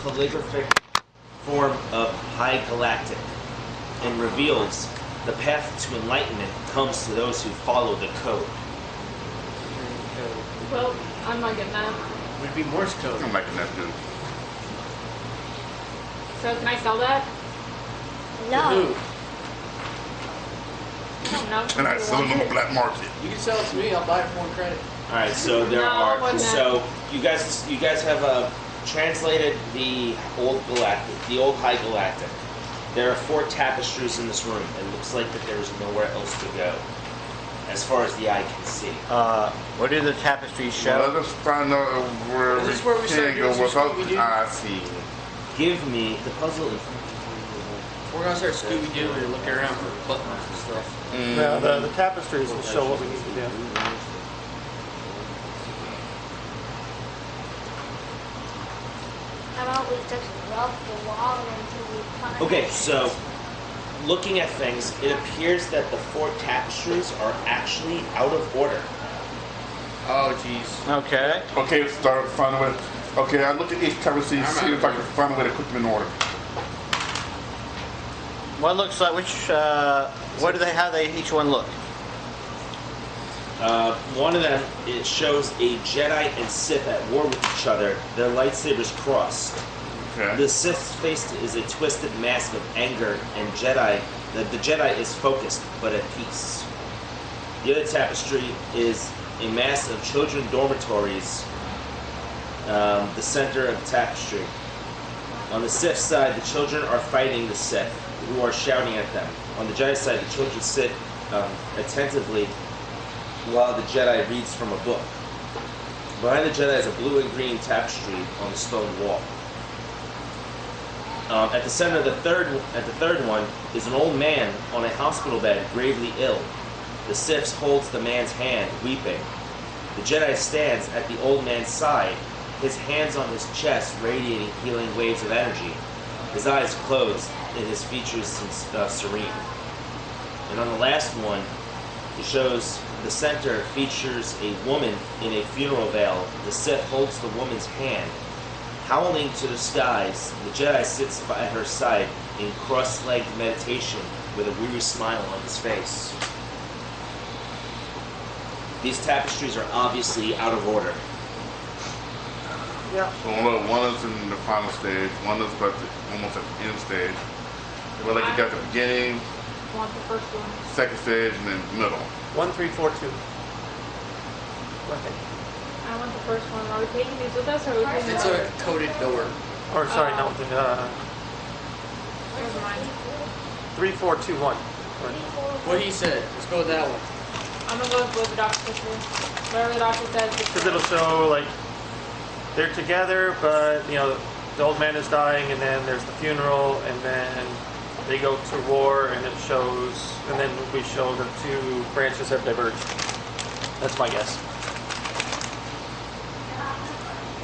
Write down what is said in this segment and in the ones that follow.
calligraphic form of High Galactic and reveals the path to enlightenment comes to those who follow the code. Well, I'm not getting that. Would be Morse code. I'm liking that too. So can I sell that? Who? I don't know. And I sell it on the black market. You can sell it to me. I'll buy it for more credit. All right, so there No, are. wasn't So you guys have translated the old galactic, the old High Galactic. There are 4 tapestries in this room. It looks like that there is nowhere else to go, as far as the eye can see. What do the tapestries show? Well, let us find out where Is we this where we start can go doing some without Scooby-Doo? I see. Give me the puzzle. We're gonna start Scooby-Doo and look around for buttons and stuff. No, the tapestries will show what we need to do. How about we just rub the wall until we find Okay, so looking at things, it appears that the 4 tapestries are actually out of order. Oh, jeez. Okay. Okay, start find a way. Okay, I look at each tapestry and see if I can find a way to put them in order. What looks like what do they? How they each one look? One of them, it shows a Jedi and Sith at war with each other, their lightsabers crossed. Okay. The Sith's face is a twisted mask of anger, and the Jedi is focused but at peace. The other tapestry is a mass of children dormitories, the center of the tapestry. On the Sith side, the children are fighting the Sith, who are shouting at them. On the Jedi side, the children sit attentively while the Jedi reads from a book. Behind the Jedi is a blue and green tapestry on the stone wall. At the center of the third one is an old man on a hospital bed, gravely ill. The Sith holds the man's hand, weeping. The Jedi stands at the old man's side, his hands on his chest, radiating healing waves of energy. His eyes closed, and his features serene. And on the last one, it shows the center features a woman in a funeral veil. The Sith holds the woman's hand. Howling to the skies, the Jedi sits by her side in cross-legged meditation with a weary smile on his face. These tapestries are obviously out of order. Yeah. So look, one is in the final stage, one is about almost at the end stage. Well, like you got the beginning, I want the first one. second stage, and then middle. 1, 3, 4, 2. Okay. I want the first one. Are we taking these with us, or are we taking It's a coded door. Or sorry, no. Never mind. 3, 4, 2, 1. What he said. Let's go with that one. I'm gonna go with what the doctor said. Whatever the doctor says. Because it'll show like they're together, but the old man is dying, and then there's the funeral, and then they go to war, and it shows, and then we show the 2 branches have diverged. That's my guess.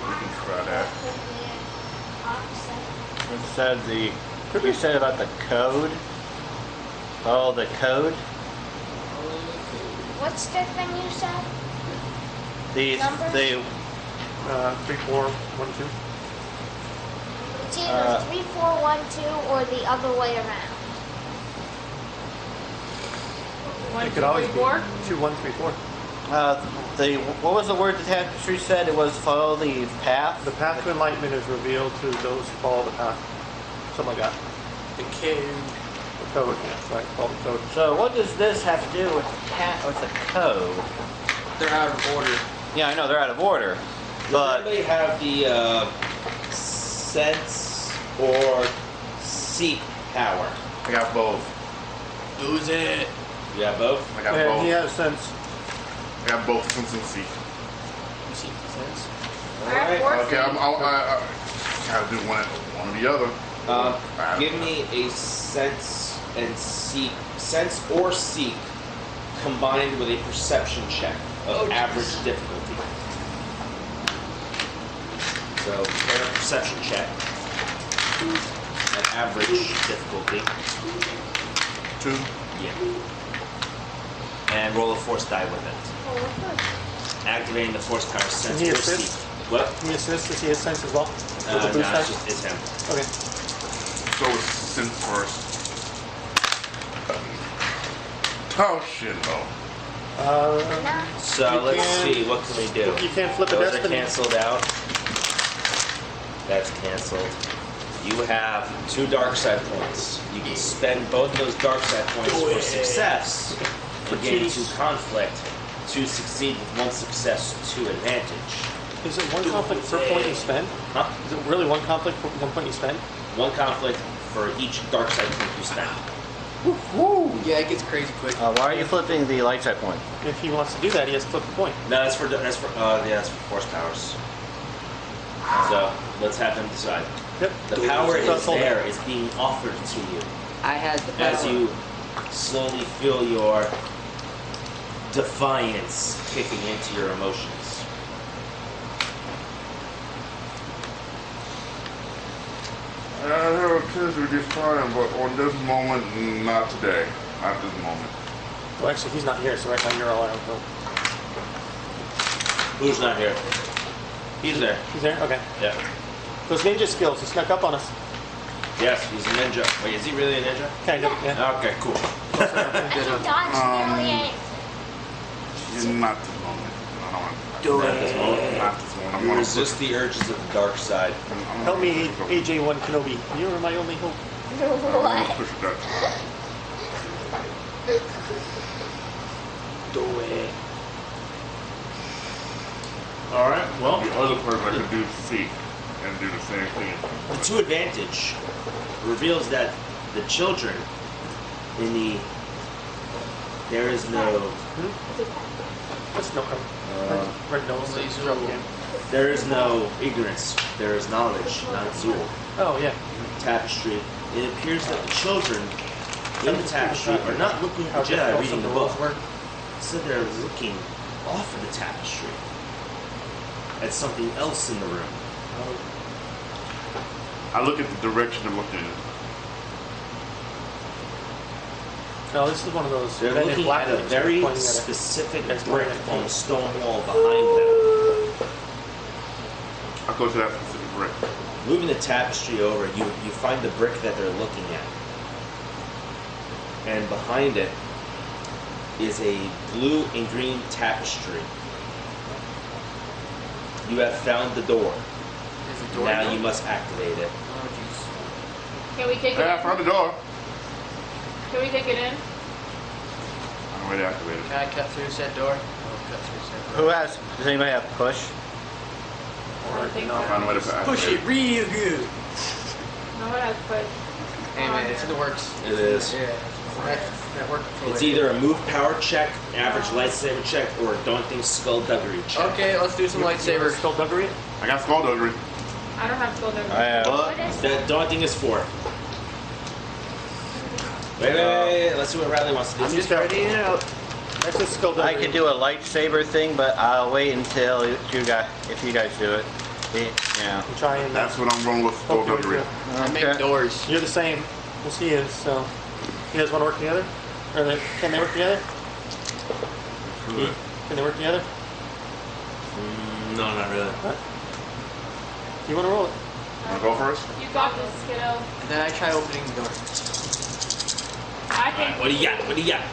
We can try that. It said you said about the code. Oh, the code. What's the thing you said? Numbers? 3, 4, 1, 2. It's either 3, 4, 1, 2 or the other way around. One, It two, could always three, be four. 2, 1, 3, 4. What was the word the tapestry said? It was follow the path. The path to enlightenment is revealed to those who follow the path. Something like that. The code. The code, yeah, right. Follow the code. So what does this have to do with the code? They're out of order. Yeah, I know they're out of order, Does but anybody have the sense or seek power? I got both. Lose it. You have both? I got And both. he has sense. I got both sense and seek. You see sense? I have four Okay, seats. I gotta do one or the other. Give me a sense and seek, sense or seek, combined with a perception check of average difficulty. So, prepare a perception check at average difficulty. 2. Yeah. And roll a force die with it. Oh, what's this? Activating the force power sense Can he or assist? seek. What? Can he assist? Does he have sense as well? With the boost no, dice? it's him. Okay. Go with synth first. Oh shit, no. So You let's can- see, what can we do? You can't flip a Those are destiny. canceled out. That's canceled. You have 2 dark side points. You can spend both those dark side points for success and gain 2 conflict to succeed with 1 success, 2 advantage. Is it 1 conflict per point you spend? Huh? Is it really 1 conflict for 1 point you spend? 1 conflict for each dark side point you spend. Yeah, it gets crazy quick. Why are you flipping the light side point? If he wants to do that, he has to flip a point. No, that's for force powers. So let's have him decide. Yep. The power So is hold it. there, is being offered to you. I had the As you slowly feel your defiance kicking into your emotions. I have a chance to be fine, but on this moment, not today. Not this moment. Well, actually, he's not here, so right now you're all out. Who's not here? He's there. He's there? Okay. Yeah. Those ninja skills, he snuck up on us. Yes, he's a ninja. Wait, is he really a ninja? Kind of, yeah. Okay, cool. Dodge nearly Not this moment. I don't want Not this moment. not this moment. I'm You gonna resist the urges of the dark side. Help me, AJ1 Kenobi. You are my only hope. What? Push that. Do it. Alright, well, The other person I could do C and do the same thing. the 2 advantage reveals that the children in the... There is no... What's no red nose? There is no ignorance. There is knowledge, not Zool. Oh, yeah. Tapestry. It appears that the children in the tapestry are not looking at the Jedi reading the book. Instead, they're looking off of the tapestry at something else in the room. I look at the direction they're looking in. No, this is one of those. They're men in looking black at a things very pointing at it. specific That's brick right. on the stone wall behind them. I go to that specific brick. Moving the tapestry over, you find the brick that they're looking at. And behind it is a blue and green tapestry. You have found the door. There's a door. Now there? you must activate it. Oh, jeez. Can we take it Yeah, I in? found the door. Can we take it in? I'm already activated. Can I cut through said door? Oh, cut through said door. Who has? Does anybody have push? I don't think so. Find a way to activate Push it real good. No one has put. Hey man, it's in the works. It is. Yeah. That worked for It's it. either a move power check, average lightsaber check, or a daunting skullduggery check. Okay, let's do some lightsaber. Skullduggery? I got skullduggery. I don't have gold over. I have. But What is the daunting is 4. Wait, let's see what Riley wants to do. I'm just ready it out. That's just skullduggery. I could do a lightsaber thing, but I'll wait until you guys, if you guys do it. Yeah. I'm trying. That's what I'm going with, Hope you skullduggery. do. I make doors. You're the same. We'll see you. So, you guys want to work together? Or can they work together? Can they work together? No, not really. You want to roll it? Wanna go first? You got this, kiddo. And then I try opening the door. I think. What do you got? What do you got?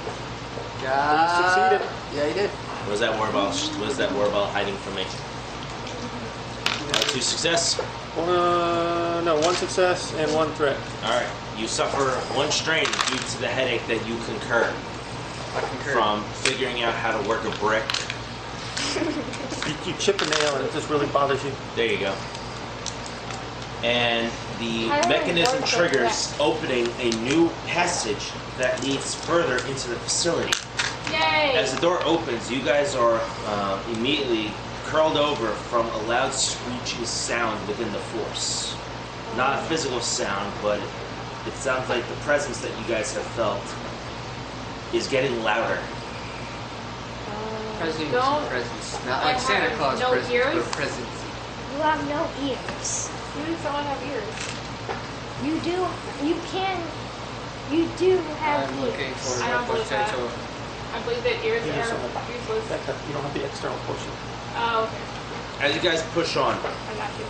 Succeeded. Yeah, he did. What is that war ball? What is that war ball hiding from me? 2 success. No, 1 success and 1 threat. Alright. You suffer 1 strain due to the headache that you concur I concur. from figuring out how to work a brick. You chip a nail and it just really bothers you. There you go. And the How do I mechanism work a triggers opening a new passage that leads further into the facility. Yay! As the door opens, you guys are immediately curled over from a loud screeching sound within the force. Not a physical sound, but it sounds like the presence that you guys have felt is getting louder. Presents, Don't. presents. Not I like Santa have Claus no presents, ears? but presents. You have no ears. You don't have ears. You do. You can. You do have I'm looking ears. for I don't the believe that. potential. I believe that ears You just are don't have- useless. You don't have the external portion. Oh, okay. As you guys push on, I got you.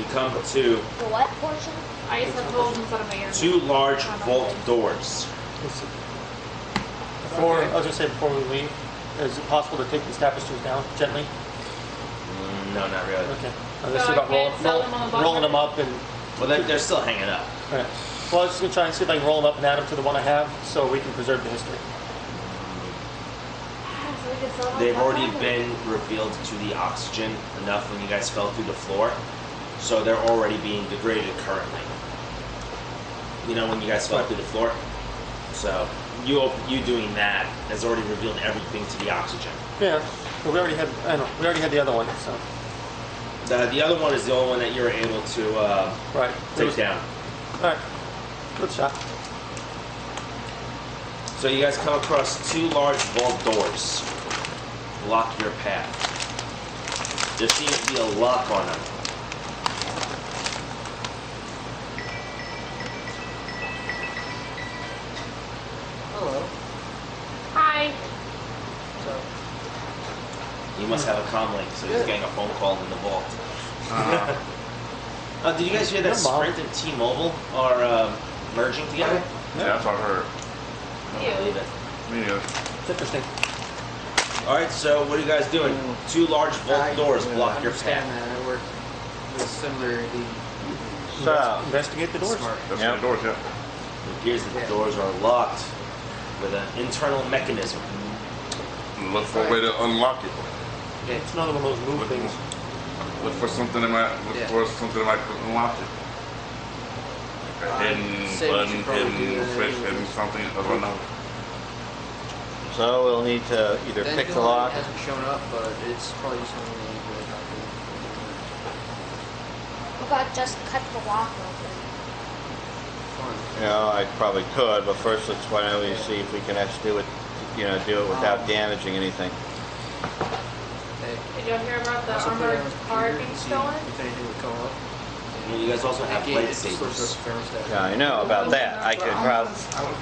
You come to The what portion? I used to have holes inside of my ear. 2 large vault doors. Before, I was gonna say before we leave, is it possible to take these tapestries down gently? No, not really. Okay. I So was I about can't sell them on the black rolling them market? up and, Well, they're still hanging up. right. Well, I was just gonna try and see if I can roll them up and add them to the one I have, so we can preserve the history. So we can sell them They've on already Black been revealed to the oxygen enough when you guys fell through the floor, so they're already being degraded currently. You know when you guys fell through the floor? So you doing that has already revealed everything to the oxygen. Yeah, but we already had, I know, we already had the other one, so, The other one is the only one that you were able to right. It take was- down. Alright, good shot. So you guys come across 2 large vault doors. Block your path. There seems to be a lock on them. Hello. Hi. So, You must have a comm link, so he's Yeah. getting a phone call in the vault. Uh, Did you guys hear that Your mom. Sprint and T-Mobile are merging together? yeah, that's what I heard. I don't believe it. Me neither. It's interesting. All right, so what are you guys doing? 2 large vault doors block your understand path. that. I work with similarly So, Investigate the doors. smart. That's Yep. the doors, yeah. It appears that the Yeah. doors are locked with an internal mechanism. Look for a way to unlock it. It's another one of those move things. Look for something that might Yeah. unlock it. Like a hidden say we button, should probably do hidden that switch, anyway. hidden something. I don't know. so we'll need to either pick the Pendulum lock. hasn't shown up, but it's probably something we ain't really talking What about just cut the lock open? Fun. You know, I probably could, but first why don't we see if we can actually do it, do it without damaging anything. Hey, Did y'all hear about the also put it armored on his car computer being and see stolen? If anything would come up. And you guys also have It just lightsabers. looks up thermostat. Yeah, I know about that. I could probably.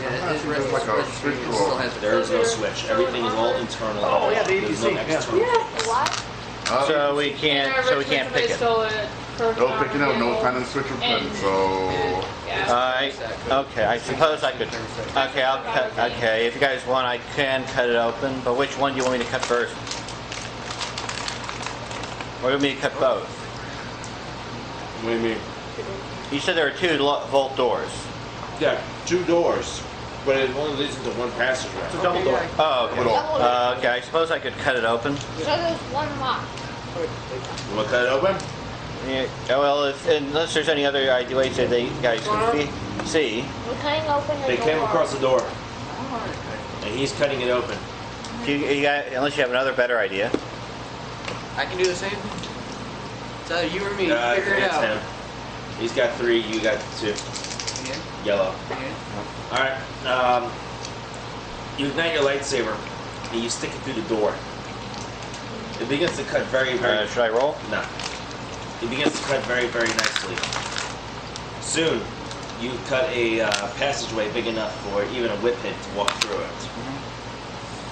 Yeah, his There's like a registry switch still door. has There is no switch. Everything is all internal. Oh, yeah, the There's no APC, yeah. external. What? So we can't pick it. Stole it. No picking up, no finding switch or button. So Yeah. Alright, okay, I suppose I could, okay, I'll cut, okay, if you guys want, I can cut it open, but which one do you want me to cut first? Or do you want me to cut both? What do you mean? You said there are 2 vault doors. Yeah, 2 doors, but it only leads into one passageway. It's a double door. Oh, okay. Double door. Okay, I suppose I could cut it open. So there's one lock. You want to cut it open? Yeah, well, unless there's any other ways that you guys can see. We're cutting open the They door. came across the door, and he's cutting it open. Unless you have another better idea. I can do the same. It's either you or me. I Figure think it it's out. him. He's got 3, you got 2. Yeah. Yellow. Yeah. Alright, you ignite your lightsaber, and you stick it through the door. It begins to cut very, very... Should I roll? No. It begins to cut very, very nicely. Soon, you cut a passageway big enough for even a whip hit to walk through it.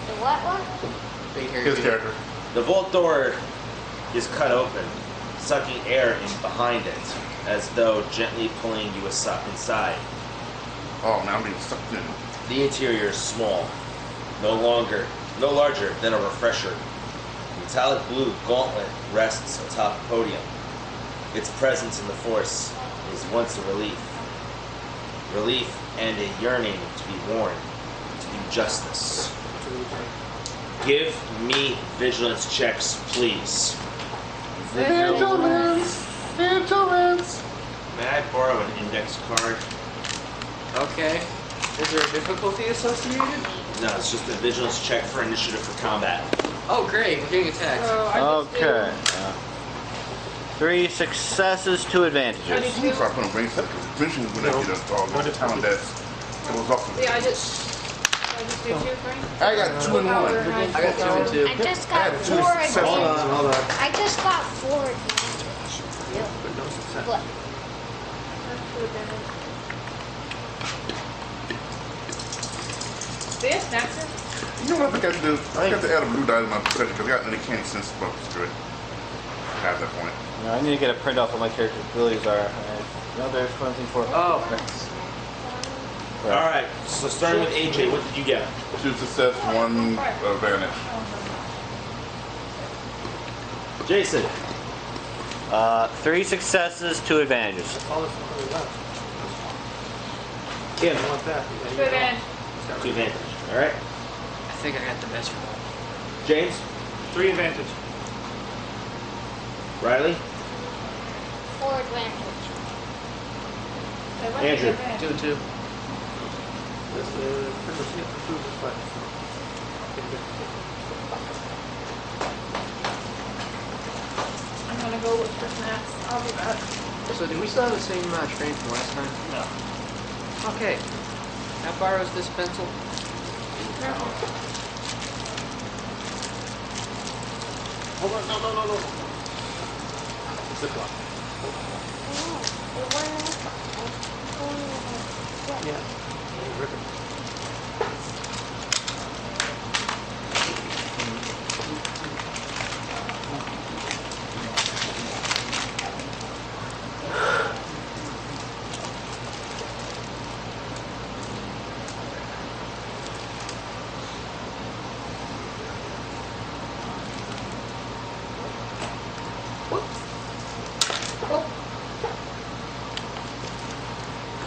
The what one? Big hairy his dude. character. The vault door is cut open, sucking air in behind it, as though gently pulling you inside. Oh man, I'm being sucked in. The interior is small, no larger than a refresher. A metallic blue gauntlet rests atop the podium. Its presence in the Force is once a relief. Relief and a yearning to be worn, to do justice. Give me vigilance checks, please. Vigilance! Vigilance! May I borrow an index card? Okay. Is there a difficulty associated? No, it's just a vigilance check for initiative for combat. Oh, great. We're getting attacked. So I just Okay. 3 successes, 2 advantages. I You start putting brain cells because eventually when they get us all the time that it was awesome. Yeah, I just do 2 Frank. I got 2 and 1. I got 2 and 2. I just got 4 successes. advantage. Hold on. I just got 4 advantage. But no success. Look. Do you have snacks here? You know what I think I should do? I got to add a blue dye to my perception because I got any candy sense about this good. Past that point. No, I need to get a print off what my character's abilities are. No, there's one thing for. Oh. All right. So starting with AJ, what did you get? 2 success, 1 advantage. Jason. 3 successes, 2 advantages. That's all that's really left. Kim. I want that. Yeah, Two advantage. 2 advantage. All right. I think I got the best roll. James. 3 advantage. Riley. 4 advantage. Andrew. 2 and 2. That's pretty much it for 2 of this fight. Okay, good. I'm gonna go look for snacks. I'll be back. So do we still have the same strength from last time? No. Okay. How far is this pencil? Hold on, no. Zip lock. Yeah. Rip it.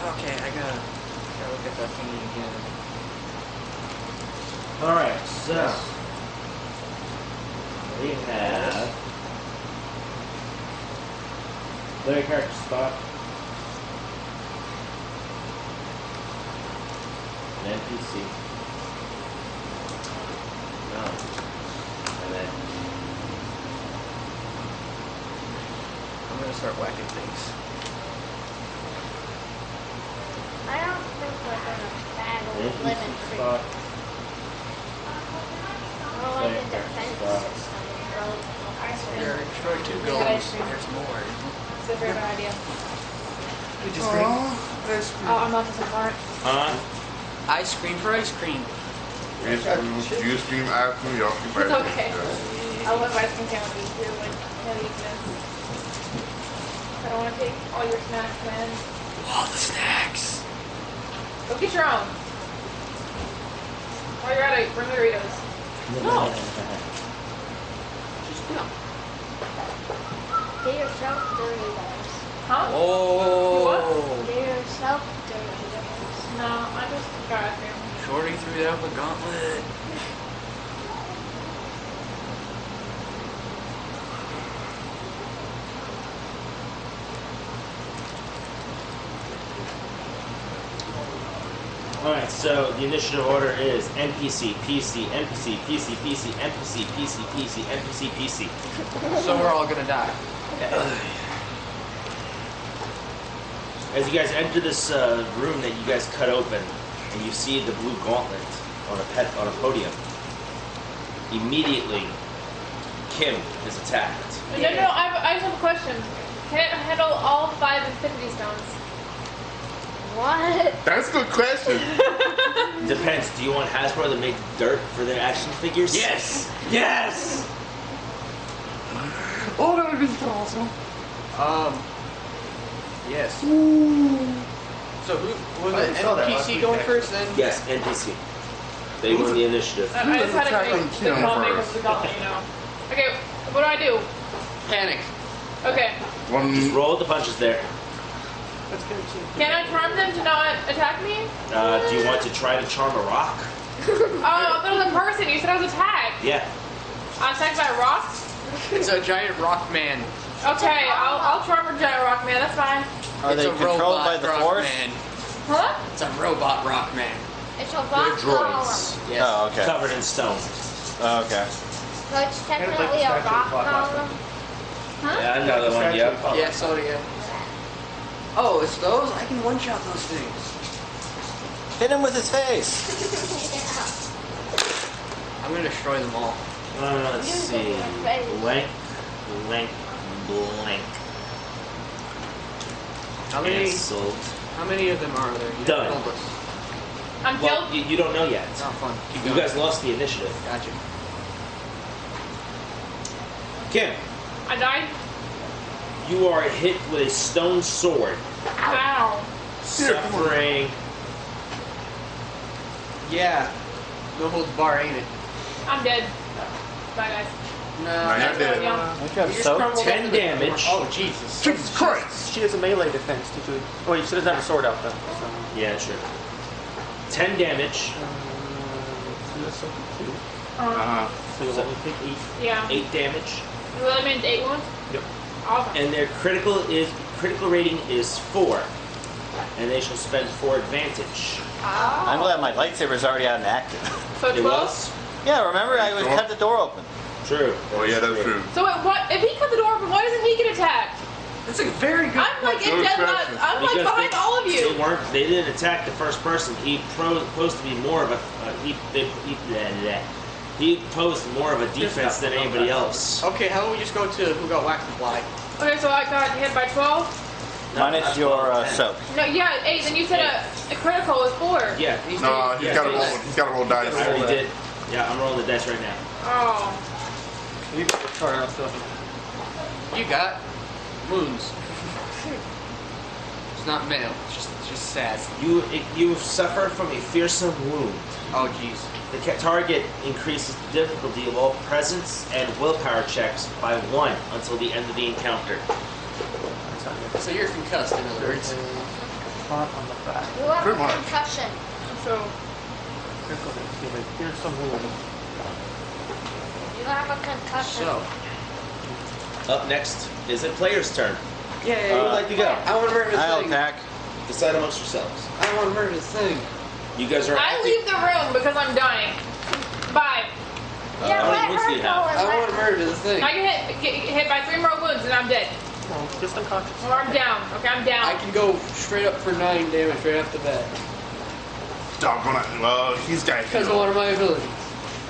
Okay, I gotta look at that thingy again. All right. So we have player character spot, an NPC, no, and then I'm gonna start whacking things. I don't think we're gonna battle NPC lemon tree. spot, More like a defense system. There are destroy 2 Yeah, goals. ice cream. There's more. It's a very bad idea. We just drink Oh, I'm not this apart. ice cream for ice cream. You stream after me, y'all keep It's ice okay. cream. I love ice cream sandwiches. You're like heavy exist. I don't want to take all your snacks, man. All the snacks. Go get your own. While you're at it, bring the Doritos. No. Just no. Get yourself Doritos. Huh? Oh. Get yourself Doritos. No, I just got ice cream. Shorty threw down the gauntlet. Alright, so the initiative order is NPC, PC, NPC, PC, PC, NPC, PC, PC, NPC, PC. So we're all gonna die. As you guys enter this room that you guys cut open, and you see the blue gauntlet on a podium, immediately Kim is attacked. No, I just have a question. Can it handle all 5 Infinity Stones? What? That's a good question. Depends. Do you want Hasbro to make dirt for their action figures? Yes. Yes! Oh, that would be so awesome. Yes. So who was I the saw that last NPC week, going actually. first then? Yes, NPC. They won the initiative. I just had to attacking make the Kim gauntlet first? of the gauntlet, you know. Okay, what do I do? Panic. Okay. Just One. roll the punches there. Let's get some. Can I charm them to not attack me? Do you want to try to charm a rock? Oh, I thought it was a person. You said I was attacked. Yeah. I'm attacked by a rock? It's a giant rock man. Okay, I'll charm a giant rock man. That's fine. Are It's they a controlled robot by the rock Force? man. Huh? It's a robot rock man. It's a They're rock droids. column. Yes. Oh, okay. Covered in stone. Oh, okay. So it's Kind of like technically the a statue rock of Clock last column. Huh? Yeah, another one, yep. Yeah, so do you. Oh, it's those? I can one-shot those things. Hit him with his face. I'm gonna destroy them all. Let's see. Blank, blank, blank. How many? Cancelled. How many of them are there? You Done. told us. I'm Well, killed. you don't know yet. It's not fun. Keep You going. guys lost the initiative. Gotcha. Kim. I died. You are hit with a stone sword, Ow. suffering. Yeah. No holds bar, ain't it? I'm dead. Bye, guys. No. You're dead. Yeah. Don't you have You just soap? crumbled 10 up to the damage. floor. Oh, Jesus. Jesus Christ! She has a melee defense. Did you? Oh, wait, she doesn't have a sword out though. So. Yeah, sure. 10 damage, So you'll only take 8. Yeah. 8 damage, You really meant 8 wounds? Yep. Awesome. and their critical rating is 4, and they shall spend 4 advantage. I'm glad my lightsaber's already out and active. So It 12? was Yeah, remember I was cut the door open. true. Oh yeah, that's true. So wait, what? If he cut the door open, why doesn't he get attacked? That's a very good I'm like in Good dead question. last. I'm like Because behind all of They you. weren't. They didn't attack the first person. He supposed to be more of a. He posed more of a defense than anybody else. Okay, how about we just go to who got whacked with fly? Okay, so I got hit by 12. Minus that's your well, 10. soak. No, yeah, 8. Then you said a critical was 4. Yeah, No, he's Yeah, got to he's- roll. He's got to roll dice. I already did. Yeah, I'm rolling the dice right now. Oh. You can start out so. You got wounds. It's not male. It's just sad. You suffer from a fearsome wound. Oh, jeez. The target increases the difficulty of all presence and willpower checks by 1 until the end of the encounter. So you're concussed, in other words. Spot on the back. You have Pretty a much. concussion. So Critical hit. Here's some wound. You have a concussion. So. Up next is a player's turn. Yeah, Who would like to go? I want to murder this I'll thing. attack. Decide amongst yourselves. I want to murder this thing. You guys are. I leave the room because I'm dying. Bye. Yeah, how many let wounds do her you go have? and I let want to her. murder this thing. I get hit by 3 more wounds and I'm dead. Well, just unconscious. Or I'm down. Okay, I'm down. I can go straight up for 9 damage right off the bat. Doggone it. Well, he's got Because of one of my abilities.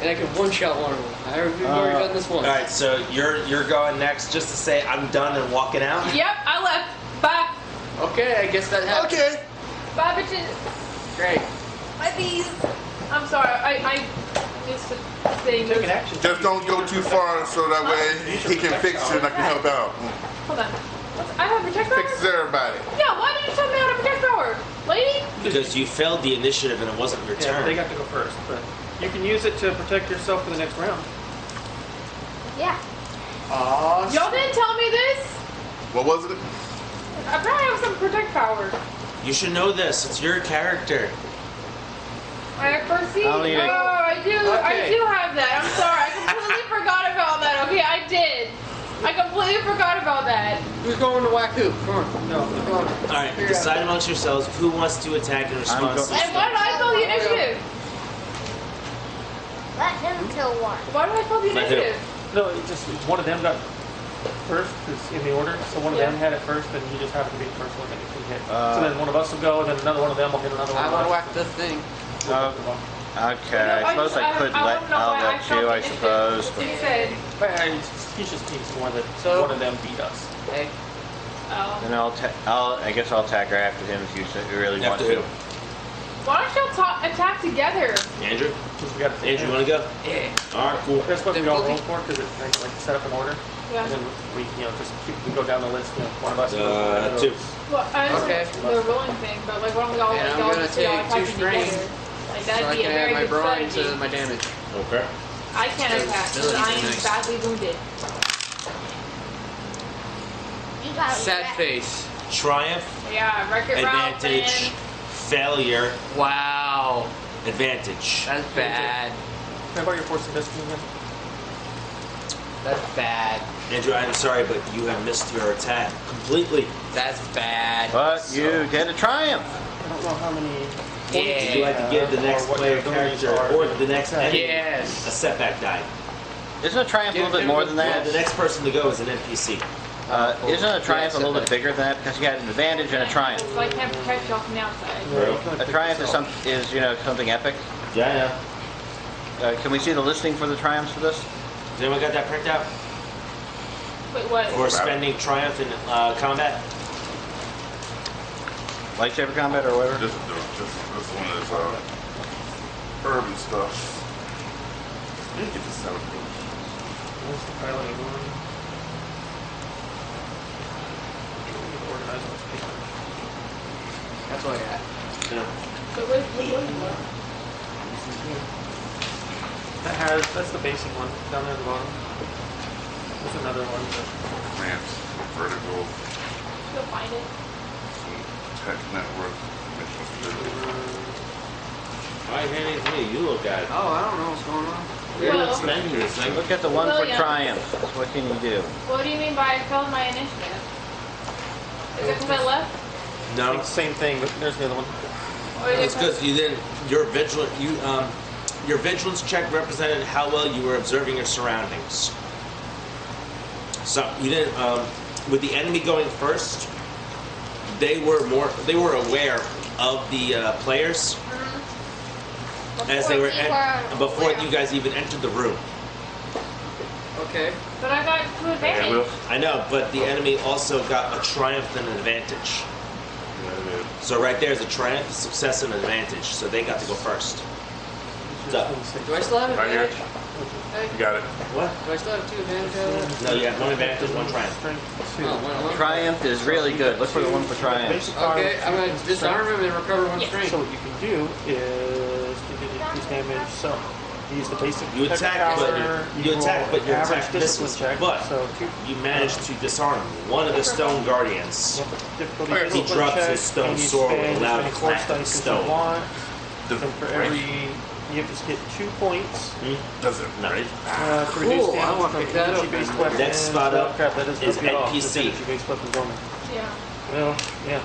And I can one-shot one of them. I've already done this once. All right, so you're going next, just to say I'm done and walking out. Yep, I left. Bye. Okay, I guess that happened. Okay. Bye, bitches. Great. Bye, bees. I'm sorry. I missed the thing. Take an action. Just don't go too far so that way he can fix it and I can help out. Hold on. I have protect power? Fixes everybody. Yeah, why did you tell me how to protect power? Lady? Because you failed the initiative and it wasn't your Yeah, turn. they got to go first, but you can use it to protect yourself for the next round. Yeah. Aww. Y'all didn't tell me this? What was it? I probably have some protect power. You should know this. It's your character. I have proceed. I'll need it. I do. I Okay. do have that. I'm sorry. I completely forgot about that. Okay, I did. I completely forgot about that. Who's going to whack who? Come on. No. Come on. All right, Figure it decide out. amongst yourselves who wants to attack in response. go- to And why did I fail the initiative? Let him kill one. Why did I fail the Let who? initiative? No, it just one of them got first, because in the order. So one of Yeah. them had it first, and you just happened to be the first one that you hit. Uh, So then one of us will go, and then another one of them will hit another one. I of want to us. whack this thing. Okay, I suppose I could don't let. know I'll why let failed you, the I initiative. suppose. You said, But he's just needs more that So- one of them beat us. Hey. oh. And I guess I'll attack her after him if you really want After to. who? Why don't y'all attack together? Andrew? Because we got to. Andrew, you want to go? Yeah. All right, cool. That's what we all roll Difficulty? for, because it's like set up in order. Yeah. And then we, just we go down the list. One of us. goes, 2. Well, I Okay. understand the rolling thing, but like, why don't we all And like I'm y'all gonna just y'all take attacking 2 strain, together? Like So that'd I be a can very add my good brine strategy. to my damage. Okay. I can't So attack because abilities I are am nice. badly wounded. You got Sad face. Triumph, Yeah, Wreck-It Ralph, advantage, man. failure, Wow. advantage. That's bad. Can I borrow your force of destiny again? That's bad. Andrew, I'm sorry, but you have missed your attack completely. That's bad. But you get a triumph. I don't know how many. Would you Yeah. like to give the next Or what player your abilities character are. or the next enemy a Yes. setback die? Isn't a triumph a Give little bit him more the- than Well, that? the next person to go is an NPC. Isn't a triumph a little bit setback. bigger than that? Because you got an advantage and a triumph. So I can't protect y'all from the outside. Yeah, A triumph is something epic. Yeah, yeah. Can we see the listing for the triumphs for this? Has anyone got that print out? Wait, what? For spending triumph in combat? Lightsaber combat or whatever? This one is urban stuff. You get this out of What's the piloting one? That's all I got. Yeah. So where's the blue one? That's the basic one down there at the bottom. There's another one. Ramps, vertical, Go find it. tech network, mission security. Why hand it to me? You look at it. Oh, I don't know what's going on. You're Well- expanding this thing. Look at the one for William. Triumph. What can you do? What do you mean by I failed my initiative? Is it because I left? No. Same thing, but there's the other one. Or is It's it because you didn't. Your vigilance check represented how well you were observing your surroundings. So you didn't. With the enemy going first, they were aware of the players as they were before you guys even entered the room. Okay. But I got to advantage. I know, but the enemy also got a triumph and an advantage. So right there is a triumph, a success, and an advantage. So they got to go first. So, Do I still have Right here. advantage? You got it. what? Do I still have 2 advantage out of that? No, you have one advantage, one triumph. Strength 2. Oh, one. Triumph is really good. Look for the one for Triumph. Basic power, Okay, I'm gonna disarm him and recover 1 Yes. strength. So what you can do is you can increase damage. So you use the basic You tech attack, but power, you roll attack, but your average attack discipline misses. check. But So two. you managed to disarm one of the stone guardians. Yep, difficulty He discipline drops check, his stone and you sword spend with a loud as many force clack of dice as stone. you want. Does And for it every, break? you have to get 2 points Does it break? to reduce Cool, I damage wanna from pick that up, energy-based man. weapons. Next spot Oh, up crap, that doesn't is help you at all, NPC. just energy-based weapons only. Yeah. Well, yeah.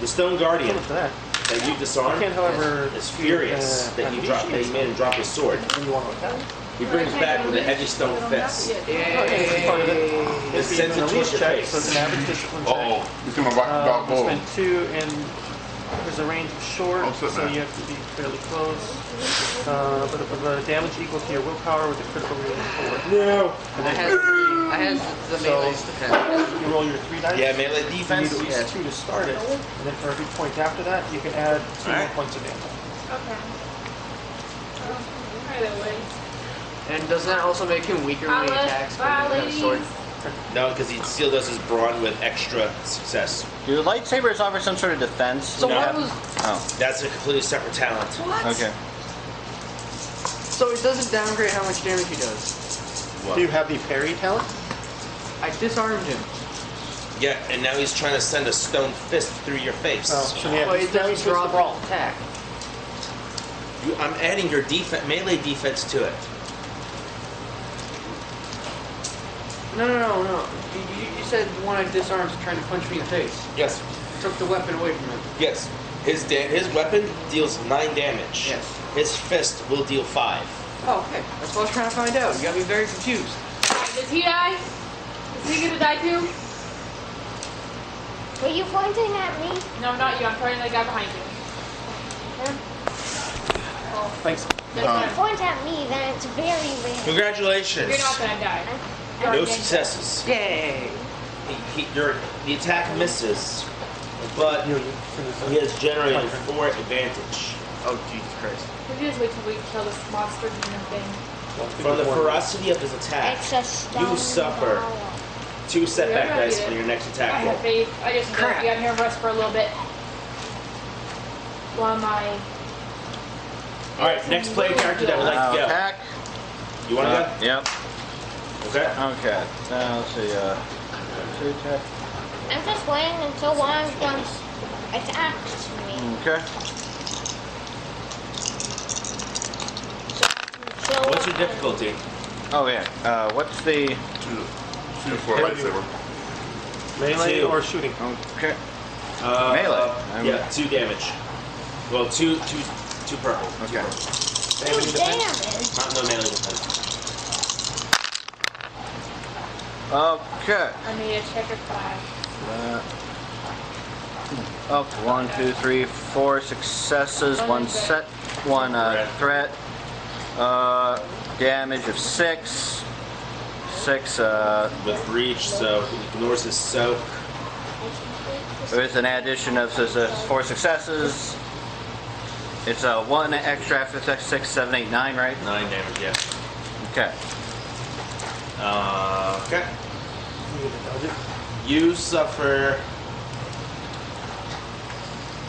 The stone So guardian much for that. that you You disarmed can, however, is furious that you made him drop his sword. when you want to attack. He brings back with a heavy stone fist. It's part of it. It It's sends it an towards release your check, face. so it's an average discipline check. Uh-oh. He's gonna rock the dog You bull. spend 2, and there's a range of short, Oh, sit so back. you have to be fairly close. But the damage equal to your willpower with a critical rating of 4. No. And I then had 3. I had the melee's defense. you roll your 3 dice. Yeah, melee You need defense. at least 2 to start it, and then for every point after that, you can add 2 more Alright. points of damage. Okay. Either way. And doesn't that also make him weaker when he attacks? Bye, Because he has a sword? ladies. No, because he still does his brawn with extra success. Do lightsabers offer some sort of defense? So No. what was? Oh, That's a completely separate talent. What? okay. So it doesn't downgrade how much damage he does. Do you have the parry talent? I disarmed him. Yeah, and now he's trying to send a stone fist through your face. Oh, so yeah, But it now doesn't he's the drop brawl. his attack. I'm adding your melee defense to it. No. You said the one I disarmed is trying to punch me in the face. Yes. Took the weapon away from him. Yes. His weapon deals 9 damage. Yes. His fist will deal 5. Oh, okay. That's what I was trying to find out. You got me very confused. Does he die? Is he gonna die too? Were you pointing at me? No, not you. I'm pointing at the guy behind you. Oh, Thanks. that's If you fine. point at me, then it's very rare. Congratulations. You're not gonna die. No successes. Yay! The attack misses, but he has generated 4 advantage. Oh, Jesus Christ. We just wait till we kill this monster demon thing. From the ferocity of his attack, It's a stone suffer tower. 2 setback Yeah, dice yeah. for your next I attack have roll. faith. I just need to be out here and rest for a little bit. While my... Alright, next player character that would like to go. Attack. You want to Yep. go? Okay. Okay. Now let's see. 2 attack. I'm just waiting until one of them attacks me. Okay. So What's your difficulty? Oh yeah. What's the? 2 for a lightsaber. Melee 2. or shooting? Okay. Uh, Melee. Yeah, 2 damage. Well, two purple. Okay. Ooh, damage. Not no melee defense. Okay. I need a checker flag. Up 1, 2, 3, 4 successes, 1 set, 1 threat. Damage of 6. 6 With reach, so he ignores his soak. with an addition of 4 successes. It's 1 extra after 6, 7, 8, 9, right? 9 damage, yeah. Okay. Okay. You suffer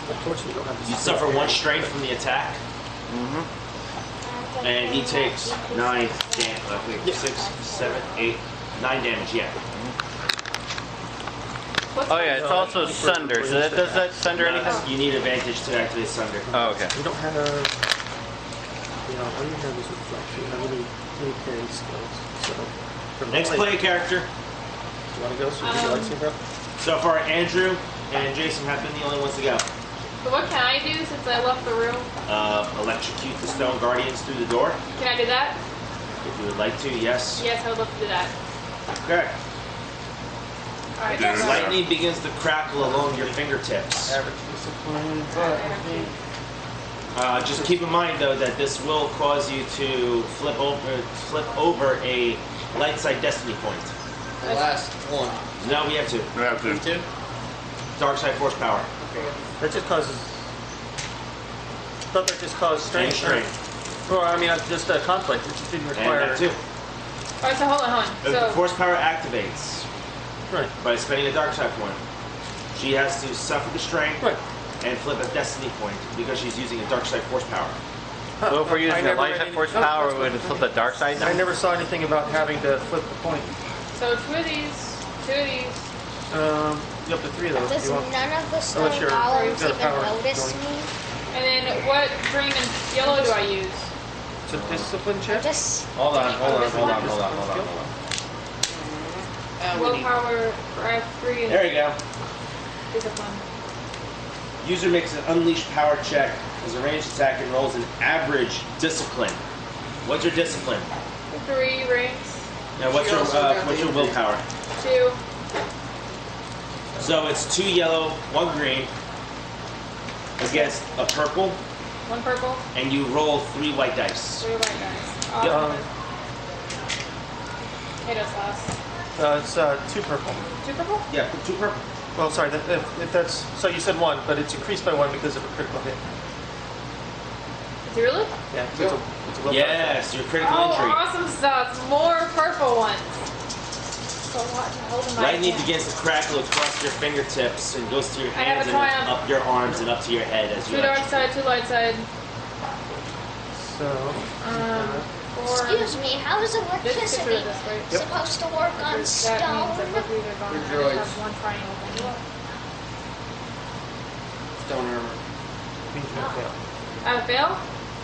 Unfortunately, you don't have the You skill. suffer 1 strain from the attack, and he takes 9 damage. I think 6, 7, 8, 9 damage. Yeah. What's Oh yeah, it's also Sunder. So does that Sunder anything? You need advantage to activate Sunder. Oh, okay. We don't have, all you have is reflection. You have any parry skills. So, for Next play character. Do you want to go? So you can lightsaber up? So far, Andrew and Jason have been the only ones to go. So what can I do since I left the room? Electrocute the stone guardians through the door. Can I do that? If you would like to, yes. Yes, I would love to do that. Okay. Alright, Yeah. so- Lightning begins to crackle along your fingertips. Average discipline, but I think Just keep in mind, though, that this will cause you to flip over a light side destiny point. The last one. No, we have to. We have to. Two? Dark side force power. that just causes. I thought that just caused And strain. strain. Well, I mean, just a conflict. It just didn't And require. that too. Alright, so hold on. If the So, force power activates Right. by spending a dark side point, she has to suffer the strain Right. and flip a destiny point because she's using a dark side force power. So if we're I using the never light read side any- force no, power, that's we would flip the dark side I now? never saw anything about having to flip the point. so 2 of these, 2 of these. You up to 3 of those. Does if you want. none of the stone Unless you're- golems you've got a even power notice going. me? And then what green and yellow do I use? It's a discipline check. Just Hold on. Willpower, I have 3 and There you go. discipline. User makes an unleashed power check as a ranged attack and rolls an average discipline. What's your discipline? 3 rings, Now, what's She your also got what's the your willpower? 2. So it's 2 yellow, 1 green against a purple, 1 purple, and you roll 3 white dice. 3 white guys. Yeah. Hit us last. It's 2 purple. 2 purple? Yeah, 2 purple. Well, sorry. If that's so, you said 1, but it's increased by 1 because of a critical hit. Is it really? Yeah. So it's a willpower. Yes, your critical Oh, injury. awesome stuff. More purple ones. So what? Hold in my Lightning hand. begins to crackle across your fingertips and goes through your I have hands a and triumph. up your arms and up to your head as you 2 dark side, 2 light side. So. 4. excuse me, how does This is electricity this way. Yep. supposed to work on That means stone? that both of these are gone. Good I just droids. have 1 triangle thing. Stone armor. Means you don't fail. I have a fail?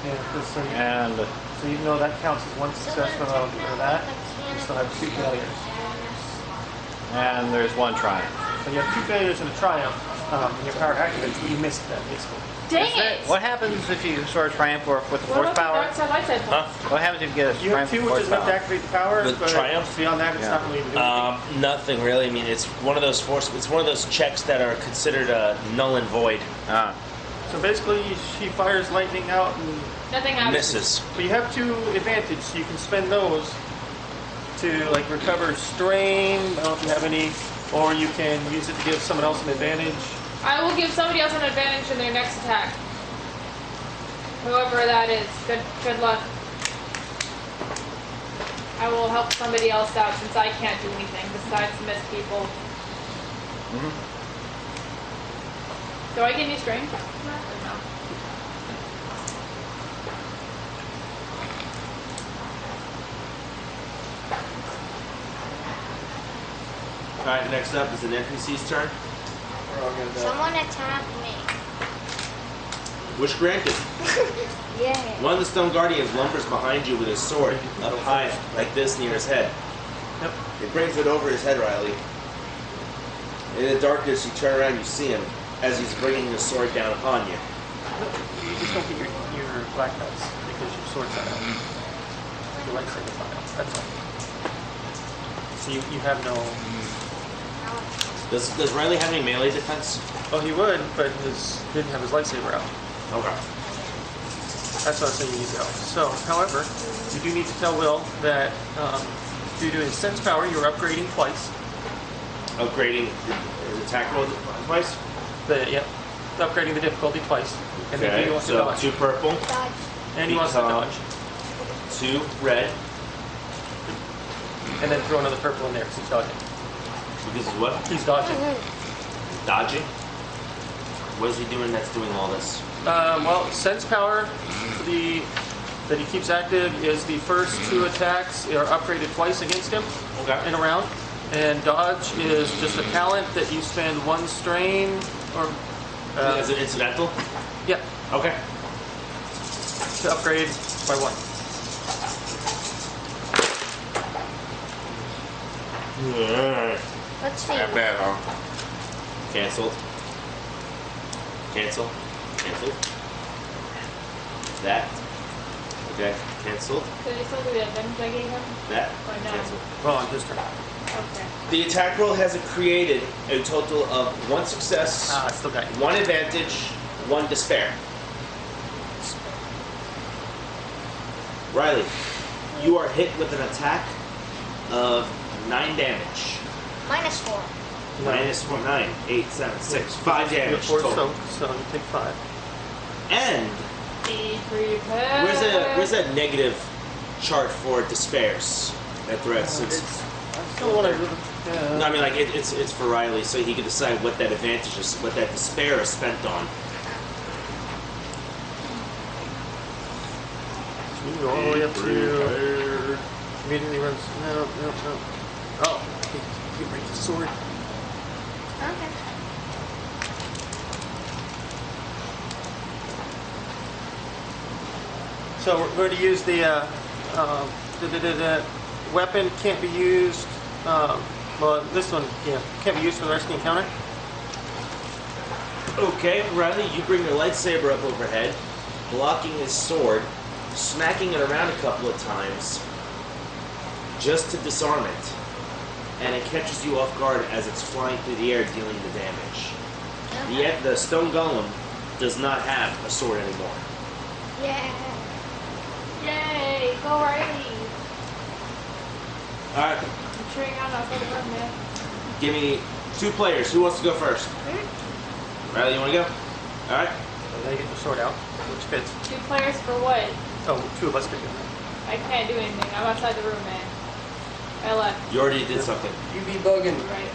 Yeah. 'Cause so, And so even though that counts as 1 success from that, you still have 2 failures. there's 1 triumph. So you have 2 failures and a triumph. And your power activates, but you missed that basically. Dang it! What happens if you sort of triumph or with the What force about the power? dark side, light side Huh? points? What happens if you get a You have triumph 2, with which force is enough to power? activate the power. With but triumph? beyond that, it's Yeah. not really to do anything. Nothing really. I mean, it's one of those It's one of those checks that are considered null and void. Ah, So basically, she fires lightning out, and Nothing happens. Misses. but you have 2 advantage, so you can spend those to like recover strain. I don't know if you have any, or you can use it to give someone else an advantage. I will give somebody else an advantage in their next attack. Whoever that is. Good luck. I will help somebody else out since I can't do anything besides miss people. Do I get any strength? No. Alright, next up is an NPC's turn. We're all gonna die. Someone attacked me. Wish granted. Yeah. One of the stone guardians lumbers behind you with his sword, up high, like this, near his head. Yep. He brings it over his head, Riley. In the darkness, you turn around, you see him as he's bringing the sword down upon you. You just don't get your black belts because your sword's not out. Your lightsaber's not out. That's all. So you have no. Does Riley have any melee defense? Oh, he would, but didn't have his lightsaber out. Okay. That's what I was saying you need to go. So, however, you do need to tell Will that due to his sense power, you're upgrading twice. Upgrading his attack roll twice? Upgrading the difficulty twice. And then he Okay, wants to so dodge. 2 purple, Dodge. And he wants to become- dodge. 2 red, And then throw another purple in there because he's dodging. because he's what? He's dodging. Dodging. What is he doing that's doing all this? Well, sense power, that he keeps active is the first 2 attacks are upgraded twice against him in a round. And dodge is just a talent that you spend 1 strain or Is it incidental? yeah, Okay. to upgrade by 1. Let's see. Not bad, huh? Cancelled. Cancel. Cancelled. That. Okay. Cancelled. Could I still do the advantage I gave him? That. Or no? Cancelled. Well, on his turn. Okay. The attack roll has created a total of 1 success, I still got you. 1 advantage, 1 despair. Riley, you are hit with an attack of 9 damage. -4. Minus 4, 9, 8, 7, 6, 5 You have damage 4 total. so you take 5. And Be prepared. where's that negative chart for despairs at the rest? I still want to. No, I mean like it's for Riley, so he can decide what that advantage is, what that despair is spent on. You go all the way up to. Immediately runs. No. Oh, he brings the sword. Okay. So we're going to use the weapon can't be used. Well, this one can't be used for the rest of the encounter. Okay, Riley, you bring your lightsaber up overhead, blocking his sword, smacking it around a couple of times, just to disarm it. And it catches you off guard as it's flying through the air, dealing the damage. The stone golem does not have a sword anymore. Yeah. Yay! Go Riley! Alright, I'm cheering on outside the room, man. give me 2 players. Who wants to go first? Riley, you want to go? Alright. They get the sword out, which fits. 2 players for what? Oh, 2 of us could do I can't do anything. I'm outside the room, man. I left. You already did something. You be bugging. Right.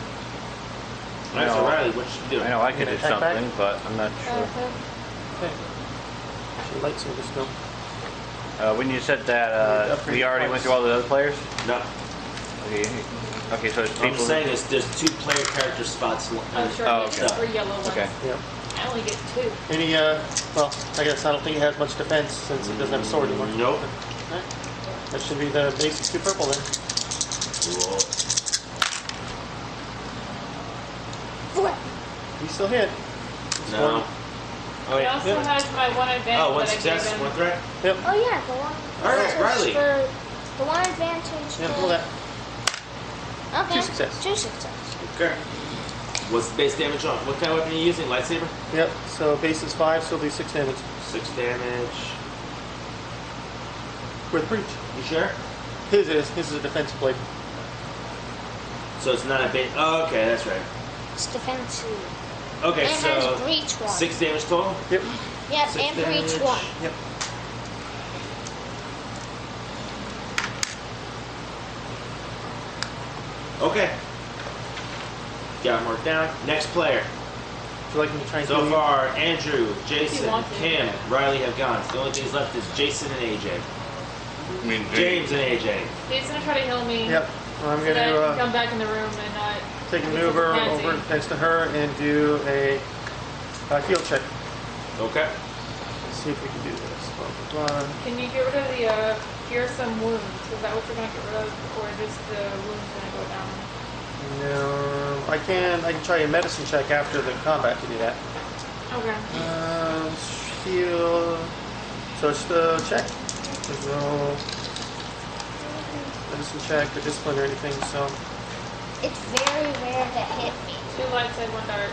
Alright, so No. Riley, what should you do? I know I could do Attack back? something, but I'm not sure. it. Okay. So lightsaber still. When you said that, we already went through all the other players? No. Okay, okay, so it's What I'm people. saying is there's 2 player character spots. Oh, sure. Oh, It's okay. 3 yellow ones. Okay. Yeah. I only get 2. Any, well, I guess I don't think he has much defense since he doesn't have a sword anymore. Nope. Alright. That should be the basic 2 purple then. Cool. He still hit. Just No. one. Oh, He yeah. also Yeah. has my 1 advantage Oh, 1 that I gave success, him. 1 threat? Yep. Oh yeah, the one. All right, advantage Riley. The 1 advantage. Yeah, pull that. Okay. 2 success. 2 success. Okay. What's the base damage on? What kind of weapon are you using? Lightsaber? Yep. So base is 5, so it'll be 6 damage. 6 damage. With breach. You sure? His is a defense blade. So it's not a base. Oh, okay, that's right. It's defensive. Okay, And it so has breach 1. 6 damage total? Yep. Yep, 6 and breach damage. 1. Yep. Okay. Got it marked down. Next player. Would you like me to try and So kill you? far, Andrew, Jason, want to. Kim, Riley have gone. The only things left is Jason and AJ. I mean, James and AJ. He's gonna try to heal me. Yep. I'm So gonna that I can do come back in the room and not. take a be maneuver fancy. over next to her and do a heal check. Okay. Let's see if we can do this. Blah, blah, blah. Can you get rid of the cure some wounds? Is that what you're gonna get rid of, or just the wounds gonna go down? No, I can try a medicine check after the combat to do that. Okay. Heal. So it's the check. There's no medicine check or discipline or anything. So It's very rare to hit me. 2 light side, 1 dark.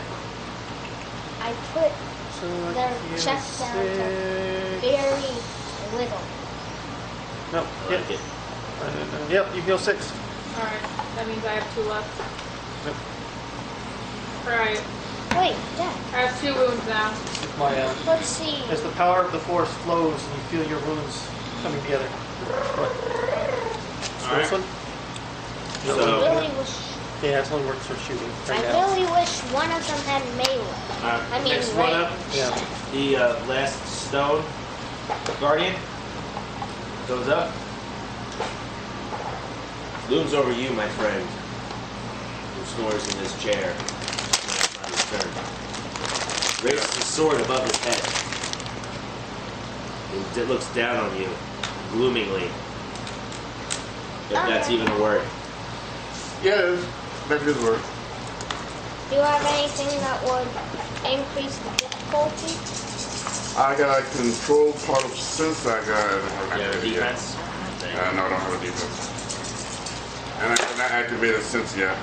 I put Their check down to very little. No. I Yep. like it. Yep. You heal 6. Alright, that means I have 2 left. Yep. Alright, Wait, Dad. I have 2 wounds now. My Let's see. as the power of the force flows and you feel your wounds coming together. So Alright. this one. So Lily was. Yeah, it only works for shooting right I now. really wish one of them had melee. I mean, next one up, Yeah. the last stone guardian goes up. Looms over you, my friend, who snores in this chair. It's not his turn. Raises his sword above his head. It looks down on you, gloomingly. If that's even a word. Yes, that's his word. Do you have anything that would increase the difficulty? I got a control part of sense I got. Yeah, defense. No, I don't have a defense. And I cannot activate a sense yet.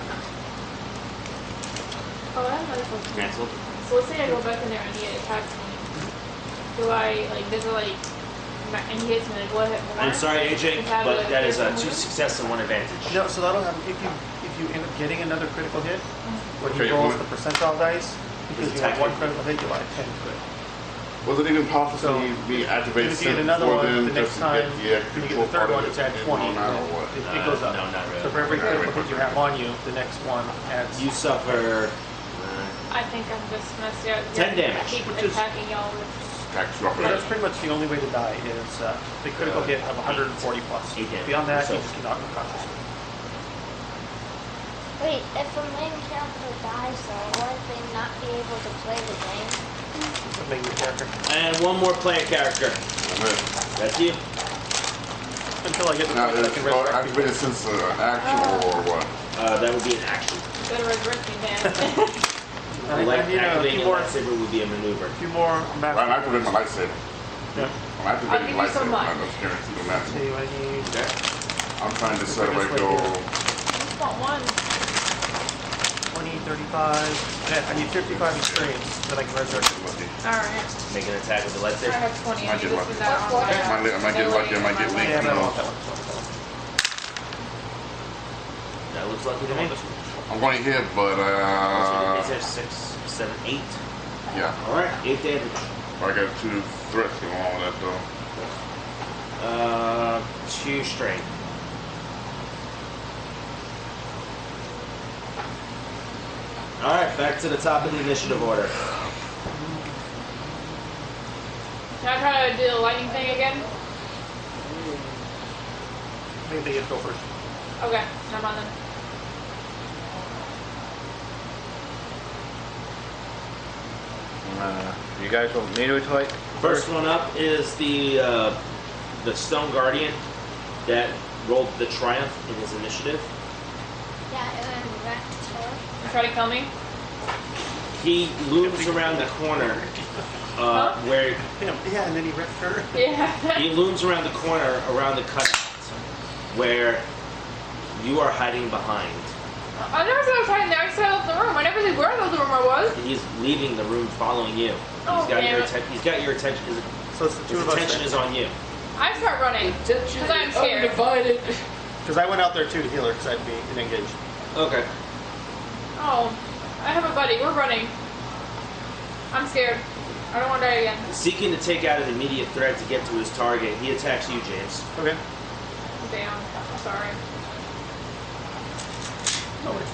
Oh, I have another question. Cancelled. So let's say I go back in there and he attacks me. Do I, like, does it, like, and he hits me, like, what hit more? I'm sorry, AJ, And have but a that is a different 2 move? success and 1 advantage. No, so that'll happen if you end up getting another critical hit. When Okay, he rolls what- the percentile dice, because you have Attack one it. critical hit, you'll add 10 to it. Was it even possible So, me activate If you get sense another before one, then the next just to time, get the when you get control the third part one, of it's it at in 20. on that or what? It goes up. No, not So really. for every critical hit you have on you, the next one adds. You suffer I think I'm just messed up. 10 damage, Keep which is- attacking y'all with... Tax rough. Yeah, that's pretty much the only way to die is the critical hit of 140 plus. 8 damage. Beyond that, So- you just get knocked unconscious. Wait, if a main character dies, though, won't they not be able to play the game? What makes your character? and 1 more player character. That's you. Until I get the Now, point that I is can resurrect people. activated sense an action or what? That would be an action. Better resurrect me, man. Like you know, a activating few a more, lightsaber would be a maneuver. few more Well, I'm max. activating my lightsaber. Yeah. I'm activating give the you some lightsaber. luck. I'm just guaranteed on that. See, I need Okay. I'm trying to set Bring away this go. way I just want one. 20, 35. Yeah, I need 55 experience that I can resurrect. Alright. Make an attack with the I lightsaber. have 20. I I get just lucky. spend that on What? my... I might get lucky, I might get melee. Yeah, linked. but I You want that know. one. That looks lucky to me. I'm going to hit, but Is there 6, 7, 8? yeah. Alright, 8 damage. I got 2 threats along with that though. 2 strength. Alright, back to the top of the initiative order. Can I try to do the lightning thing again? Maybe you go first. Okay, I'm on then. You guys want me to fight? First one up is the Stone Guardian that rolled the triumph in his initiative. Yeah, and wrecked her. You try to kill me? He looms around the corner where Yeah, and then he wrecked her. Yeah. he looms around the corner around the cutout where you are hiding behind. I never said I was hiding there. I said I left the room. I never said where I left the room I was. He's leaving the room, following you. Oh, He's got damn your it. attention. He's got your attention. So it's the two His of us. attention is on you. I start running. Because I'm scared. Because I went out there too to heal her because I'd be engaged. Okay. Oh, I have a buddy. We're running. I'm scared. I don't want to die again. Seeking to take out an immediate threat to get to his target, he attacks you, James. Okay. Damn. I'm sorry. No worries.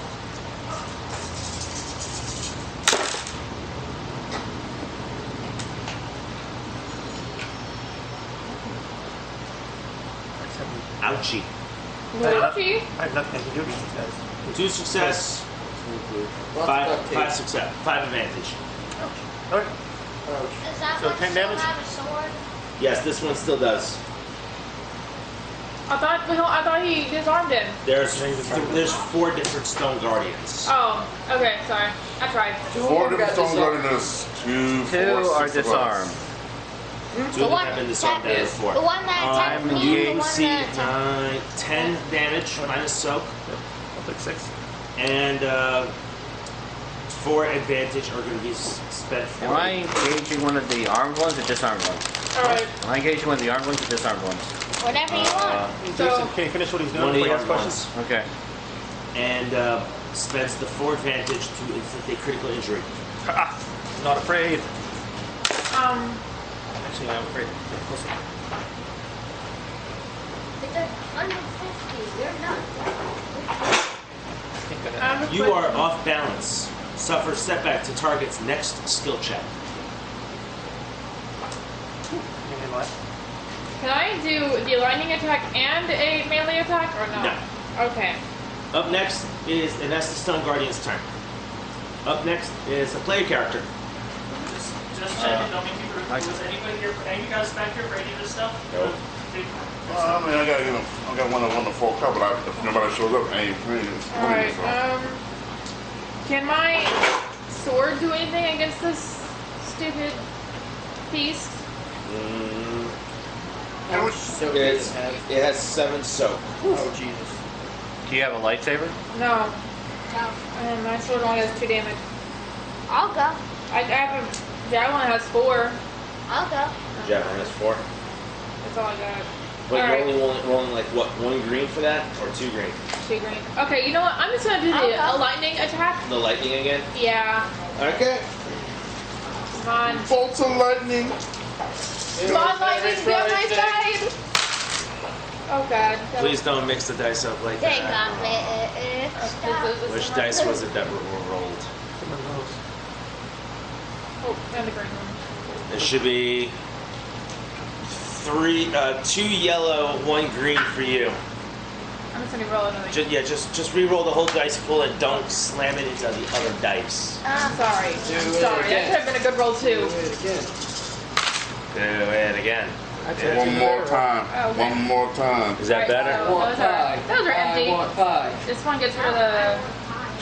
Ouchie. Ouchie. I have nothing I can do against these guys. 2 success, 5 success, 5 advantage. Okay. Is that So one 10 still damage? have a sword? Yes, this one still does. I thought he disarmed him. There's 4 different Stone Guardians. Oh, okay. Sorry. I tried. 4 different stone guardians, 2, 4, 2 are 6 of us. disarmed. 2 of them have been disarmed out of 4. The one that attacked me, the You one see that attacked 10 damage minus soak, I'll take 6. and 4 advantage are going to be spent for Am I you. engaging one of the armed ones or disarmed ones? Alright. Am I engaging one of the armed ones or disarmed ones? whatever you want. So- Can you finish what he's doing One of before the he asks armed questions? ones. Okay. And spends the 4 advantage to inflict a critical injury. Ah, not afraid. Um. Actually, I'm afraid. Listen. But they're under 50. You're not. You are off balance. Suffer setback to target's next skill check. And what? Can I do the lightning attack and a melee attack or no? No. Okay. Up next is, and that's the Stone Guardian's turn. Up next is a player character. Just checking, don't make me rude. Was anybody here, any of you guys back here for any of this stuff? No. I mean, I got one of the 4 cup, but if nobody shows up, I ain't playing it. Alright, can my sword do anything against this stupid beast? It has 7 soak. Oh, Jesus. Do you have a lightsaber? No. No. My sword only has 2 damage. I'll go. I have a javelin that has 4. I'll go. Javelin has 4. That's all I got. But you're Alright. only rolling like what, 1 green for that, or 2 green? 2 green. Okay, you know what? I'm just gonna do Okay. a lightning attack. The lightning again. Yeah. Okay. Come on. Bolts of lightning. Come on, lightning, be on my side. Oh god. Please don't mix the dice up like They that. got me. Which dice was it that were rolled? Some of those. Oh, and the green one. It should be 2 yellow, 1 green for you. I'm just gonna roll another. Just re-roll the whole dice pool and don't slam it into the other dice. I'm sorry. Do I'm it sorry. That again. could have been a good roll too. Do it again. Do it again. One more time. Okay. One more time. Is that Right, better? so- Want Those are- pie. those are empty. I want pie. This one gets rid of the.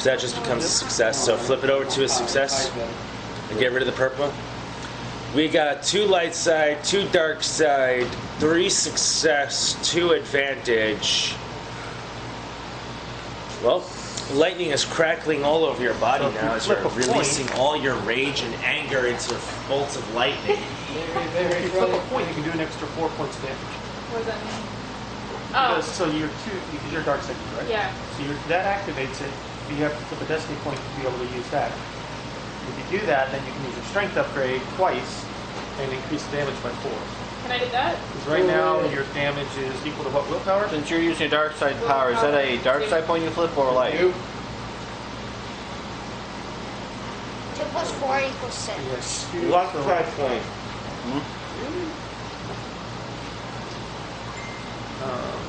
So that just becomes a success. So flip it over to a success Pie's better. and get rid of the purple. We got 2 light side, 2 dark side, 3 success, 2 advantage. Well, lightning is crackling all over your body So if you now as you're flip a releasing all your rage and anger into bolts of lightning. Very, If very you flip a brilliant. point, you can do an extra 4 points of damage. What does that mean? Because, Oh, so you're because you're dark side, right? yeah. So that activates it. But you have to flip a destiny point to be able to use that. If you do that, then you can use your strength upgrade twice and increase the damage by 4. Can I do that? Because right now your damage is equal to what willpower? Since you're using a dark side power, is that a dark side point you flip or light? 2. 2 plus 4 equals 6. Yes. Lock the 5 point.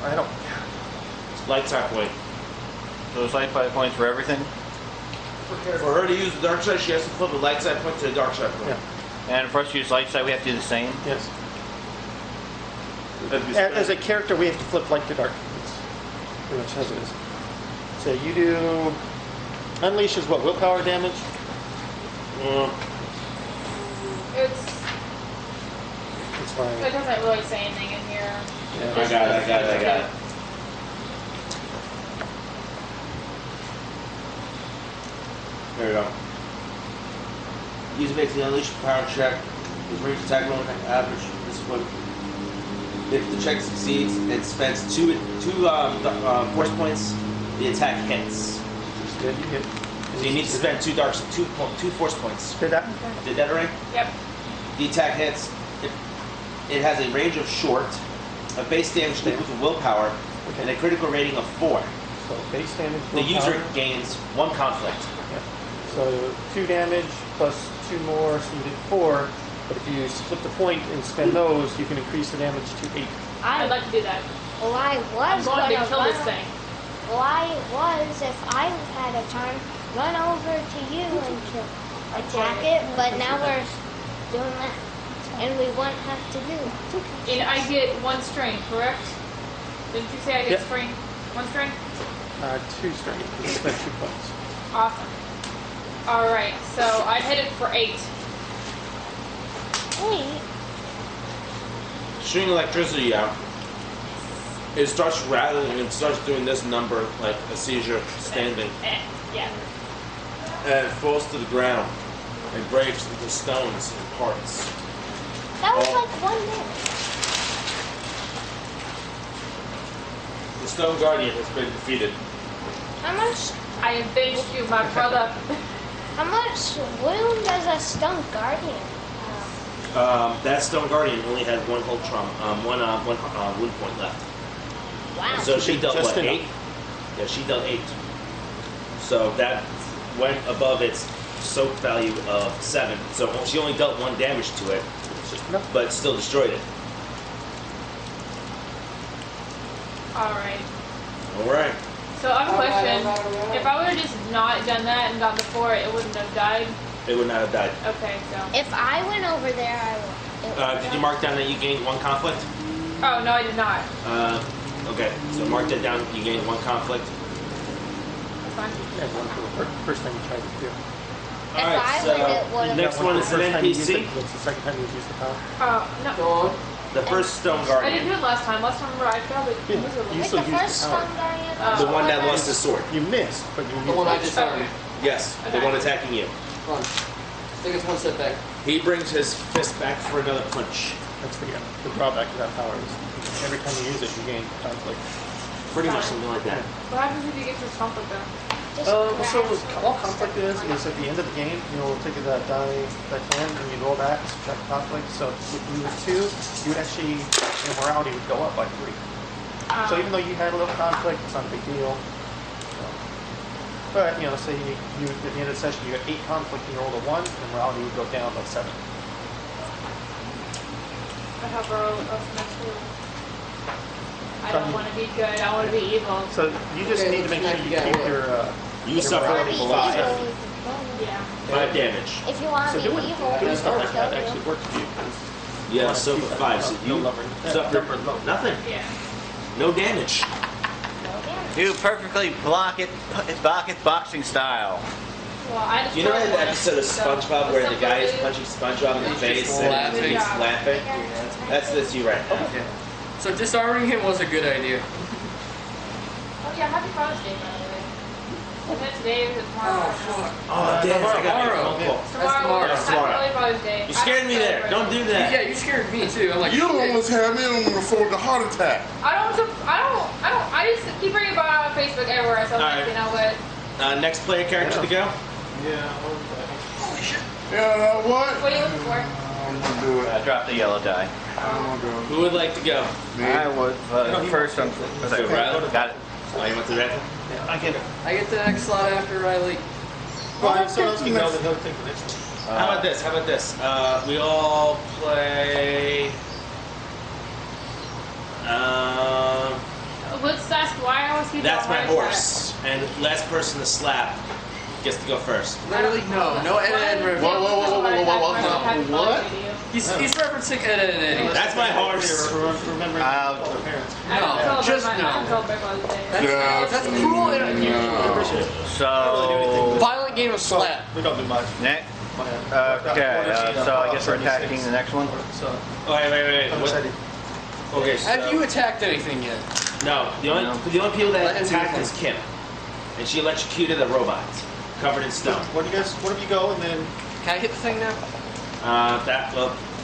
I don't. Light side point. So it's light 5 points for everything? For her to use the dark side, she has to flip a light side point to the dark side point. Yeah. And for us to use light side, we have to do the same? Yes. That'd be As a character, we have to flip light to dark. It's pretty much as it is. So you do. Unleash is what? Willpower damage? It's. It's fine. It doesn't really say anything in here. Yeah. I got it. There we go. Use makes the unleash power check. His range attack roll average. This is what. If the check succeeds, it spends two force points. The attack hits. Yeah, you hit. So you need to spend two force points. Did that? Did that already? Yep. The attack hits. It has a range of short, a base damage equal to willpower, and a critical rating of 4. So base damage. The user willpower. gains 1 conflict. Yeah. So 2 damage plus 2 more, so you did 4. But if you split the point and spend those, you can increase the damage to 8. I'd like to do that. Well, I I'm was going to gonna kill this run- thing. Well, I was, if I had a turn, run over to you and attack it, but now we're doing that. And we won't have to do it. And I get 1 strength, correct? Didn't you say I get Yep. strength? 1 strength? 2 strength, because you spent 2 points. Awesome. Alright, so I hit it for 8. Wait, Shooting electricity out. It starts rattling and it starts doing this number like a seizure standing. Yeah. And it falls to the ground and breaks into stones and parts. that was Oh. like 1 minute. The Stone Guardian has been defeated. How much, I avenged you, my brother. how much wound does a stone guardian have? That Stone Guardian only had 1 whole trauma, one wound point left. Wow. So she dealt Just what, enough. 8? Yeah, she dealt 8. So that went above its soak value of 7. So she only dealt 1 damage to it, but still destroyed it. Alright. Alright. So I have a question. If I would have just not done that and gone before it wouldn't have died. It would not have died. Okay, so. If I went over there, I would. Did you mark down that you gained 1 conflict? Oh, no, I did not. Okay, so mark that down. You gained 1 conflict. That's fine. Yeah, one for the first time you tried to do. If I would, it would have. Next one is an NPC. It's the second time you used the power. No. Go on. The first Stone I didn't do Guardian. it last time. Last time I failed it Yeah, miserably. you Like still the used first the power. Stone Guardian. The one that lost his sword. You missed, but you used The one I it. disarmed. Yes, the Okay. one attacking you. Come on. I think it's one step back. He brings his fist back for another punch. That's the drawback to that power is every time you use it, you gain conflict. Pretty much something like that. What happens if you get to this conflict though? Just So crash. all conflict is at the end of the game, you'll take that die that 10 and you roll that, subtract conflict. So if you was 2, you would actually, your morality would go up by 3. So even though you had a little conflict, it's not a big deal. So, but, say you at the end of the session, you got 8 conflict and you rolled a 1, and morality would go down by 7. I have a semester. I don't want to be good. I want to be evil. So you just Okay, need to make let's sure you not keep get your, You your suffer morality Evil, below 7. evil. Yeah. 5 damage. If you want So to be doing evil, stuff like that kill you. actually works for you. 'Cause you Yeah, wanna so keep for that 5. So no you number. suffer nothing. Yeah. No damage. No damage. You perfectly block it boxing style. Well, I just. You know that episode of SpongeBob where the guy is punching SpongeBob in the face and laughing. he's laughing? That's you right now. So disarming him was a good idea. Oh yeah, happy Father's Day by the way. Is it today or is it tomorrow? Oh, damn, I got tomorrow. a phone call. Tomorrow. That's Happy tomorrow. early Father's Day. You scared me there. Don't do that. Yeah, you scared me too. I'm like, You shit. almost had me on the floor with a heart attack. I just keep bringing about it on Facebook everywhere. So I'm Alright. like, you know what? Next player character to go. Yeah, what? What are you looking for? I'm gonna do it. Drop the yellow die. I'm gonna do Who would like to go? it. Me. I would first. Was that So, Riley? Got it. Oh, you want the red? I get it. I get the next slot after Riley. Well, so else can go, then he'll take the next one. How about this? How about this? We all play. Let's ask why I always keep That's on my right horse, and last person to slap gets to go first. Literally, no Ed and River. What? He's referencing Ed and Eddie. That's my horse. Remember their parents. I don't No, celebrate just my, I no. don't celebrate Father's Day. Yeah, That's cruel and unusual. So Violent game of slap. We don't do much. next. Okay. So I guess we're attacking the next one. So, Oh, wait. I'm What? excited. Okay, so Have you attacked anything yet? no. The only people Let that him do attacked it. is Kim, and she electrocuted the robot, covered in stone. What if you go and then Can I hit the thing now?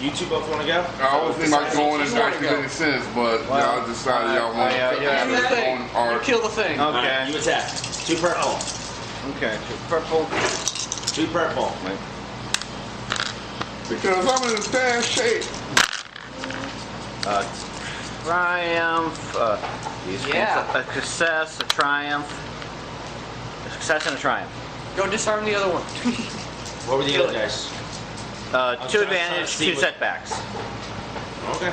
You two both want to go? I was thinking about going and Just wanna actually go. any sense, but y'all decided y'all want yeah, to yeah. Kill the thing. You art. kill the thing. All right, Okay. you attack. 2 purple. Okay. Purple. 2 purple. Because I'm in a bad shape. Triumph. Yeah. A success. A triumph. A success and a triumph. Go disarm the other one. What were the other guys? 2 advantage, see 2 what- setbacks. Okay.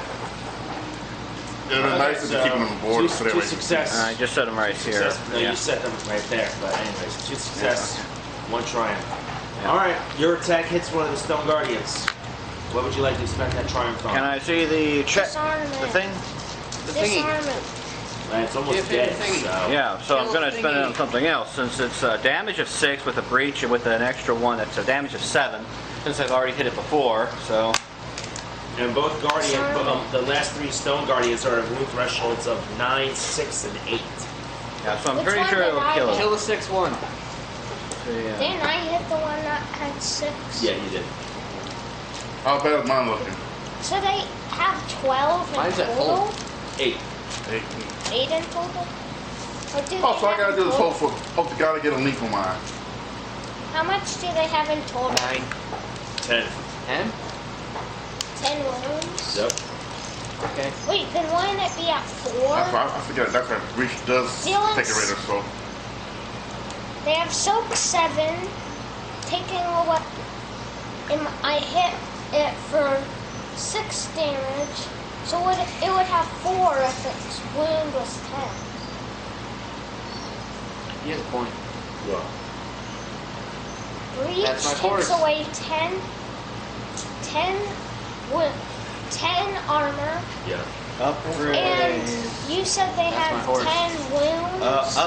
It was nice to keep them on the board so that Two way. success. I just set them right here. Success. No, Yeah. you set them right there. But anyways, 2 success, 1 triumph. All right, your attack hits one of the Stone Guardians. What would you like to spend that triumph on? Can I see the check? Disarm The it. thing? The thingy. Disarm it. It's almost Give him dead. the thingy. So. Yeah, so I'm Kill going to the spend it on thingy. something else since it's damage of 6 with a breach and with an extra 1 that's a damage of 7 since I've already hit it before. So And both the last 3 Stone Guardians are at wound thresholds of 9, 6, and 8. yeah, so I'm Which pretty one sure did it'll I kill hit? it. Kill the 6-1. Yeah. Didn't I hit the one that had 6? Yeah, you did. How bad is mine looking? So they have 12 in Mine's at total? 8. 8 in total? Or do Oh, they so I have gotta in do this total? hope to God I get a leaf on mine. How much do they have in total? 9. 10. 10? 10 wounds? Yep. Okay. Wait, then wouldn't it be at 4? I forget that's right. Reach does Feelings? take a rate or so. They have Silk 7, taking away. I hit it for 6 damage, so it would have 4 if its wound was 10. He has a point. Well, Breach That's my takes horse. away 10 armor, yeah. Upgrade. and you said they That's my have horse. 10 wounds.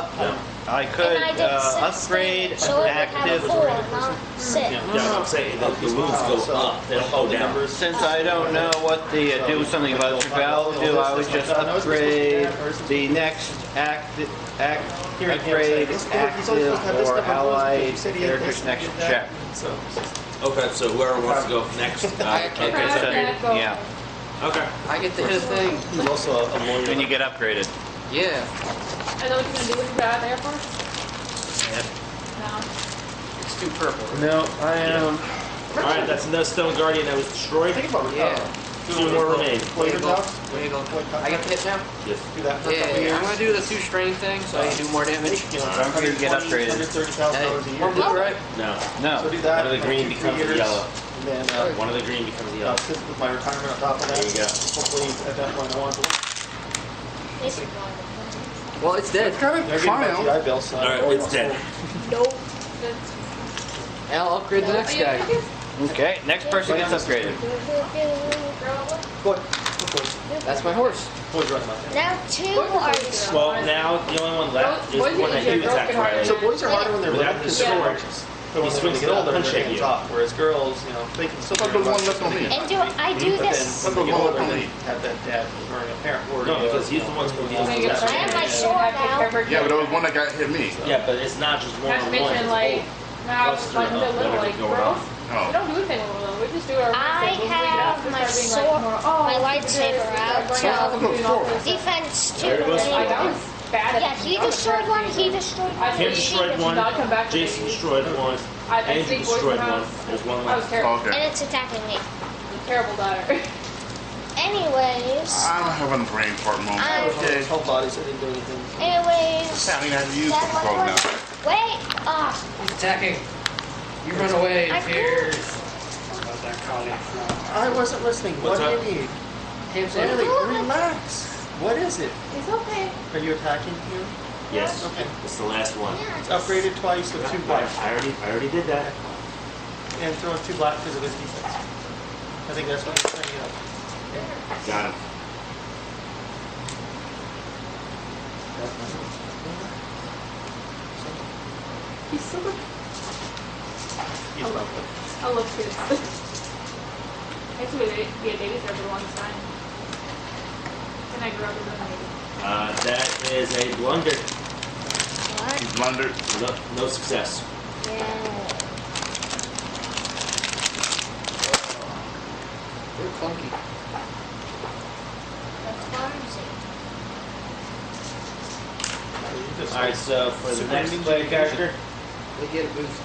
I could and I did 6 upgrade damage, so it would have active. 4, not 6. Yeah, I'm saying the wounds go up, they don't go down. Since I don't know what the do something about the Val will do, I would just upgrade the next upgrade active or allied character's next check. Okay, so whoever wants to go next. I can't Okay, so, Go. Yeah, okay. I get to hit a thing. He's also a lawyer. when you get upgraded. Yeah. I know what you're gonna do when you get out of the Air Force? No. It's too purple. No, I am. Alright, that's another Stone Guardian that was destroyed. Think about it. Yeah. 2 more remain. Flavor Wiggle. tops. Wiggle. I get to hit now? Yes. Do that for a couple Yeah, years. I'm gonna do the 2 strain thing so I can do more damage. You know, I'm gonna get upgraded. $130,000 a Hey, year. we're blue, right? No. No. So do that. One of the green like 2 becomes years, yellow. And then One of the green becomes yellow. sit with my retirement on top of that. There you go. Hopefully at that point I want to. Well, it's dead. It's kind They're of getting my fine. GI Bill, so Alright, it's dead. Nope. And I'll upgrade the next guy. Okay, next person gets upgraded. Boy, That's my horse. boy's running my Now 2 are Well, now the only one left is the one that you attacked Riley. So boys are harder when they're Without little the because they're sword, righteous. But when he they swings get the older, punch they're at hands you. off. Whereas girls, you know, they can still But the one left on me. And do I do But then this? when they get older, they have that dad or a parent or No, because he's the one who deals with I have my that. sword out. Yeah, but there was one that got hit me. Yeah, but it's not just one Not to on one. mention, like, now it's like the little, like, girls. We Oh. don't do anything with little, we just do our. I we'll have just my start being like sword, more, oh, my let's do this, lightsaber out, let's so do all this. defense 2. There goes Like, I was bad at. Yeah, he destroyed one, he destroyed one. Him destroyed one, Not come back to Jason me. destroyed one, I Andrew think destroyed boys one. house. There's one I was left. terrible. And Okay. it's attacking me. Terrible daughter. Anyways, I'm having a brain fart moment. I'm- Okay. whole bodies, I didn't do anything. anyways, I don't even have to use that the one phone was, now. wait, He's attacking. You run away. I Fears. I wasn't listening. What's What do up? you need? Can't say Riley, anything. relax. What is it? It's okay. Are you attacking him? Yes, Okay. it's the last one. It's upgraded twice with 2 black. I already did that. And throw 2 black because of his defense. I think that's what he's saying. Yeah. Got him. He's so good. He's not good. I love kids. Actually, be a babysitter for the longest time. And I grew up with a baby. That is a blunder. what? He's blundered. No success. Yeah. They're clunky. That's clumsy. Alright, so for the next player character, They get a boost.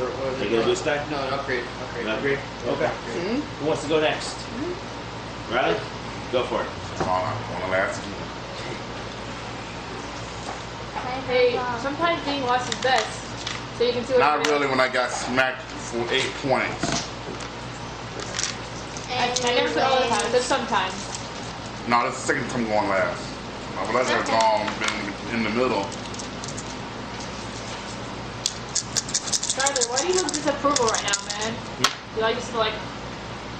Or they get a boost die? No, an upgrade. An upgrade? Okay. Who wants to go next? Riley? Go for it. On the last. Hey, sometimes being lost is best. So you can see what Not you're doing. really when I got smacked for 8 points. I never said all the time, but sometimes. No, this is the second time going last. My brother has gone been in the middle. Tyler, why do you look disapproval right now, man? You like just like,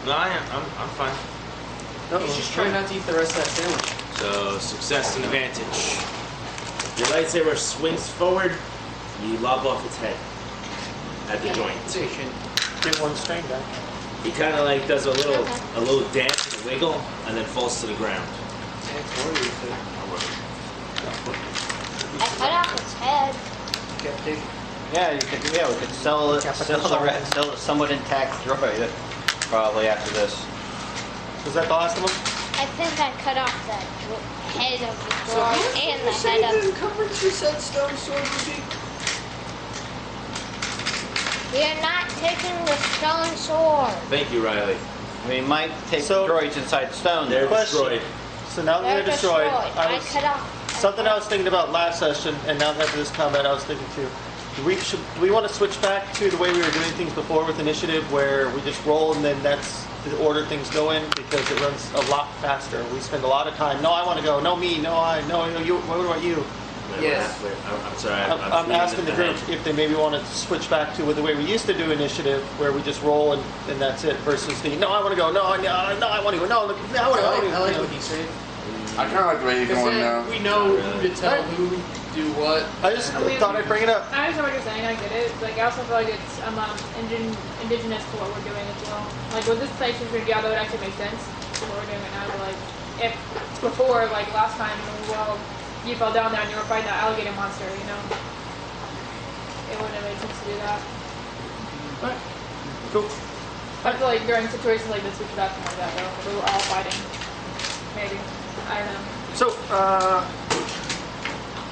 No, I'm fine. No, he's just trying not to eat the rest of that sandwich. So, success and advantage. Your lightsaber swings forward, you lob off its head at the joint. Station. Get 1 strain back. He kind of like does a little dance and a wiggle, and then falls to the ground. I cut off his head. Yeah, we could sell it, sell a somewhat intact droid probably after this. Was that the last one? I think I cut off the head of the So dog and the head of. encumbrance you said stone sword boutique? We are not taking the stone sword. Thank you, Riley. We might take So- droids inside stone. They're Question. destroyed. So now that They're they're destroyed, I I was, cut off. something I was thinking about last session, and now that this combat, I was thinking too. Do we want to switch back to the way we were doing things before with initiative, where we just roll and then that's the order things go in, because it runs a lot faster. We spend a lot of time. No, I want to go. No, me. No, I. No, you. What about you? Yes. I'm sorry. I'm asking the group if they maybe want to switch back to the way we used to do initiative, where we just roll and that's it, versus the no, I want to go. No, I want to go. No, I want to go. I like what he's saying. I kind of like the way you're Because going now. then we know who to tell who to do what. I just thought I'd bring it up. I understand what you're saying. I get it. Like, I also feel like it's indigenous to what we're doing as well. Like, with this place in Trinidad, that would actually make sense to what we're doing right now. But, like, if before, like, last time, well, you fell down there and you were fighting that alligator monster, you know? It wouldn't have made sense to do that. Alright. Cool. I feel like during situations like this, we should have something like that, though. We were all fighting. Maybe. I don't know. So,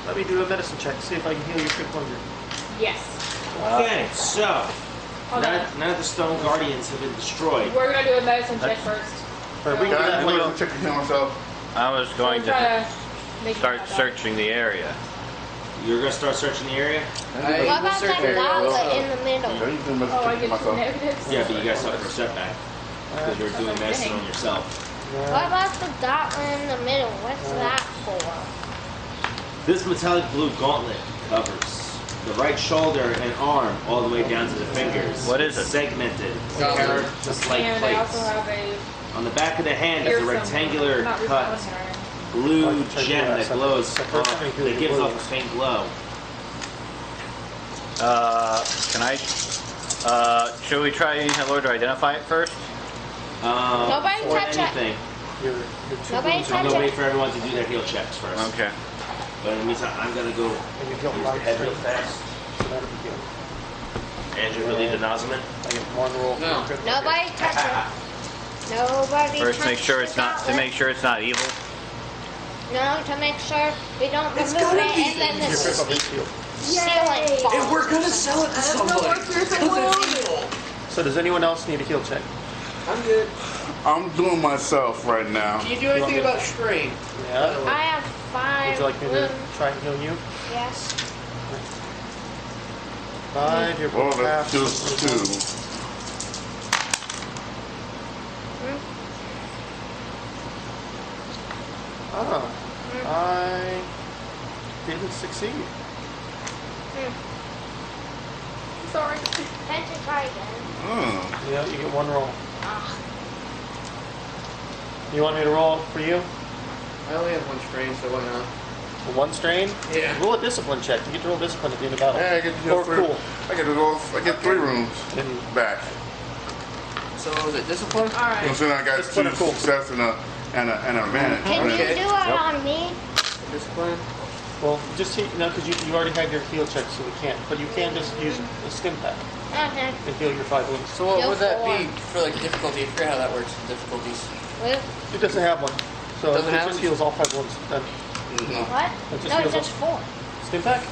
let me do a medicine check, see if I can heal your trip wonder. Yes. Okay, so Hold none on. of the stone guardians have been destroyed. We're gonna do a medicine check first. Alright, we Can can do I that do later. a check to heal myself? I was going We're trying to make start it searching the area. You're gonna start searching the area? I What will about search that area goblet also. in the middle? Okay, you can Oh, I check get two myself. negatives? Yeah, but you guys suffer a setback because you're doing medicine on yourself. What about the gauntlet in the middle? What's that for? This metallic blue gauntlet covers the right shoulder and arm all the way down to the fingers. What is it? Segmented, Gauntlet. just like And I also plates. have a On the back of the hand is ear a symbol. rectangular Not cut rectangular. blue I can check gem that that separate- glows separate. off, I can heal that your gives off a blues. faint glow. Can I? Should we try using Hello to identify it first? Nobody Or touch it. anything. Your two Nobody wounds I'm are touch gonna it. wait for everyone to do their heal checks first. Okay. But in the meantime, I'm gonna go and you heal use the light head real straight. fast. So that'll be good. Andrew, relieve the Nazamin. I get one roll. No. for trip. Nobody touch it. Nobody First, touch make sure the it's not to gauntlet. make sure it's not evil. No, to make sure we don't It's remove gotta it be and then Your the trip up is healed. ceiling falls. And we're gonna sell it to somebody. Because it's evil. So does anyone else need a heal check? I'm good. I'm doing myself right now. Can you do anything about strain? Yeah. I have Would 5 you like me to wounds. try and heal you? Yes. 5, you're Well, both half. that's just 2. Oh, I didn't succeed. Sorry. Can't you try again? Oh. Yeah, you get one roll. Ah. You want me to roll for you? I only have one strain, so why not? One strain? Yeah. Roll a discipline check. You get to roll discipline at the end of battle. Yeah, I get to heal Or three. cool. I get to go. I get 3 rooms And back. So is it discipline? Alright. So then I got Just put 2 it cool. success and an advantage. Can Okay. you do it on me? Discipline. well, just because you already had your heal check, so we can't. But you can just use a stim pack Okay. and heal your 5 wounds. So what Go would that for be for like difficulty? I forget how that works. Difficulties. Well, It doesn't have one, so Doesn't it have just one? heals all 5 wounds. Done. Mhm. what? It just No, heals just 4. Stim pack?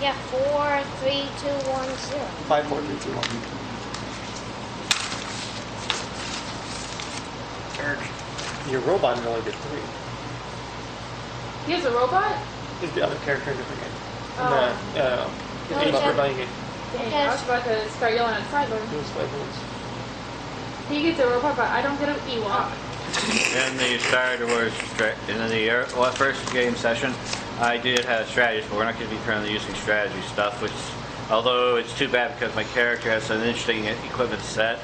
Yeah, 4, 3, 2, 1, 0. 5, 4, 3, 2, 1. Your robot only did 3. He has a robot? Is the other character in a different game? Oh. The No, Age of that- Rebellion game. Dang, I was about to start yelling at Cyber. It was 5 wounds. He gets a robot, but I don't get an Ewok. In the Star Wars, first game session, I did have strategies, but we're not going to be currently using strategy stuff, which, although it's too bad because my character has an interesting equipment set,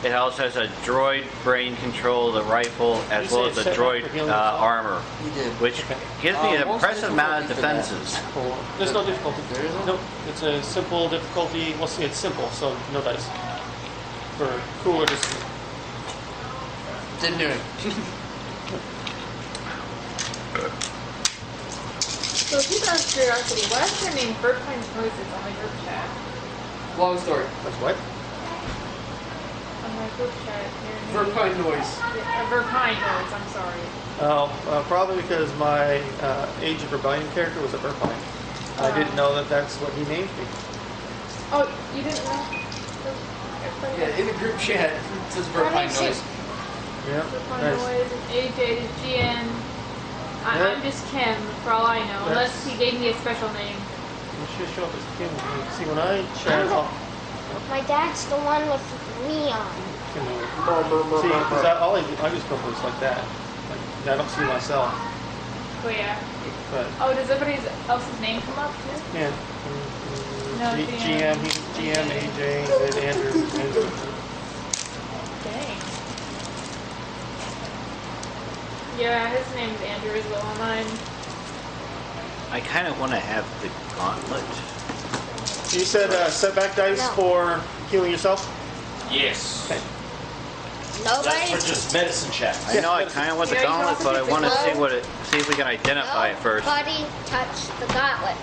it also has a droid brain control, the rifle, as You well say as the it's set droid up for healing yourself? armor, You did. which gives me an what's the impressive amount of difficulty for that? defenses. Cool. There's no difficulty. There isn't? Nope. It's a simple difficulty. Well, see, it's simple, so no dice. For cooler discipline. Didn't do it. So just out of curiosity, why is your name Birdpine Noises on my group chat? Long story. That's what? On my group chat, your name... Verpine noise. Birdpine Noise, I'm sorry. Oh, probably because my Age of Rebellion character was a Burpine. I didn't know that that's what he named me. Oh, you didn't know? Everybody Yeah, in the group chat, it says That Verpine makes it- noise. Yeah. Birdpine Nice. Noise, and AJ is GN. Yeah. I'm just Kim, for all I know, unless he gave me a special name. should show up as Kim. See, when I chat, I'll... My dad's the one with Leon. See, because I just go post like that. Like, I don't see myself. Oh yeah. But, Oh, does everybody else's name come up too? yeah. No, GM, AJ, and Andrew. Dang. Yeah, his name's Andrew as well on mine. I kind of want to have the gauntlet. You said setback dice No. for healing yourself? Yes. Okay. That's for Nobody. just medicine checks. I know I kind of want the Yeah, you can gauntlet, also but I take the want to see glove. see if we can identify it first. Nobody touch the gauntlet.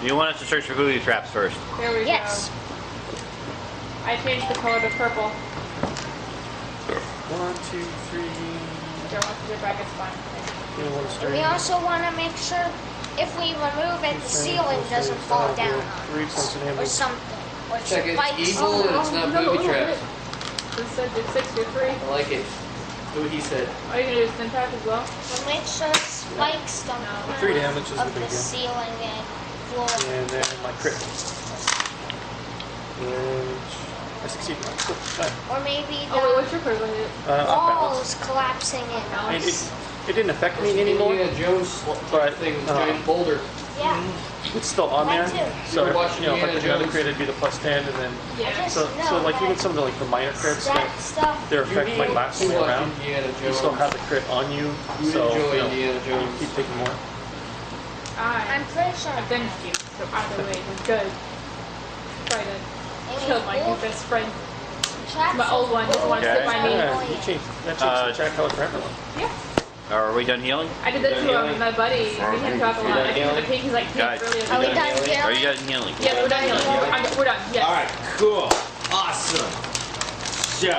You want us to search for booby traps first. There we Yes. go. I changed the color to purple. 1, 2, 3. Don't want to do it back, it's fine. You know, one And string. we also want to make sure if we remove it, the ceiling doesn't fall down on us or something. Or Check it. spikes. It's evil and it's not booby traps. This said did 6 or 3. I like it. Do what he said. Are you gonna do this impact as well? We'll make sure spikes don't No. come 3 out damage is of the big the deal. ceiling and floor. And then my crit. Which I succeeded. Cool. Alright. Or maybe Oh wait, the what's your purple hit? I'm balanced. walls collapsing in. I mean, it didn't affect me anymore. Indiana Jones But, thing, uh, giant boulder. Yeah. It's still on there. Mine too. So, You were watching you know, if I Indiana took another Jones. crit, it'd be the +10, and then Yeah. Just so know like even that some of the like the minor crits, that stuff. their effect like lasts all the way around. Indiana You Jones. still have the crit on you, You so enjoy you know, Indiana you Jones. keep taking more. I'm pretty sure. I finished you, so either way, we're good. Try to And kill my new wolf best friend. traps My old one doesn't want to sit by me. Yeah, you change that changes the chat color for everyone. Yeah. Are we done healing? I did that to my buddy. We didn't talk a lot. I think the pink, he's like pink Guys. earlier. Are we done Are you healing? guys healing? Yeah, we're done healing. We're done, yes. All right, cool, awesome. So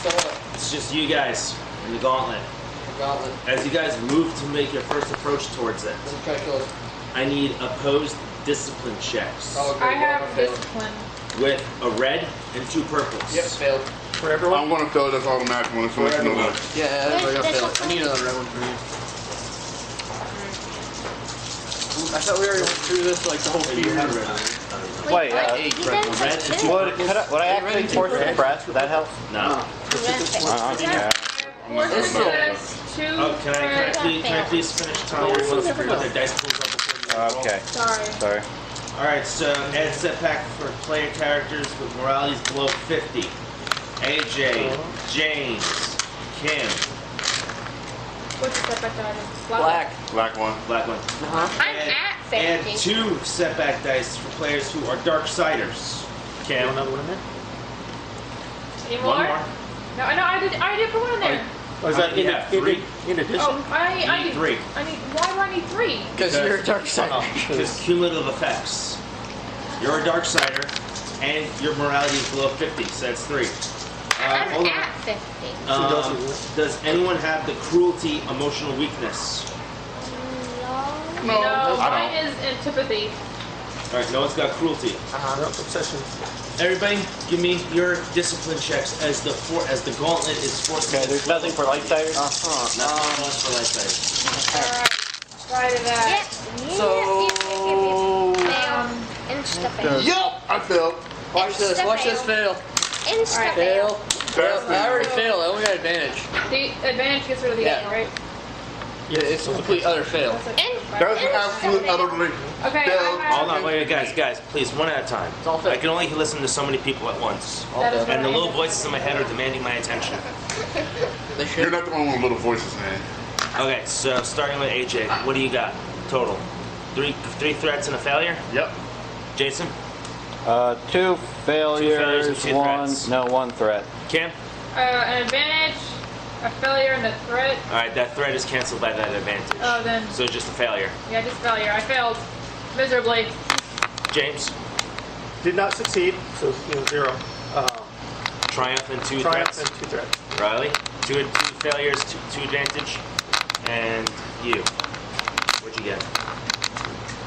So what? it's just you guys in the gauntlet. Gauntlet. As you guys move to make your first approach towards it, Let's try to kill us. I need opposed discipline checks Oh, okay. I have failed. discipline. with a red and 2 purples. Yep, failed. For everyone. I'm gonna fill that's automatic one, so I know that. Yeah, Where's everybody else failed. I discipline? need another red one for you. I thought we already went through this like the whole You fear. had red. Wait, what? Hey, You red- didn't red take and two. two- would I actually force the press? Would that help? No. You didn't take two. Yeah. Four This is- success, 2 Oh, can I please finish telling everyone what their dice pools are before you roll? Okay. Sorry. Sorry. All right, so add setback for player characters with moralities below 50. AJ, James, Kim, What's the setback that I did? Black. Black one. black one. I'm at Add 50. 2 setback dice for players who are Darksiders. You Kim, want another one in there? Any more? one more. No, I know, I did put one in there. Oh, is How that many you have? 3? in addition? Oh, I Need need 3. I need, why do I need 3? Because you're a dark side. Because cumulative effects. You're a Darksider, and your morality is below 50, so that's 3. I'm Hold on. at 50. Does anyone have the cruelty emotional weakness? No. Oh, No, I mine is antipathy. All right, no one's got cruelty. No, obsession. Everybody, give me your discipline checks as the gauntlet is forcing. Okay, there's nothing for lightsiders? Nothing else for lifesiders. Alright, try to that. Yep. So- Fail. Insta fail. Yup, I failed. Watch this. Watch this fail. Insta Alright. fail. Fail. I already failed. I only got advantage. The advantage gets rid of the Yeah. game, right? Yeah, it's a complete utter fail. In, That's an absolute utterly. Okay, Fail. I have... Hold on, wait, guys, please, one at a time. all fair. I can only listen to so many people at once, That is and the what I little have. voices in my head are demanding my attention. They You're should. not the one with little voices, man. Okay, so starting with AJ, what do you got total? Three threats and a failure. Yep. Jason, 2 failures and failures, 2 threats. one threat. Kim. An advantage, a failure, and a threat. All right, that threat is canceled by that advantage. Oh, then, So just a failure. yeah, just failure. I failed miserably. James, Did not succeed, so 0. triumph and 2 Triumph threats. and 2 threats. Riley, two failures, two advantage, and you. What'd you get?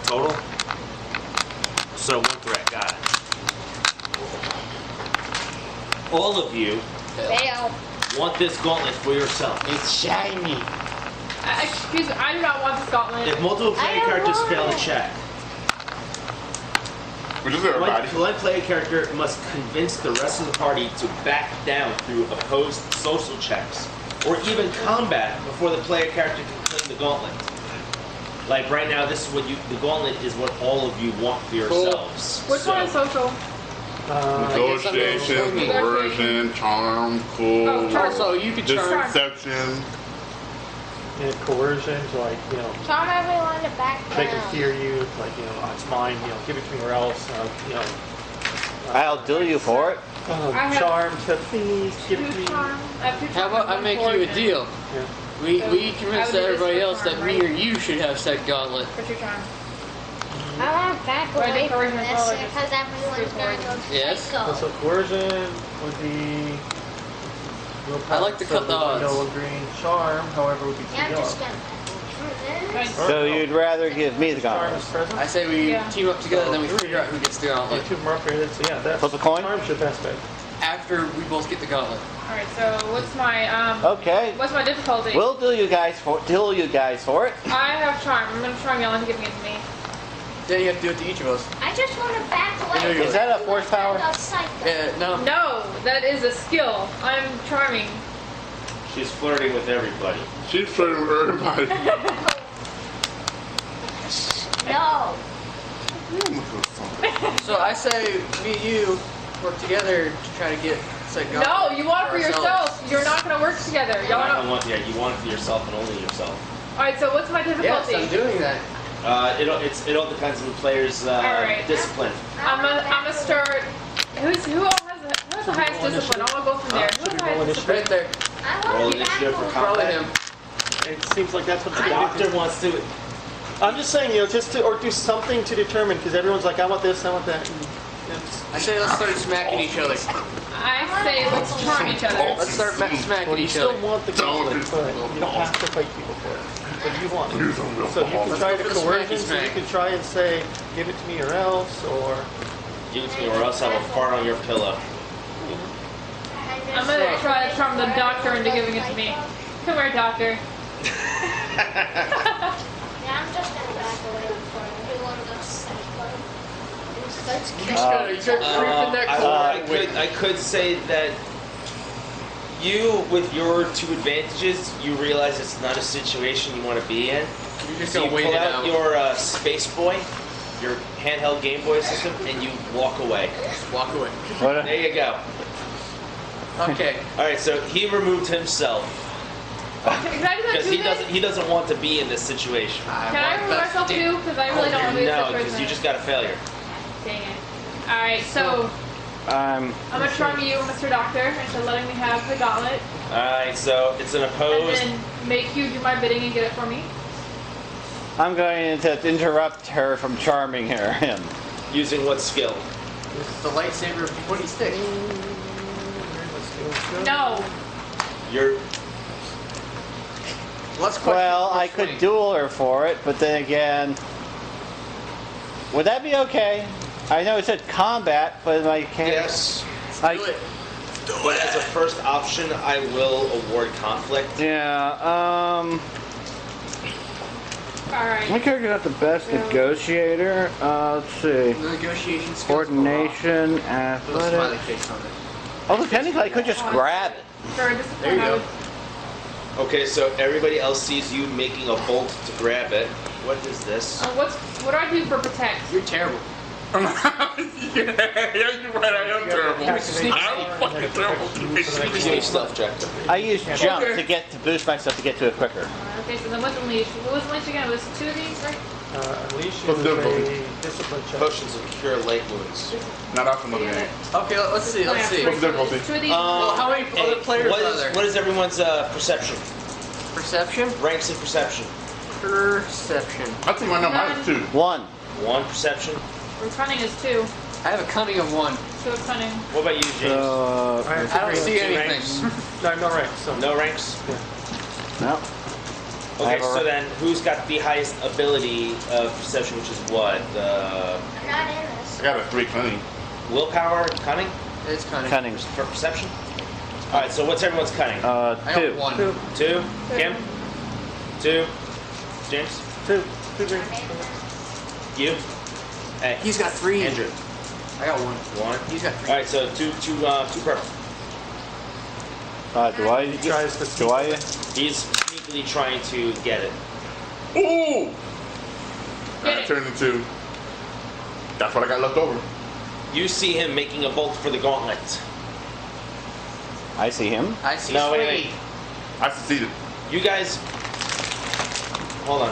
Total? So 1 threat, got it. All of you fail. want this gauntlet for yourself. It's shiny. Excuse me, I do not want this gauntlet. If multiple I player don't characters want fail the it. check, Which is everybody. One player character must convince the rest of the party to back down through opposed social checks or even combat before the player character can claim the gauntlet. Like right now, this is what the gauntlet is what all of you want for yourselves. Which one is social? Negotiation, coercion, charm, cool, Oh, charm. Also, you could charm. deception. Yeah, coercion to like, Charm everyone to back make them down. fear you, like, oh, it's mine, give it to me or else, I'll do you for it. I have charm to please give it to Two me. charm. I have two How charm about I and make one you a coercion. deal? Yeah. We So, convince I would do this everybody for else that charm, me right? or you should have said gauntlet. What's your charm? I want to back Or I away think from coercion as well, this or just because everyone's going to go Yes. psycho. So coercion would be. I like to cut the odds. Yellow, green, charm, however, would be two Yeah, I'm yellow. just going to Right. So you'd rather give me the Charm gauntlet. is present. I say we Yeah. team up together, then we figure out who gets the Yeah, gauntlet. two of them are upgraded, so yeah, that's. Flip a coin? Charm should pass back. After we both get the gauntlet. All right. So what's my Okay. What's my difficulty? We'll do you guys for it. I have charm. I'm gonna charm y'all into giving it to me. Then you have to do it to each of us. I just want to back away. Is that a force power? No. No, that is a skill. I'm charming. She's flirting with everybody. She's flirting with everybody. No. So I say me and you work together to try to get said gauntlet. No, you want it for ourselves. yourself. You're not gonna work together. Y'all I not. don't want you want it for yourself and only yourself. All right. So what's my Yes, difficulty? I'm doing that. It all depends on the player's right. discipline. I'm gonna start. Who has the highest discipline? I'm gonna go from there. Who has the highest discipline? Right there. I Roll want to back initiative for away. Probably combat. him. It seems like that's what The you're gonna do. doctor wants to. I'm just saying, just to, or do something to determine, because everyone's like, I want this, I want that. And it's, I say let's start smacking each other. I say let's charm each other. Let's start smacking well, you each still other. want the gauntlet, but you don't have to fight people for it. But you want it. So you can Let's try go to for the coercion, smacky so you smack. can try and say, give it to me or else, or Give it to me or else I will fart on your pillow. I'm gonna try to charm the doctor into giving it to me. Come here, doctor. Yeah, I'm just going to back away before everyone goes psycho. And starts killing You start creeping that I could say that you, with your two advantages, you realize it's not a situation you want to be in. You're just So you gonna wait pull it out out. your Space Boy, your handheld Game Boy system, and you walk away. Walk away. What? There you go. Okay. All right, so he removed himself Can I do that because too? he doesn't want to be in this situation. Can I remove myself too? Because I really don't want to be in No, this because situation. you just got a failure. Dang it. Alright, so I'm gonna charm you, Mr. Doctor, into letting me have the gauntlet. All right, so it's an And opposed. then make you do my bidding and get it for me. I'm going to interrupt her from charming him. Using what skill? The lightsaber of 26. No. You're Let's question Well, the I first could swing. duel her for it, but then again, would that be okay? I know it said combat, but my can't. yes, I, Do it. but as a first option, I will award conflict. yeah. Alright. My character's not the best negotiator. Let's see. The negotiation skills. Coordination, Put a smiley athletics. face on it. Although technically, I could just grab it. For There discipline, you I go. would. Okay, so everybody else sees you making a bolt to grab it. What is this? What do I do for protect? You're terrible. Yeah, you're right. I am terrible. I'm fucking terrible. Sneak stealth check. I use jump to boost myself to get to it quicker. Okay, so then what's unleash? What was unleash again? It was two of these, right? unleash What's is the a difficulty? discipline check. Potions of cure light wounds. Not off another game. Okay, let's see. Let's see. What's the difficulty? Two of these. how many other players what are is, there? What is everyone's perception? Perception? Ranks in perception. Perception. I think my number is 2. 1. 1 perception. Or cunning is 2. I have a cunning of 1. 2 of cunning. What about you, James? Alright, I don't see anything. ranks. No rank. So No ranks. No. I Okay, have a so rank. then who's got the highest ability of perception, which is what? I'm not in this. I got a 3 cunning. Willpower, cunning It's cunning. Cunning. for perception. All right, so what's everyone's cunning? I got 2. 1. 2. Kim. 2. James. two green. You. Hey. He's got 3. Andrew. I got one. One. He's got All three. right, so two purple. Do I? He's sneakily trying to get it. Ooh! Get I it. turned into. That's what I got left over. You see him making a bolt for the gauntlet. I see him. I see No, wait, three. wait. I succeeded. You guys, hold on.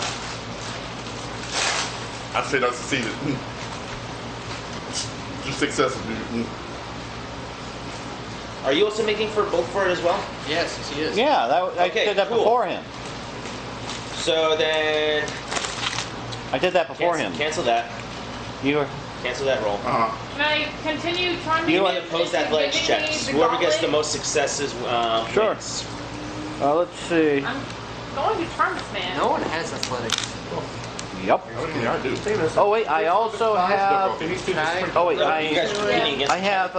I said I succeeded. Two successes, dude. Are you also making for bolt for it as well? Yes, he is. Yeah, I Okay, did that cool. before him. So then, I did that before him. cancel that. You were. Cancel that roll. Uh-huh. Can I continue trying to Give get me opposed athletics checks. Whoever gets the most successes Sure. wins. Let's see. I'm going to charm this man. No one has athletics. Yep. Yeah, I do. Oh wait, I also have. Oh wait, You guys are competing against. I have.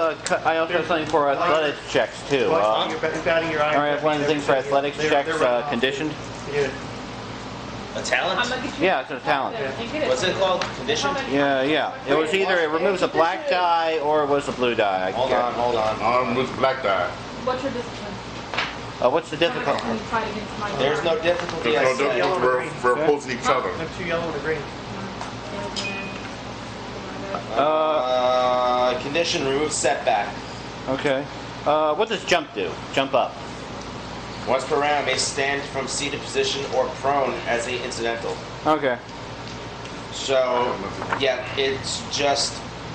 I also have something for athletics checks too. You're batting your eye. I have one of the things for athletics checks conditioned. Yeah. A I'm talent? gonna get you. Yeah, it's a talent. What's it called? Conditioned? Yeah. It was either it removes a black die or it was a blue die. Hold on. I'm with black die. What's your discipline? What's the How much difficulty? can you fight against my There's no difficulty. There's I no said. difference. We're opposing each other. I have two yellow and a green. Condition, remove setback. Okay. What does jump do? Jump up. Once per round, may stand from seated position or prone as a incidental. Okay. So, yeah, it's just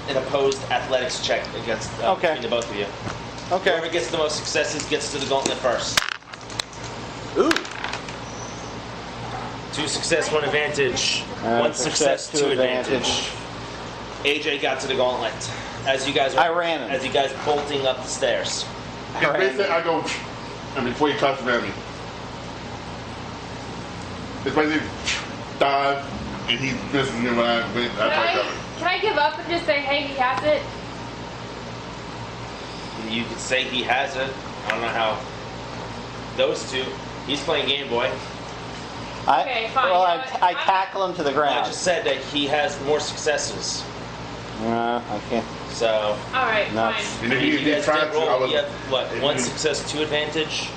an opposed athletics check against Okay. between the both of you. Okay. Whoever gets the most successes gets to the gauntlet first. Ooh. 2 success, 1 advantage. 1 success, 2 advantage. AJ got to the gauntlet. As you guys are, I ran him. As you guys bolting up the stairs. Yeah, basically, I go, and before he touches me, it's basically dive, and he misses me when I went. Can I give up and just say, hey, he has it? You could say he has it. I don't know how. Those two. He's playing Game Boy. Okay, fine. Well, You know what? I tackle him to the I ground. just said that he has more successes. I can't. So, All right, Nuts. fine. And if you he guys tried did to, I roll. was. You have, what, 1 success, 2 advantage?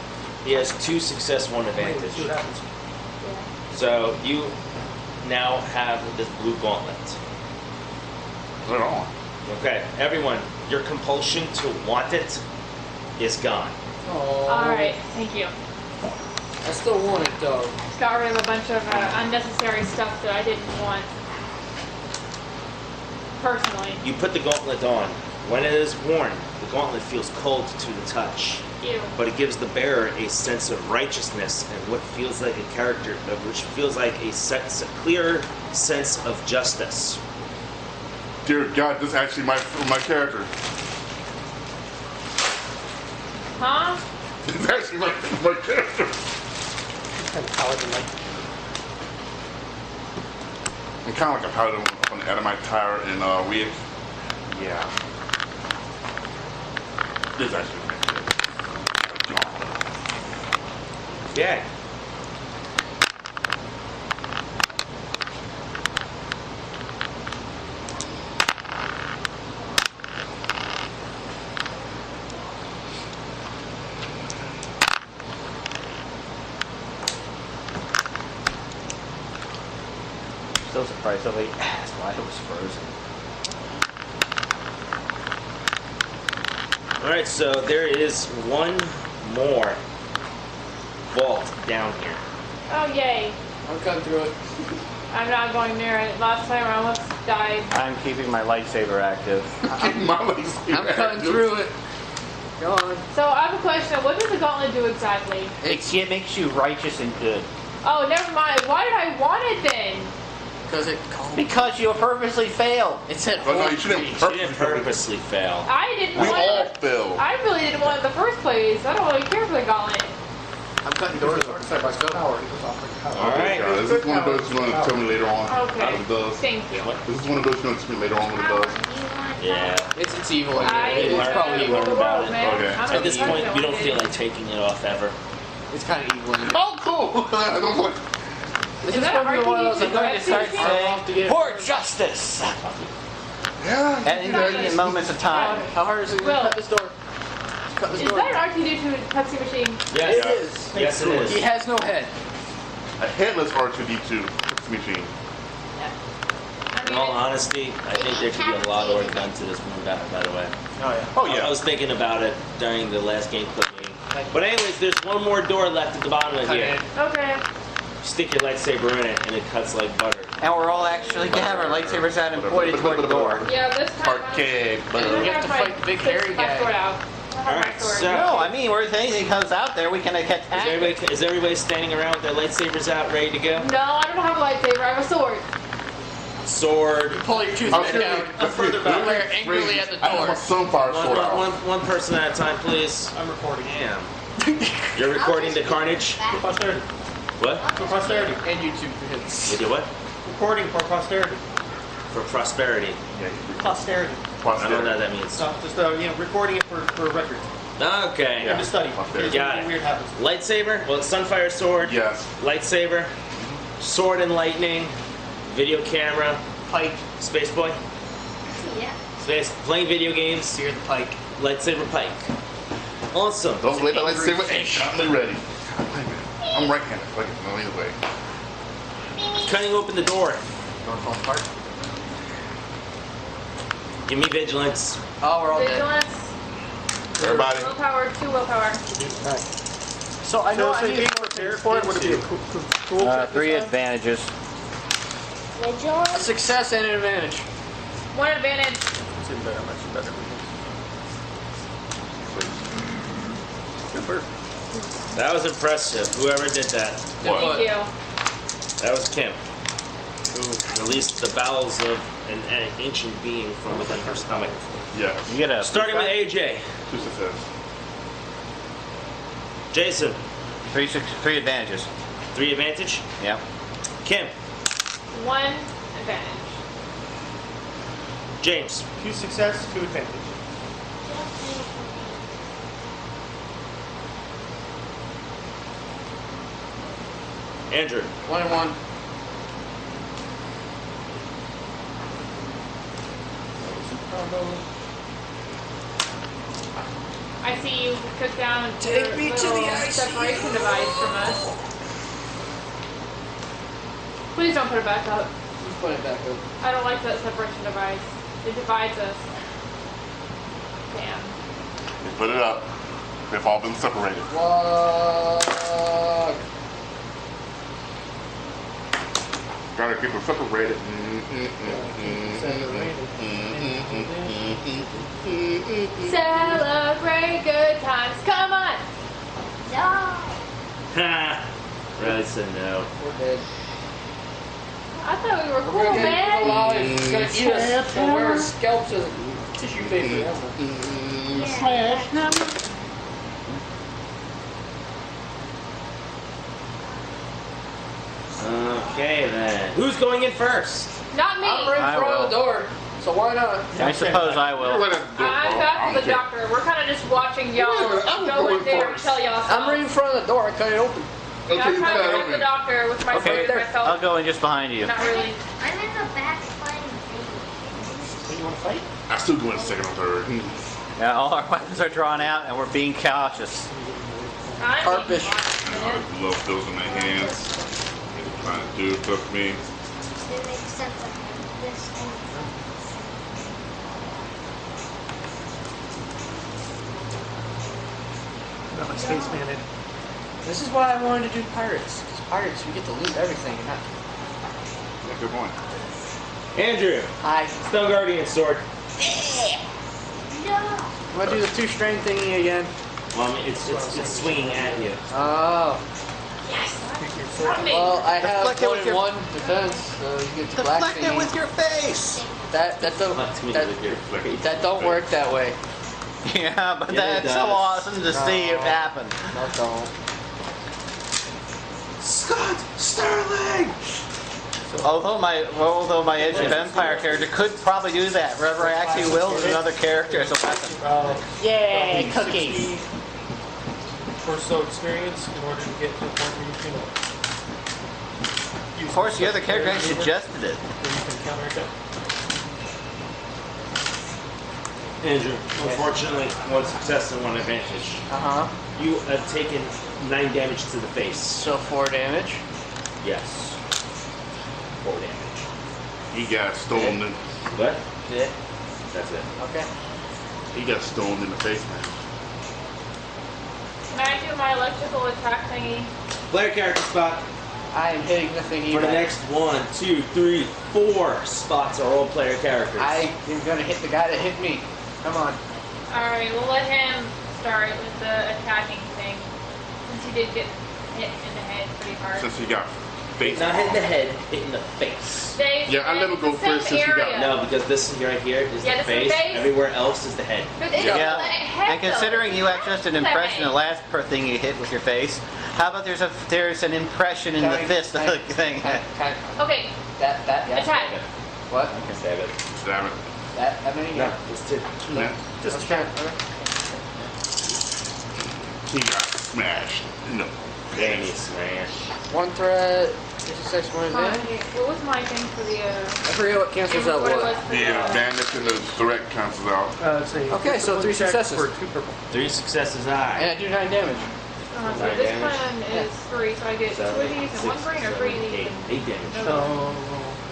He has 2 success, 1 See what advantage. happens. So, you now have this blue gauntlet. Right on. Okay, everyone, your compulsion to want it is gone. Oh. All right, thank you. I still want it though. Got rid of a bunch of unnecessary stuff that I didn't want. Personally. You put the gauntlet on. When it is worn, the gauntlet feels cold to the touch, Ew. but it gives the bearer a sense of righteousness and what feels like a character, which feels like a clear sense of justice. Dear God, this is actually my character. Huh? This is actually my character. Kind of paladin-like. I'm kind of like a paladin up on the Adamite Tower in Wick. Yeah. This is actually my character. Yeah. Still surprised somebody asked why it was frozen. Alright, so there is one more vault down here. Oh, yay. I'm cutting through it. I'm not going near it. Last time I almost died. I'm keeping my lightsaber active. My legs. I'm cutting through it. Go on. So I have a question. What does the gauntlet do exactly? It makes you righteous and good. Oh, never mind. Why did I want it then? Because it called. Because you purposely failed. It said Oh, no, you hold shouldn't me. She didn't purposely fail. I didn't We want all it. fail. I really didn't want it in the first place. I don't really care for the gauntlet. I'm cutting doors. Step by step. Alright. God, this is one of those you're going to tell me later on. Okay. How it does. Thank you. This is one of those you're going to tell me later on what it does. Yeah. It's evil. I It's learned- probably you evil. learned about it. man. Okay. I'm At this surprised point, I you don't wanted feel it. like taking it off ever. It's kind of evil. Oh, cool. I don't like. This Is is that probably one of hard those to I'm going to use? start Are saying For justice! Yeah. At inconvenient moments of time. How hard is it to Will. cut this door? Cut this Is door. that an R2D2 Pepsi machine? Yes. It is. Yes, it is. He has no head. A headless R2D2 machine. In all honesty, I think there could be a lot more done to this one, by the way. Oh yeah. Oh I yeah. was thinking about it during the last game clip meeting. But anyways, there's one more door left at the bottom of here. Okay. Stick your lightsaber in it, and it cuts like butter. And we're all actually gonna have our lightsabers out and pointed toward the door. Yeah, this time. Arcade. You have to fight the big hairy My sword guy. out. I have my Alright, sword. so- No, I mean, if anything comes out there, we can attack it. Is everybody standing around with their lightsabers out, ready to go? No, I don't have a lightsaber. I have a sword. Sword. Pull your tooth I'm back sure down. further back. Glare angrily at the I have door. a sunfire sword out. One person at a time, please. I'm recording. Damn. You're recording the carnage? For posterity. What? For posterity. And YouTube hits. You do what? Recording for posterity. For prosperity. Posterity. I don't know what that means. So just recording it for record. Okay. And to study. Posterity. If Got anything it. weird happens. Lightsaber? Well, Sunfire sword. Yes. Lightsaber. Sword and lightning. Video camera. Pike. Space boy. Yeah. Space. Playing video games. Spear the pike. Lightsaber pike. Awesome. Don't let the lightsaber ain't shotly ready. I'm right-handed, so I can know either way. Cutting open the door. Door falls apart. Give me vigilance. Oh, we're all dead. Vigilance. Everybody. Willpower. 2 willpower. So I know So I if need you were prepared for it, would it be a cool check 3 this time? advantages. a Vigilance. success and an advantage. 1 advantage. It's even better, much better. Super. That was impressive. Whoever did that. What? Thank you. That was Kim. Who released the bowels of an ancient being from within her stomach. Yes. You get a Starting with AJ. 2 success. Jason. 3 advantages. 3 advantage. Yep. Kim. 1 advantage. James. 2 success, 2 advantage. Andrew. 1 and 1. I see you took down Take your me to little the ICU. separation device from us. Please don't put it back up. Just put it back up. I don't like that separation device. It divides us. Damn. They put it up. They've all been separated. Fuck. Gotta keep them separated. Celebrate good times. Come on. No. Ha! Riley said no. We're dead. I thought we were We're cool, gonna get man. alive. It's gonna eat us. We'll wear scalps as tissue paper. Okay then. Who's going in first? Not me. I'm right in I front will. of the door, so why not? I suppose I will. I'm back with the doctor. We're kind of just watching y'all I'm go in going there and first. tell y'all stuff. I'm right in front of the door. I cut it open. Yeah, I'm Okay, trying to you help the doctor with my Okay, sword I'll myself. go in just behind you. Not really. I'm in the back playing So you want to fight? I still go in second or third. Yeah, all our weapons are drawn out and we're being cautious. I'm Harpish. The glove feels in my hands. What are trying to do? Took me. It makes sense. I have this and Got my spaceman in. This is why I wanted to do pirates. Because pirates, we get to loot everything. And not... Yeah, good point. Andrew. Hi. Stone Guardian sword. no. I'm gonna do the 2 strength thingy again. Well, I mean, it's swinging at you. Oh. Not me. Well, I have Deflect it 1 with in your- 1 defense, so you get the black thingy. your face! That don't Not me that, with your that don't work that way. Yeah, but Yeah, it that's so does. awesome to see it happen. No, don't. Scott Sterling. Although my Edge of Empire character could probably do that, Rever actually wills another character as a weapon. Yay, cookies! Or so experience in order to get to the point where you can. Of course, the other character actually suggested it. Where you can counterattack. Andrew, unfortunately, one success and one advantage. Uh-huh. You have taken 9 damage to the face. So 4 damage. Yes. 4 damage. He got stoned. In, What? Yeah. That's it. Okay. he got stoned in the face, man. Can I do my electrical attack thingy? Player character spot. I am hitting the thingy. For the back. next 1, 2, 3, 4 spots are all player characters. I am gonna hit the guy that hit me. Come on. Alright, we'll let him start with the attacking thing. Since he did get hit in the head pretty hard. Since he got face. Not hitting the head, hitting the face. They, I let him it's go the same first since he got- area. No, because this right here is Yeah, the this is face. the face. Everywhere else is the head. But it's Yeah. the head, And considering though. you have just an It's the impression, head. the last thing you hit with your face, how about there's an impression in the fist of the thing? Okay, That, yeah. attack. What? Stab it. Damn it. That many? No, it's 2. Yeah. Just Okay. He got smashed. No. Danny smash. 1 threat, 66, 1 advantage. What was my thing for the, I forget what cancels out what it what. was for The advantage and the threat cancels out. It's a Okay, so 3 check successes. For 2 purple. 3 successes And high. I do 9 damage. So 9 this damage. one is 3, so I get 2 of these and 1 green or 3 of these. 8 damage. No. So,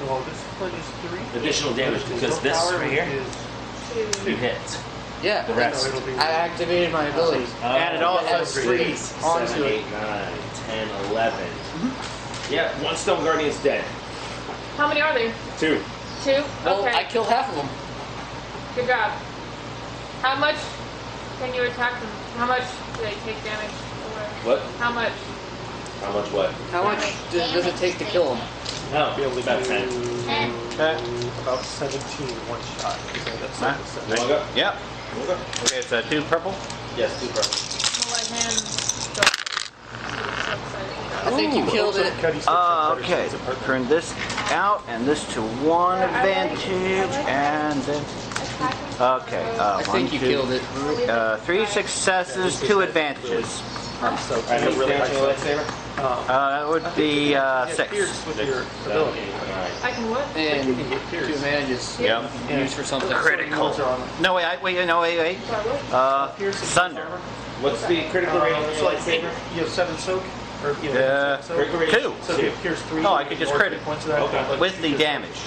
well, this one is 3. Additional damage because this Willpower right here, is 2. 2 hits. Yeah. The rest. it'll be- I activated my abilities. And it also has 3 onto 7, it. 8, 9, 10, 11. Yeah, 1 Stone Guardian's dead. How many are there? 2. 2? Well, Okay. I killed half of them. Good job. How much can you attack them? How much do they take damage? Or What? how much? How much what? How much does it take to kill them? No, probably about 10. about 17 one shot. So that's Huh? You wanna go? Yep. You wanna go? Okay, it's 2 purple. Yes, 2 purple. We'll let him go. I think you killed it. Okay, turn this out and this to 1 advantage and then. Okay, I think you killed it. 3 successes, 2 advantages. So, Alright, how much damage on the lightsaber? That would be 6. Pierce with your 6, 7, ability. 8, 9. I can what? And You can get 2 pierced. advantages. Yep. Used for something. Critical. Those are on- No, wait, wait. Sorry, what? Pierce is Thunder. armor. What's the critical rating on So your like lightsaber? you have 7 soak, or you know, Yeah. 7 soak. Critical rating? 2. So if you pierce 3. Oh, I could just or crit it. 3 points of that. Okay. Like, With the you just- damage.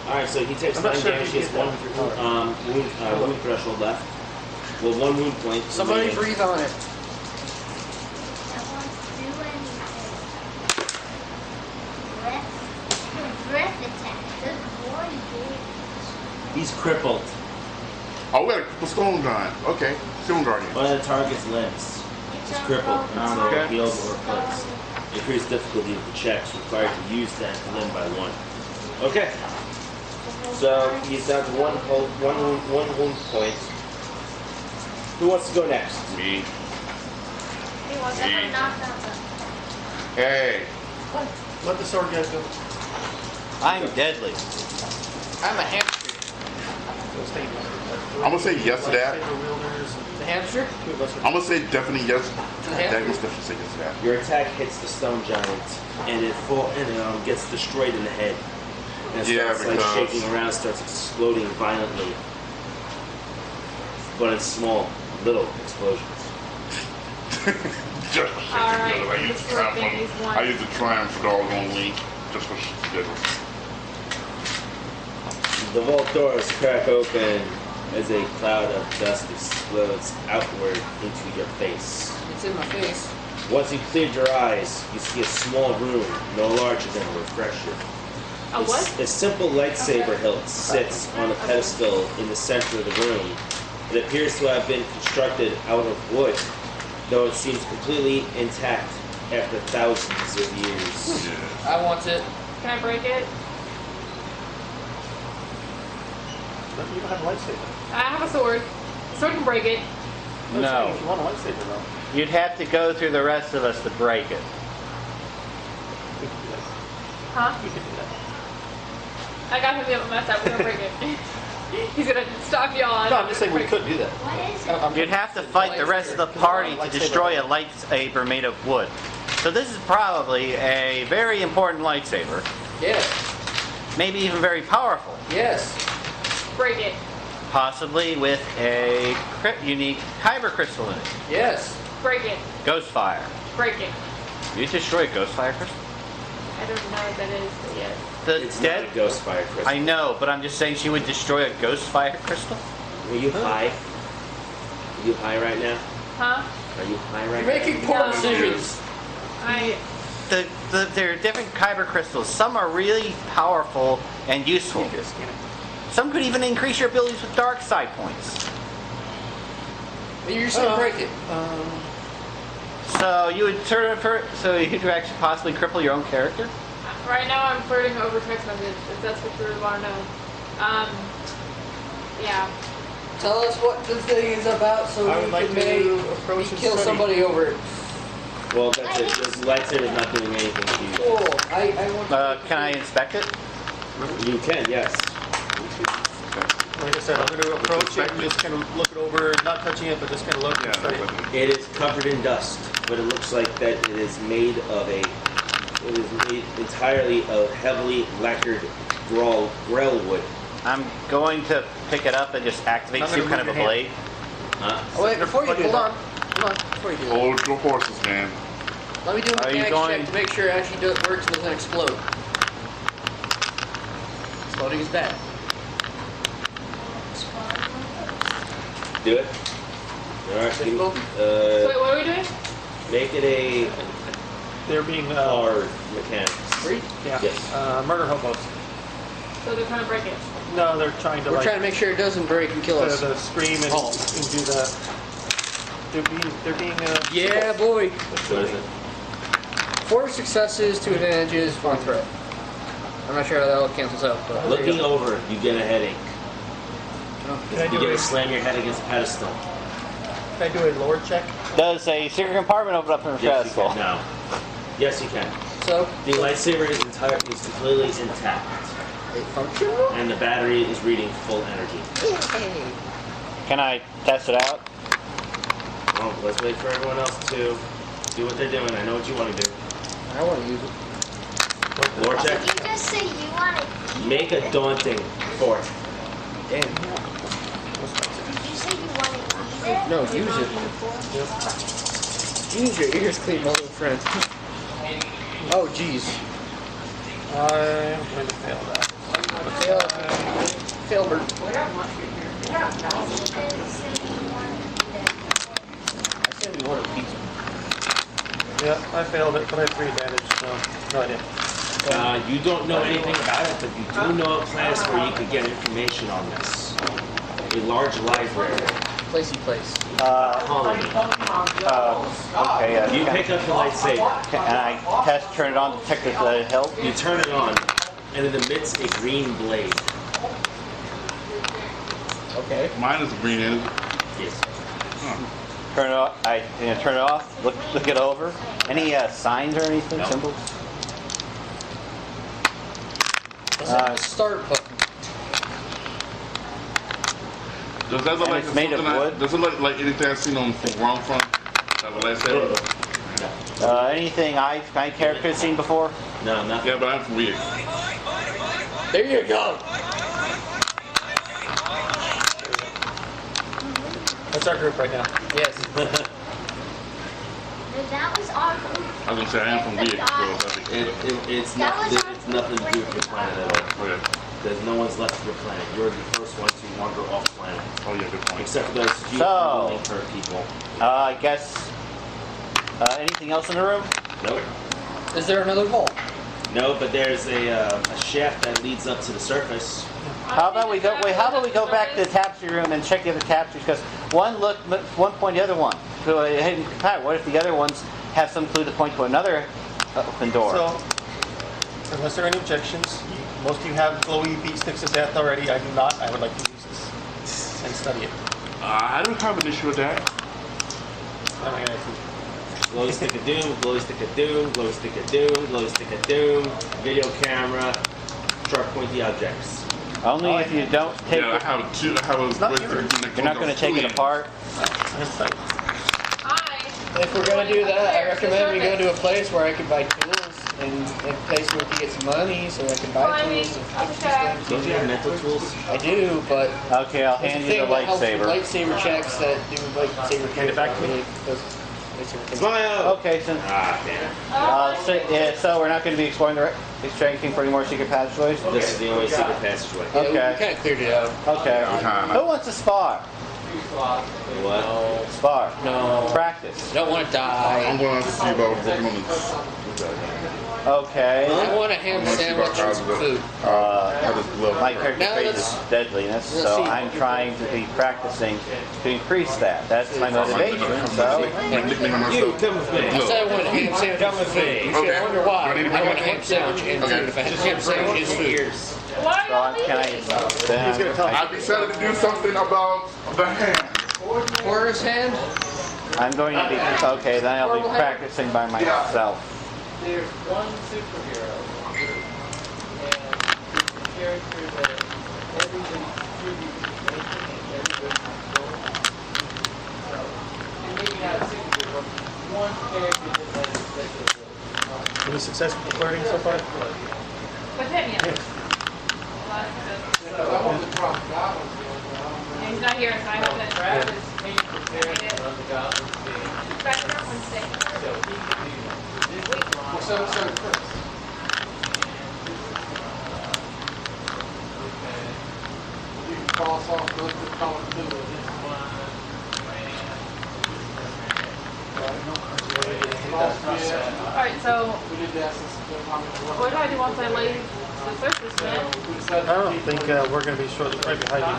Alright, so he takes I'm 9 not sure damage, if he you has get that 1 with your color. wound threshold left. Well, 1 wound point. Somebody remaining. breathe on it. Breath attack. Good boy, dude. He's crippled. Oh, we got a stone giant. Okay. Stone guardian. One of the target's limbs is crippled until Okay. healed or replaced. Increased difficulty of the checks required to use that limb by 1. Okay. So he's down to 1 wound point. Who wants to go next? Me. He wants Me. to knock out Hey. Let the sword guys go. I'm deadly. I'm a hamster. So stay I'm gonna say yes to that. Lightsaber wielders. The hamster? Two of us are. I'm gonna say definitely yes. To the hamster? That is definitely say yes to that. Your attack hits the stone giant, and it gets destroyed in the head. And it Yeah, starts like because- shaking around, starts exploding violently. But it's small, little explosions. Just for shit Alright, together. I use this the is what triumph. Benny's one. I use the triumph doggone link just for shit together. The vault doors crack open as a cloud of dust explodes outward into your face. It's in my face. Once you've cleared your eyes, you see a small room, no larger than a refresher. A what? A simple lightsaber hilt sits on a pedestal in the center of the room. It appears to have been constructed out of wood, though it seems completely intact after thousands of years. Yeah. I want it. Can I break it? You don't have a lightsaber. I have a sword. The sword can break it. I'm saying No. If you want a lightsaber, though, You'd have to go through the rest of us to break it. we can do that. Huh? We can do that. I got him to mess up. We're gonna break it. He's gonna stop y'all. No, I'm just saying we could do that. What is it? I'm- You'd have to fight the rest of the party to destroy a lightsaber made of wood. So this is probably a very important lightsaber. Yes. Maybe even very powerful. Yes. Break it. Possibly with a unique kyber crystal in it. Yes. Break it. Ghost fire. Break it. You destroy a ghost fire crystal? I don't know what that is, but yes. The It's dead. not a ghost fire crystal. I know, but I'm just saying she would destroy a ghost fire crystal. Are you high? Are you high right now? Huh? Are you high right You're now? making poor No. decisions. I. There are different kyber crystals. Some are really powerful and useful. Some could even increase your abilities with dark side points. But you're just gonna break it. So you would turn it for, so you could actually possibly cripple your own character. Right now I'm flirting over text message, if that's what you want to know. Yeah. Tell us what the thing is about so I we would like can to maybe approach and kill study. somebody over it. Well, that's it. This lightsaber's not doing anything to you. Cool. I want Can I inspect it? You can, yes. Like I said, I'm going to approach it and just kind of look it over, not touching it, but just kind of look Yeah, and study it. that's what It is covered in dust, but it looks like that it is made of it is made entirely of heavily lacquered grell wood. I'm going to pick it up and just activate I'm gonna some kind of a move your blade. Huh? Oh, wait, before you do that, hold on, before you do that, Hold your horses, man. let me do a Are you mechanics going- check to make sure it actually works and doesn't explode. Exploding is bad. Do it. Alright, Did it go? Wait, what are we doing? make it a They're being, hard mechanics. Free? yeah, Yes. murder hobos. So they're trying to break it. No, they're trying to We're like trying to make sure it doesn't break and kill us. the scream and, Oh. and do that. They're being Yeah, boy. What is it? 4 successes, 2 advantages, 1 threat. I'm not sure how that all cancels out, but Looking over, you get a headache. Can I You do get a, to slam your head against a pedestal. can I do a lore check? Does a secret compartment open up in the Yes, you pedestal? can. No. Yes, you can. so The lightsaber is completely intact, it functional. and the battery is reading full energy. Can I test it out? Well, let's wait for everyone else to do what they're doing. I know what you want to do. I want to use it. Lore check. Did you just say you want to Make a daunting fort. Damn. Did you say you want to eat it? No, use it. Use your ears clean, my little friend. Oh, jeez. I'm going to fail that. Fail. Failbert. You didn't say you wanted to eat it. I said we wanted pizza. Yeah, I failed it, but I have 3 advantage, so no idea. You don't know anything about it, but you do know a place where you could get information on this. A large library. Placey place. Colony. Okay, You pick up the lightsaber. and I turn it on to detect the hilt. You turn it on, and it emits a green blade. Okay. Mine is green energy. Yes. Turn it off. Turn it off. Look it over. Any signs or anything? No. Symbols? Start button. Does that look And like it's made of something wood? Does it look like anything I've seen on Wrong Front? That would lightsaber? Anything my character has seen before? No, nothing. Yeah, but I'm from weird. There you go. That's our group right now. Yes. That was our group. I was gonna say I am from weird, so that'd be It's That was it's nothing to do with your planet at all. Okay. There's no one's left your planet. You're the first one to wander off planet. Oh yeah, good point. Except for those few So- unwilling hurt people. I guess. Anything else in the room? Nope. Is there another vault? No, but there's a shaft that leads up to the surface. How about we go? Wait, how about we go back to the tapestry room and check the other tapestries? Because one point the other one. So hidden compartment. What if the other ones have some clue to point to another open door? So, unless there are any objections, most of you have glowy beat sticks of death already. I do not. I would like to use this and study it. I don't have an issue with that. Oh my God. Glowy stick of doom, glowy stick of doom, glowy stick of doom, glowy stick of doom, video camera, sharp pointy objects. Only if you don't take Yeah, I it. I have a not with yours. the- You're not going to take it apart. I If we're gonna do that, I There's the recommend we go surface. to a place where I can buy tools and a place where we can get some money so I can Well, buy I mean, tools and I'll fix just these have- things. Don't you have mental tools? I do, but Okay, I'll there's a hand you thing the that helps with lightsaber. lightsaber checks that do lightsaber Hand it back to me. really does lightsaber things. Smile! Okay, so, Ah, damn. so we're not going to be exploring the extracting for any more secret passageways? This is the only secret passageway. Yeah, Okay. we kind of cleared it out. Okay. Kinda. Who wants to spar? What? Spar. No. Practice. I don't want to I'm die. going to see about working on this. Okay. I want a ham sandwich and some food. I just love My character Now faces let's- deadliness, let's so see. I'm trying to be practicing to increase that. That's my motivation. So, nickname myself. You, come with me. I said I want a ham sandwich and food. You should Okay. wonder why. Do I need to I bring want a my ham sandwich and Okay. food. If I had a ham sandwich is food. Why so are can I? you Then He's gonna tell I- I decided to do something about the hand. Where's hand? I'm going to be okay. Then I'll be practicing by myself. There's one superhero, and he's the character that everybody tributes making and everybody's going. So, and maybe not a superhero, one character that has special ability. Any success with flirting so far? with him yet? So I want the Cross Goblins going on. Yeah, he's not here, so I haven't. Travis came prepared to run the Goblins game, Back there, one second. so he can do this line. So first. You can cross off most of the color blue of this line, Alright, so we did that since the what do I do once I leave the surface, man? I don't think we're going to be shortly right behind you.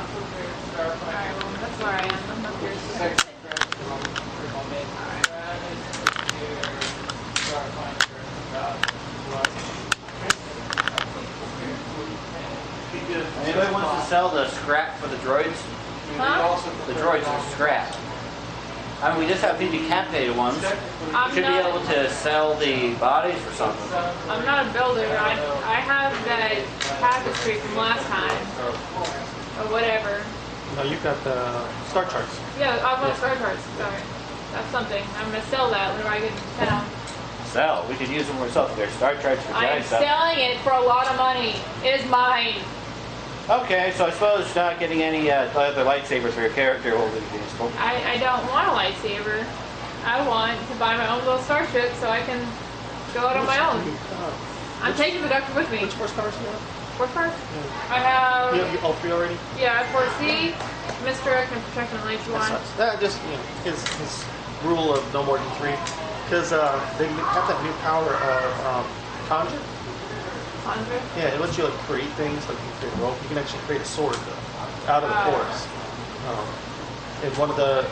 Alright, well, that's where I am. I'm up here. Anybody wants to sell the scrap for the droids? Huh? The droids are scrap. I mean, we just have the decapitated ones. I'm Should be not, able to sell the bodies for something. I'm not a builder. I have that tapestry from last time. Or whatever. No, you've got the star charts. Yeah, I want Star Cards. Sorry. That's something. I'm gonna sell that whenever I get to town. Sell. We could use them ourselves. They're star charts for I am Jedi stuff. selling it for a lot of money. It is mine. Okay, so I suppose not getting any other lightsabers for your character will be useful. I don't want a lightsaber. I want to buy my own little starship so I can go out on my own. I'm taking the Doctor with me. Which horsepower do you have? Horsepower? I have, You have all three already? yeah, I have 4C, Mr. X, and Protection and Life That One. sucks. That just, you know, his rule of no more than three. Because they have that new power of conjure. Conjure. Yeah, it lets you like create things, like you can create a rope. You can actually create a sword out of the force. And one of the,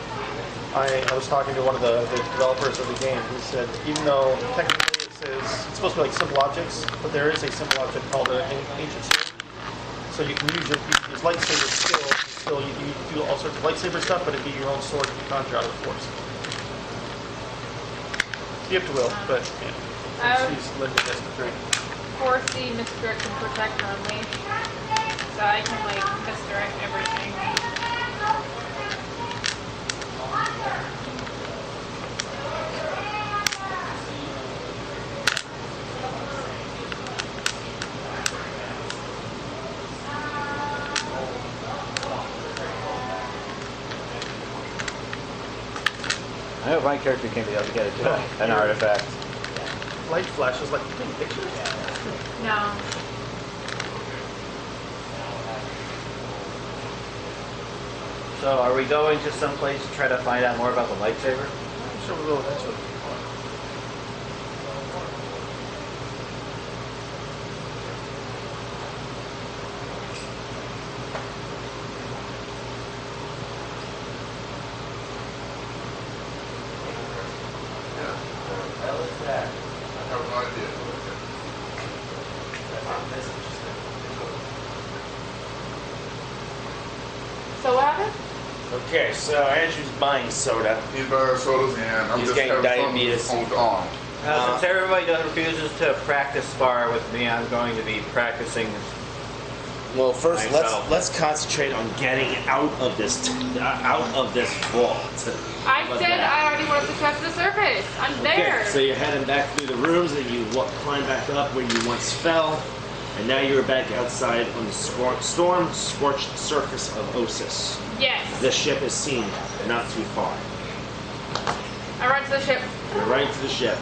I was talking to one of the developers of the game. He said even though technically it says it's supposed to be like simple objects, but there is a simple object called an ancient sword. So you can use your lightsaber skill. You do all sorts of lightsaber stuff, but it'd be your own sword that you conjure out of the force. You have to will, but yeah, she's limited as to three. 4C, Misdirect, and Protector on me. So I can, like, misdirect everything. I hope my character can be able to get it to an artifact. Light flashes like you take pictures. No. So are we going to some place to try to find out more about the lightsaber? I'm sure we will eventually. I have no idea. So what happened? Okay, so Andrew's buying soda. He's buying sodas and I'm He's just getting having diabetes. fun on. Since everybody refuses to practice spar with me, I'm going to be practicing Well, first Myself. let's concentrate on getting out of this vault. I said I already wanted to touch the surface. I'm there. Okay, so you're heading back through the rooms, and you climb back up where you once fell, and now you're back outside on the storm-scorched surface of Osis. Yes. The ship is seen not too far. I run to the ship. You're right to the ship.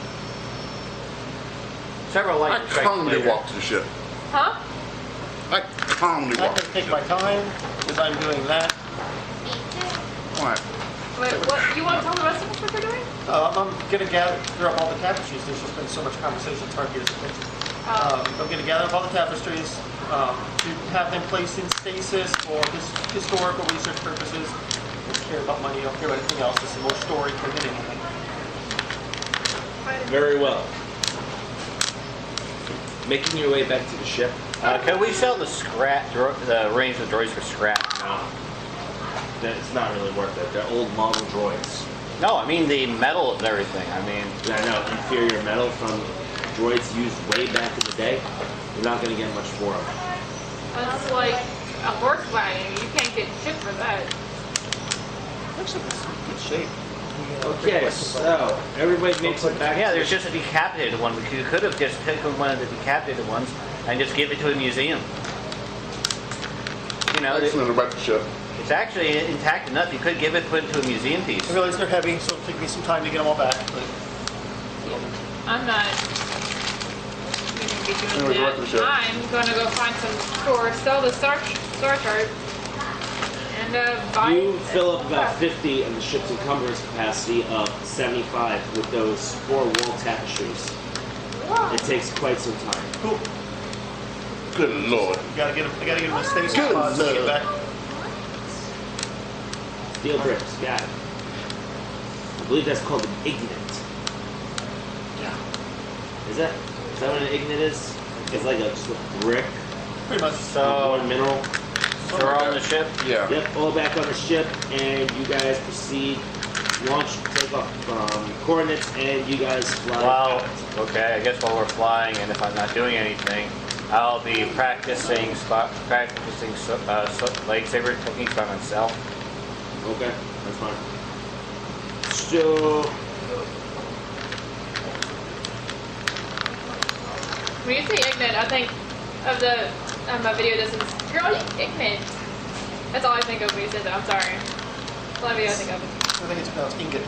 Several I light strikes calmly later. walk to the ship. Huh? I calmly I walk. can take my time because I'm doing that. What? Wait, what? You want to tell the rest of us what they're doing? I'm gonna gather up all the tapestries. There's just been so much conversation, it's hard to get us attention. I'm gonna gather up all the tapestries to have them placed in stasis for historical research purposes. I don't care about money, I don't care about anything else. This is more story than anything. Very well. Making your way back to the ship. Can we sell the the rings of droids for scrap? No. It's not really worth it. They're old model droids. No, I mean the metal and everything. I mean, I know, inferior metal from droids used way back in the day. You're not going to get much for them. That's like a Volkswagen. You can't get shit for that. Actually, it's in good shape. Okay, so everybody makes it back. yeah, to there's the just a decapitated one. We could have just taken one of the decapitated ones and just give it to a museum. You know, Excellent about the ship. it's actually intact enough. You could give it, put it to a museum piece. I realize they're heavy, so it'll take me some time to get them all back. But I'm not going to be Anyway, doing go back to the ship. that. I'm going to go find some stores, sell the star chart, and buy. You fill up about 50 of the ship's encumbrance capacity of 75 with those 4 wall tapestries. Whoa. It takes quite some time. cool. Good lord. I gotta get them in stasis Good pods to get lord. back. Steel bricks, got it. I believe that's called an ignet. Yeah. Is that what an ignet is? It's like just a brick, Pretty much. So, one mineral. so we're on the ship. Yeah. Yep, all back on the ship, and you guys proceed, launch, take off from coordinates, and you guys fly Well, out. okay, I guess while we're flying, and if I'm not doing anything, I'll be practicing lightsaber techniques by myself. Okay, that's fine. So, When you say ignorant, I think of the my video that says, "Girl, you ignorant." That's all I think of when you say that. I'm sorry. That's all the video I think of. I think it's pronounced ingot.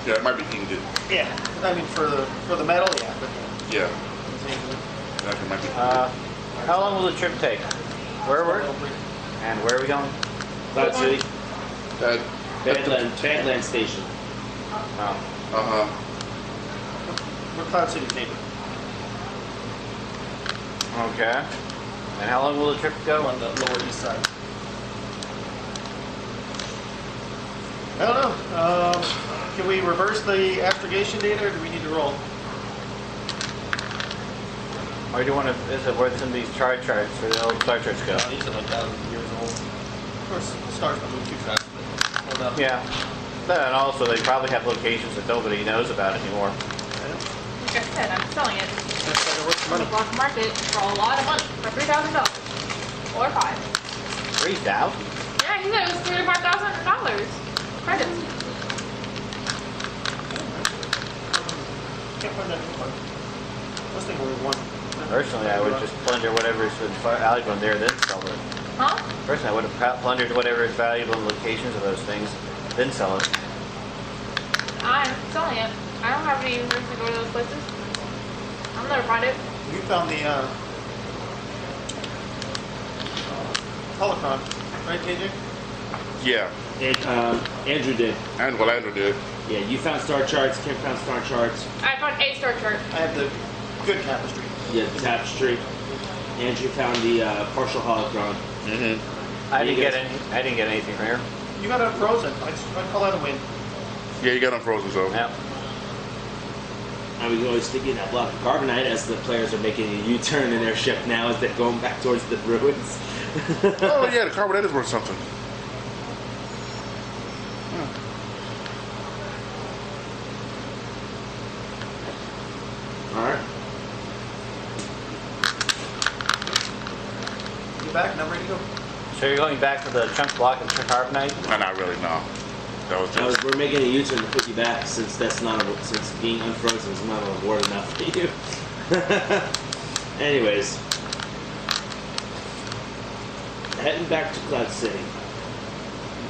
Yeah, it might be ingot. Yeah. I mean, for the metal, yeah. But Yeah. it's ingot. That might be How long will the trip take? Where were and where are we going? Cloud City, that. Badland Station. Oh. Uh-huh. We're Cloud City's neighbor. Okay. And how long will the trip go? On the lower east side. I don't know. Can we reverse the astrogation data, or do we need to roll? Or do you want to visit where some of these star charts, where the old star charts go? These are like 1,000 years old. Of course, the stars don't move too fast, but hold up. Yeah. And also, they probably have locations that nobody knows about anymore. Like I said, I'm selling it That's why they're worth on the money. black market for a lot of money, for $3,000 or $5,000. 3,000? Yeah, he said it was $3,000 to $5,000 credits. Can't find that anymore. This thing only one. Personally, I would just plunder whatever's valuable in there, then sell it. Huh? Personally, I would have plundered whatever is valuable in locations of those things, then sell it. I'm selling it. I don't have any reason to go to those places. I'll never find it. You found the holocron, right, KJ? Yeah. Andrew did. And what Andrew did. Yeah, you found star charts, Kim found star charts. I found a star chart. I have the good tapestry. Yeah, the tapestry. Andrew found the partial holocron. Mm-hmm. I You didn't guys- get anything from here. You got it frozen. I'd call that a win. Yeah, you got unfrozen, so. Yeah. And we can always stick in that block of carbonite as the players are making a U-turn in their ship now as they're going back towards the ruins. Oh, yeah, the carbonite is worth something. Alright. you back and I'm ready to go. So you're going back for the chunk block and carbonite? No, not really, no. That was just... We're making a U-turn to put you back since since being unfrozen is not a reward enough for you. Anyways, heading back to Cloud City.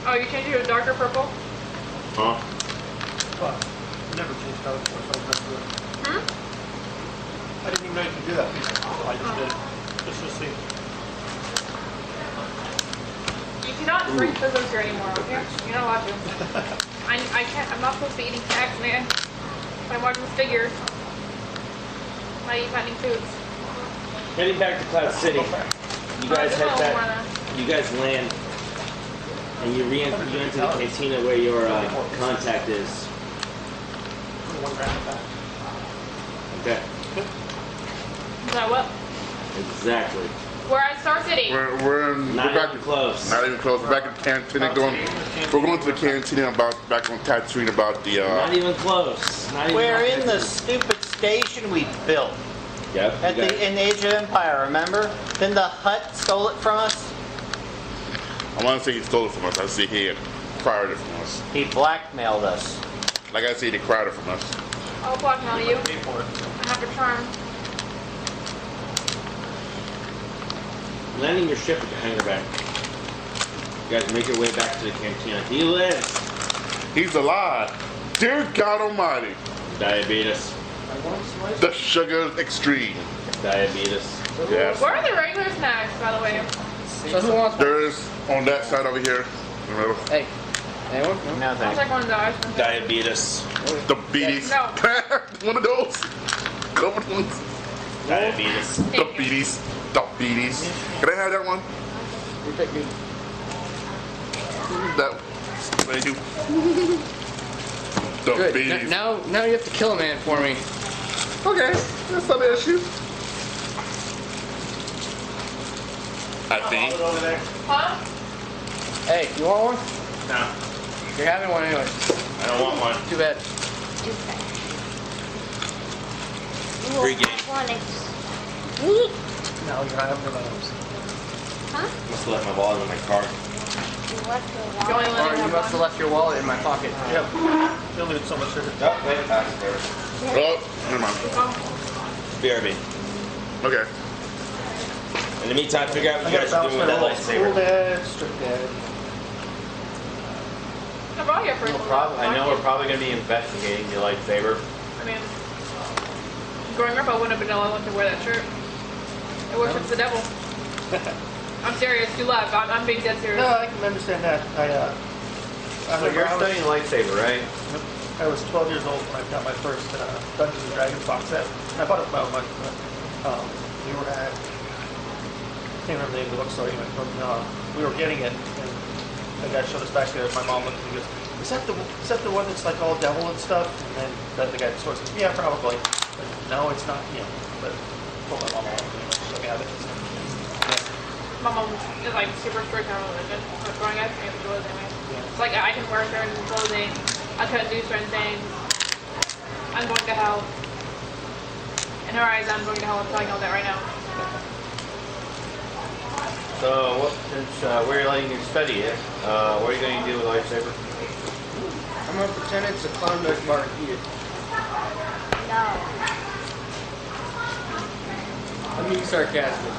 Oh, you changed it to a darker purple? Huh? But never changed color before, so I'm not sure. I didn't even know you could do that. I just did it. Just to see. You cannot drink fizzlers here anymore, okay? You're not allowed to. I can't, I'm not supposed to be eating snacks, man. If I'm watching this figure, I'm not eating fattening foods. Heading back to Cloud City. You guys head back. You guys land, and you enter the cantina where your contact is. One round back. Okay. Is that what? Exactly. We're at Star City. We're Not back even close. Not even close. We're back in the cantina we're going to the cantina back on Tatooine about the Not even close. Not even We're in the close. stupid station we built Yep. at in Age of Empire, remember? Then the Hutt stole it from us. I want to say he stole it from us. I see he acquired it from us. He blackmailed us. Like I say, he acquired it from us. I'll blackmail you. Pay for it. I have a charm. Landing your ship at the hangar back. You guys make your way back to the cantina. He lives. He's alive. Dear God Almighty. Diabetes. I want slice. The sugar extreme. Diabetes. Yes. Where are the regular snacks, by the way? So who wants one? There is on that side over here. In the middle. Hey, anyone? No I'll thanks. take one of those. Diabetes. The beaties. No. One of those. Covered ones. Diabetes. The beaties. The beaties. Can I have that one? You pick me. That. Thank you. The Good. beaties. Now you have to kill a man for me. Okay, that's not an issue. I think. Over there. Huh? Hey, you want one? No, You're having one anyway. I don't want one. Too bad. Free game. No, you're not having one of those. Must have left my wallet in my car. You only let Or me you have must have one. left your wallet in my pocket. Yep. You only need so much sugar. Oh, wait, downstairs. Oh, never mind. BRB. Okay. In the meantime, figure out what I you gotta guys are balance doing my with that roll. School lightsaber. dead, strip dead. I brought you a first one. I know we're probably going to be investigating the lightsaber. I mean, growing up, I wouldn't have been allowed to wear that shirt. It worships the devil. I'm serious. You laugh. I'm being dead serious. No, I can understand that. So you're studying lightsaber, right? I was 12 years old when I got my first Dungeons and Dragons box set. I bought it with my own money, but we were at, I can't remember the name of the bookstore anyway, but we were getting it, and the guy showed us back there, my mom looked at me and goes, is that the one that's like all devil and stuff? And then the guy at the store says, yeah, probably. But no, it's not, but told my mom all let me have it. My mom is like super strict on religion. But growing up, it was anyway. It's like I can wear certain clothing. I couldn't do certain things. I'm going to hell. In her eyes, I'm going to hell. I'm telling you all that right now. So, since we're letting you study it, what are you going to do with lightsaber? I'm gonna pretend it's a Klondike bar and eat it. I'm being sarcastic.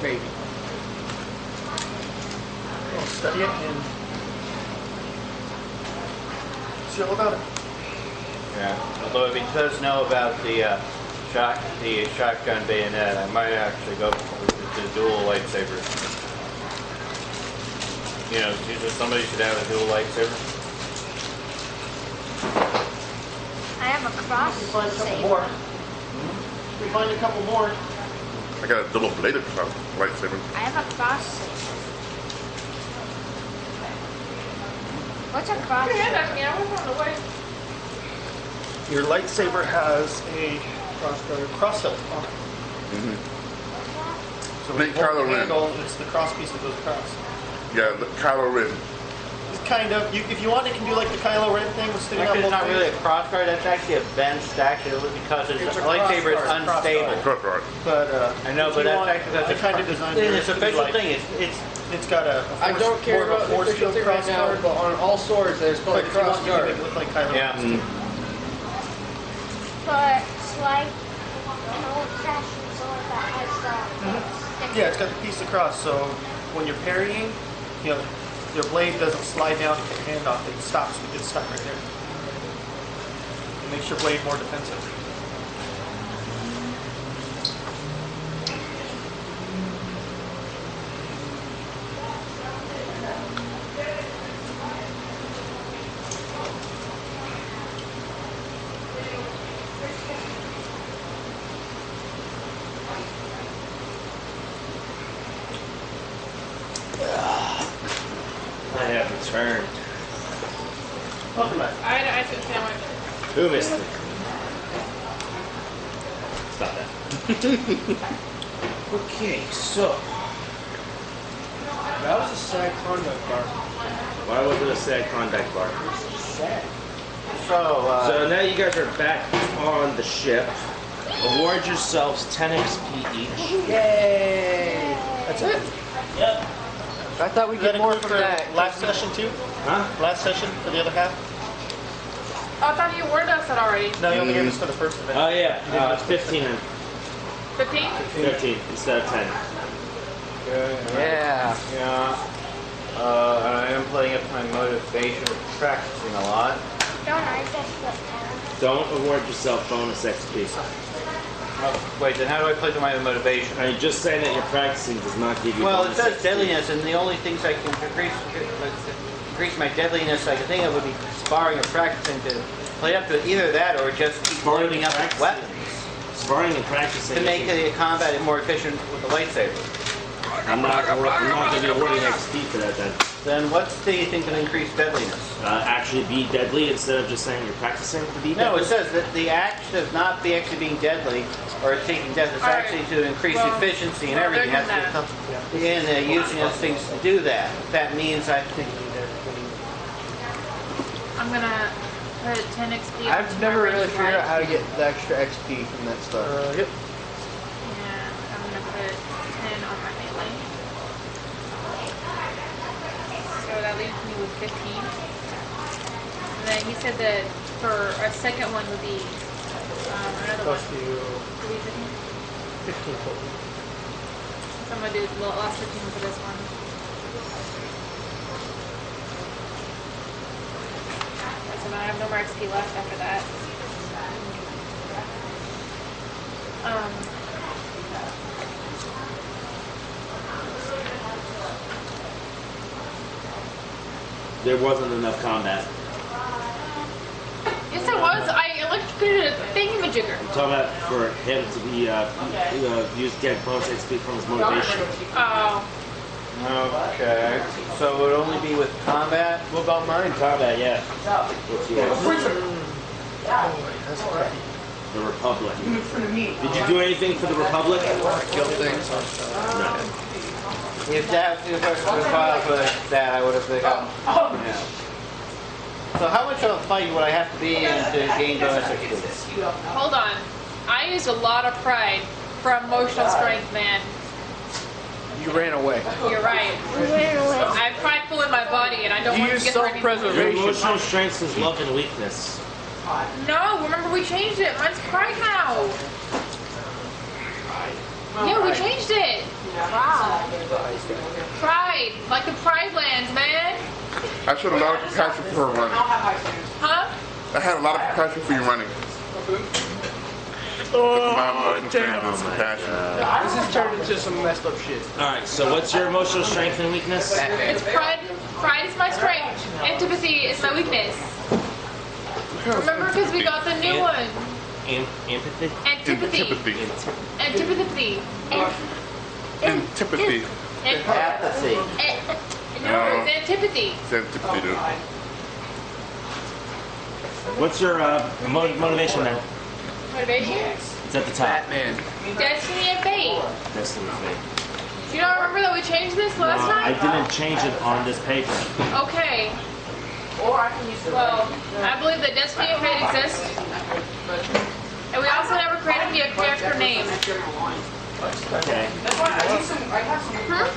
Maybe. I'll study it and see all about it. Yeah. Although if he does know about the shotgun bayonet, I might actually go with the dual lightsaber. You know, somebody should have a dual lightsaber. I have a cross We find a couple more. saber. We find a couple more. I got a double bladed lightsaber. I have a cross saber. What's a cross Put your hand saber? back to me. I was on the way. Your lightsaber has a cross hilt on it. So when Like you hold Kylo the Ren. handle, it's the cross piece that goes across. Yeah, the Kylo Ren. kind of. If you want, it can do like the Kylo Ren thing with sitting up Actually, it's both not ways. really a crossguard. That's actually a bend stack because it's a lightsaber is crossguard, unstable. Cut right. But I know, if but you that's want, actually because I kind of designed in it its to be official like, thing. It's got a I force- don't care more of a about the force official field thing right now, crossguard. but on all swords, there's called But a if you want, cross you can guard. make it look like Kylo Yeah. Ren. But slide, crashing sword that has the Yeah, it's got the piece across, so when you're parrying, you know, your blade doesn't slide down and get your hand off. It stops. It gets stuck right there. It makes your blade more defensive. I have returned. Welcome back. I took sandwich. Who missed it? Stop that. Okay, so That was a sad conduct bar. why was it a sad conduct bar? Sad. So now you guys are back on the ship. Award yourselves 10 XP each. Yay! That's it. Yep. I thought we'd Does that get more include from for that. last session too? Huh? Last session for the other half? Oh, I thought you awarded us that already. No, you only gave us for the first event. Oh yeah, it's 15 and 15? 15 instead of 10. Yeah. Yeah. I am playing up my motivation with practicing a lot. don't I just put Don't award yourself bonus XP. Wait, then how do I play to my motivation? I mean, just saying that you're practicing does not give you Well, it bonus says XP. deadliness, and the only things I can increase my deadliness I can think of would be sparring or practicing to play up to it. Either that or just keep Sparring loading and up with practicing. weapons Sparring and practicing. to make the combat more efficient with the lightsaber. I'm not going to be awarding XP for that then. Then what's the thing to increase deadliness? Actually be deadly instead of just saying you're practicing to be No, deadly. it says that the act of not be actually being deadly or taking death is All right. actually to increase Well, efficiency and well, everything. they're That's doing what in using those things to do that. That means I think I'm gonna put 10 XP. on I've my never really ranged figured out light. how to get the extra XP from that stuff. Yep. And I'm gonna put 10 on my melee. So that leaves me with 15. And then he said that for a second one would be another one. Plus you Would be 15. 15 total. So I'm gonna do the last 15 for this one. So then I have no more XP left after that. There wasn't enough combat. Yes, it was. I electrocuted a thingamajigger. I'm talking about for him to be get bonus XP from his motivation. Oh. okay. So it would only be with combat. What about mine? Combat, yeah. What's yours? The Republic. Did you do anything for the Republic? Kill things. No. If that was filed for that, I would have become. Yeah. So how much of a fight would I have to be in to gain bonus XP? Hold on. I used a lot of pride for emotional strength, man. You ran away. You're right. I have prideful in my body, and I don't You want to use get hurt anymore. Your emotional strength is love and weakness. No, remember we changed it. Mine's pride now. Yeah, we changed it. Pride, like the Pride Lands, man. I showed a lot of compassion for her running. Huh? I had a lot of compassion for you running. My emotional strength was compassion. This has turned into some messed up shit. Alright, so what's your emotional strength and weakness? It's pride. Pride is my strength. Antipathy is my weakness. Remember, because we got the new one. Empathy? Antipathy. Antipathy. Antipathy. Antipathy. Apathy. No, it's antipathy. It's antipathy, dude. What's your motivation then? Motivation? It's at the top. Batman. Destiny and fate. Destiny fate. Do you not remember that we changed this last I time? didn't change it on this paper. Okay. Or I can use the. Well, I believe that Destiny and Fate exist, and we also never created me a character name. Okay. That's why I use some. I have some.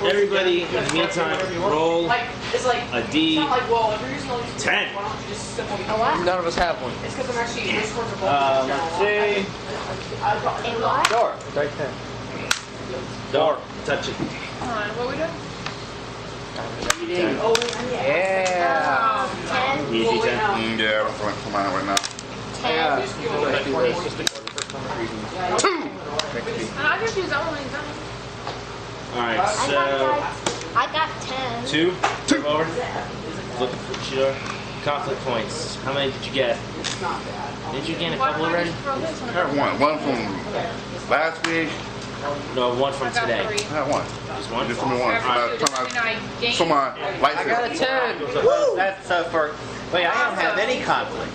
Everybody, in the meantime, roll Like it's like. a It's D10. not like, well, if you're using all these. 10. Why don't you just simply? A what? None of us have one. It's because I'm actually. This one's a Let's see. A what? Door. Die 10. Don't touch it. Hold on, what are we doing? Yeah. 10. Easy 10. Yeah, that's what I'm on right now. 10. I can choose that one when he's done. Alright, I got 10. 2. Turn over. Look at the sheet. Conflict points. How many did you get? Did you gain a Why couple don't I already? just throw this I one? had one from last week. No, one from I got today. 3. I had one. Just one? Just from the one. After From you, I gained. my light I got a 10. That's for. Wait, I don't have any conflict.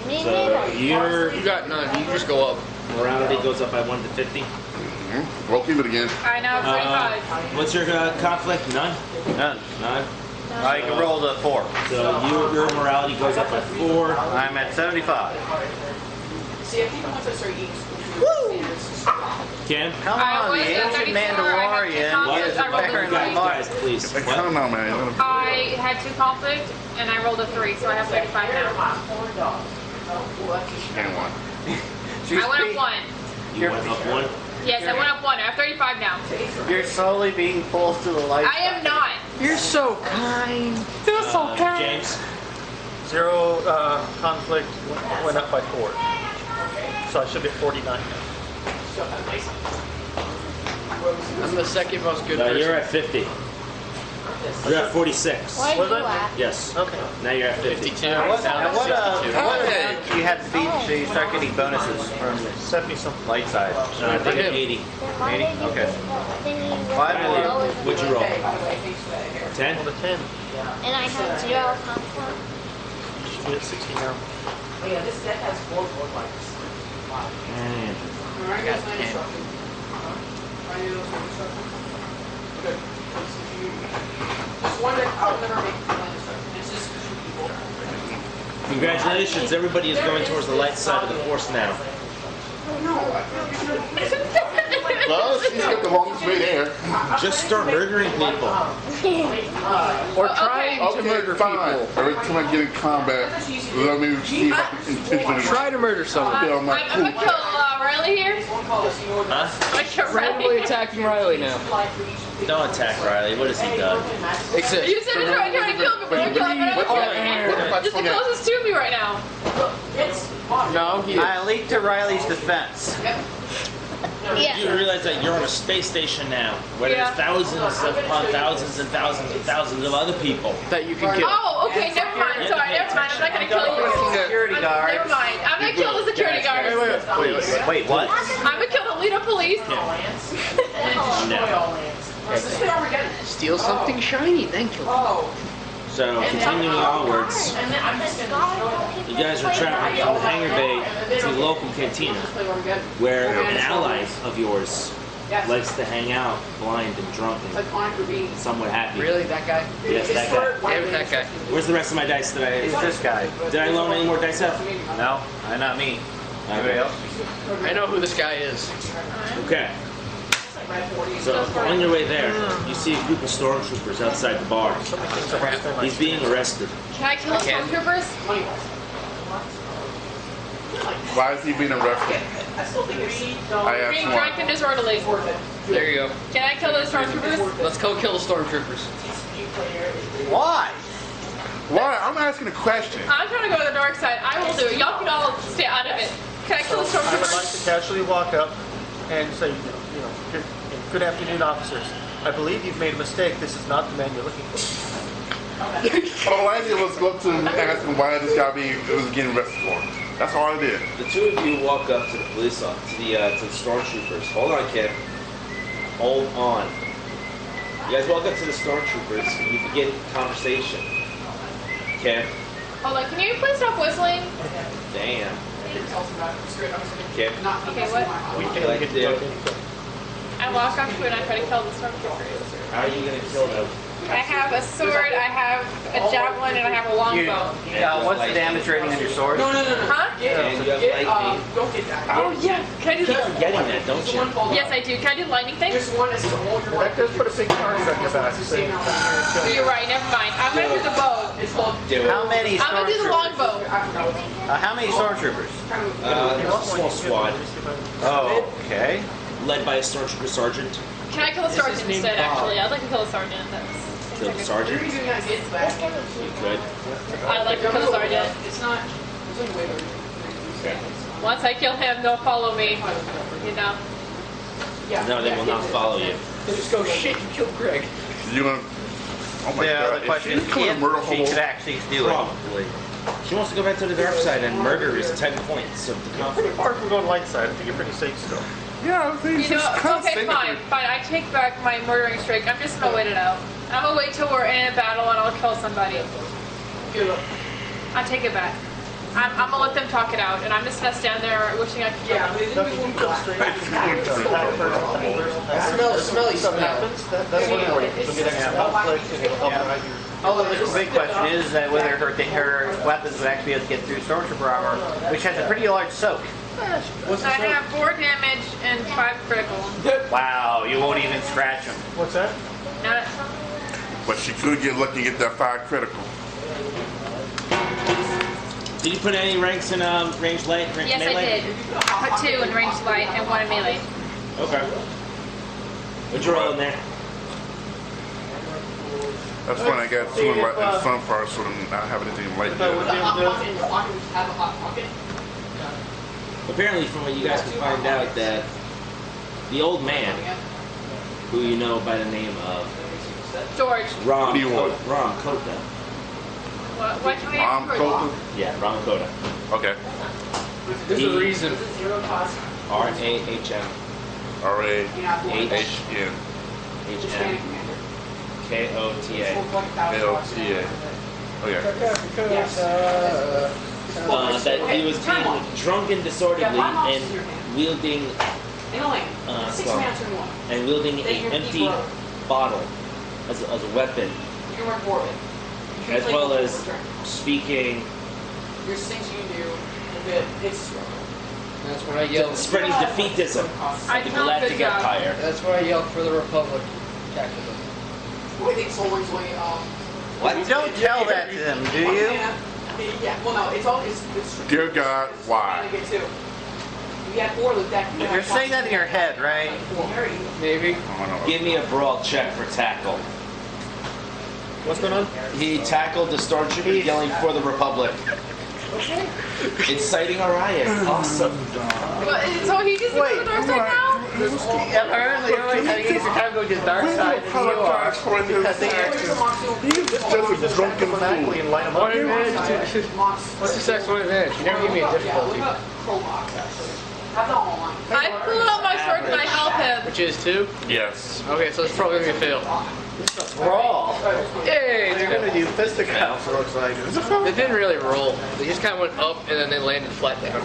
Me So neither. your You got none. You just go up. morality goes up by 1 to 50. We'll keep it again. I now have 35. What's your conflict? None? None. None? I can roll the 4. So your morality goes up by 4. I'm at 75. See, I think once I start eating. Kim? Come I on, was the at ancient 34, I had Mandalorian conflict, is I rolled a better three. than Guys, mine. please. I don't know, man. I had 2 conflict, and I rolled a 3, so I have 35 now. And one. I went up 1. You went up 1? Yes, I went up 1. I have 35 now. You're slowly being pulled to the light. I am not. You're so kind. James? 0 conflict went up by 4. So I should be at 49 now. I'm the second most good person. You're at 50. You're at 46. Why Was you it? at? Yes. Okay. Now you're at 50. 52. What Down to 62. amount you have to beat so you start getting bonuses from 70 something. light side? I think at 80. Then why did you Okay. do that thingy with Five the more. lowest What'd you roll? one? 10? Well, the 10. And I had 0 conflict. Should be at 60 now. Yeah, this deck has 4 board lights. And I got 10. Good. Just one that I would never make plan instruction. It's just 2 people. congratulations, everybody is going towards the light side of the force now. Well, she's got the longest way there. Just start murdering people. Or trying to Okay, murder fine. people. Every time I get in combat, let me see if I can intentionally Try to murder someone. kill my I'm gonna kill Riley here. Huh? I'm gonna kill Randomly Riley. attacking Riley now. Don't attack Riley. What has he done? Exist. You said you're trying to kill me, but you're killing me. What if I Just the swing at closest to me right now. No, he is. I leap to Riley's defense. You realize that you're on a space station now, where Yeah. there's thousands upon thousands and thousands and thousands of other people. That you can kill. Oh, okay, never mind. Sorry, never mind. I'm not gonna kill you. Security guard. Never mind. I'm gonna kill the security guard. Wait, what? I'm gonna kill the leader of police. No. Steal something shiny, thank you. So, continuing onwards, you guys are traveling from the hangar bay to the local cantina, where an ally of yours likes to hang out blind and drunk and somewhat happy. Really, that guy? Yes, that guy. Damn it, that guy. Where's the rest of my dice that It's I... this guy. Did I loan any more dice out? No, not me. Anybody else? I know who this guy is. Okay. So, on your way there, you see a group of stormtroopers outside the bar. He's being arrested. Can I kill the stormtroopers? Why is he being arrested? I Being asked drunk one. and disorderly. There you go. Can I kill the stormtroopers? Let's go kill the stormtroopers. Why? Why? I'm asking a question. I'm trying to go to the dark side. I will do it. Y'all can all stay out of it. Can I kill the I would like stormtroopers? to casually walk up and say, good afternoon, officers. I believe you've made a mistake. This is not the man you're looking for. All I did was go up to him and ask him why this guy was getting arrested for. That's all I did. The two of you walk up to the police officer, to the stormtroopers. Hold on, kid. Hold on. You guys walk up to the stormtroopers and you begin conversation. Okay? Hold on, can you please stop whistling? Damn. Okay. Okay, what? What would you like to do? I walk up to it and I try to kill the stormtroopers. How are you gonna kill them? I have a sword, I have a javelin, and I have a longbow. What's the damage rating on your sword? No. Huh? And you have lightning. Don't get that. Oh yeah. Can I do You keep forgetting that, don't There's you? one called. Yes, I do. Can I do lightning thing? There's one that's hold your That does put a big target on your back. So Oh, you're right. Never mind. I'm gonna do the bow. It's called. Do it. How many I'm gonna do the stormtroopers? longbow. How many stormtroopers? There's a small squad Oh, okay. led by a stormtrooper sergeant. Can I kill a sergeant instead? Actually, I'd like to kill a sergeant. That's. Kill the sergeant. Let's give it You could. I'd like to kill a sergeant. It's not. It's only way over. Once I kill him, they'll follow me. You know. Yeah. No, they will not follow you. They just go, shit, you killed Greg. You gonna? Oh my Yeah, God! the question If is she's gonna murder if she hobo, could actually do it. Probably. She wants to go back to the dark side, and murder is 10 points of the pretty conflict. far from going light side. I think you're pretty safe still. yeah, I think You she's know, kind of okay, fine. I take back my murdering streak. I'm just gonna wait it out. I'm gonna wait till we're in a battle and I'll kill somebody. I take it back. I'm gonna let them talk it out, and I'm just gonna stand there wishing I could kill Yeah, them. but it didn't go black. Smelly Something happens, that's one way to get extra conflict and it'll help guide your... Although the big question is that whether her weapons would actually be able to get through stormtrooper armor, which has a pretty large soak. I have 4 damage and 5 critical. Wow, you won't even scratch them. What's that? Not, But she could get lucky and get that 5 critical. Did you put any ranks in range light? yes, melee? I did. I put 2 in ranged light and 1 in melee. Okay. What'd you roll in there? That's when I got 2 in Sunfire, so I don't have anything light No, yet. we're A hot doing pocket in your pocket, we have a hot pocket. Apparently, from what you guys can find out, that the old man, who you know by the name of George, Ram Leroy. Kota. what can we Ram Kota? Yeah, Ram Kota. Okay. There's a reason. Zero cost. R-A-H-M. R-A-H-N. H-M. K-O-T-A. L-T-A. Okay. That he was being drunk and disorderly and wielding In a lane. 6 sorry. minutes or more. and wielding Then an you're empty deep road. bottle as a weapon, You can work orbit. You as can well play as with your turn. speaking, There's things you can do that it's That's when I yelled. spreading defeatism I in the did not Galactic good job. Empire. That's when I yelled for the Republic. Tactical. I think Solar's way, You don't tell that to them, do you? Yeah, well no, it's all, it's Dear God, why? get 2. You had 4 with that. You're saying that in your head, right? Maybe. I don't know. Give me a brawl check for tackle. What's going on? He tackled the stormtrooper yelling for the Republic. Inciting a riot. Awesome. What, so he just goes to the dark side now? Apparently, you're always having easier time going to the dark side than you are. Because they He's just a drunken fool. Automatically and light them One up. advantage to... What's the sex one advantage? You never give me a difficulty. I pull out my sword and I help him. Which is 2? Yes. Okay, so it's probably going to be a fail. Brawl. Yay! They're gonna do fisticuffs, it looks like. They didn't really roll. They just kind of went up and then they landed flat down.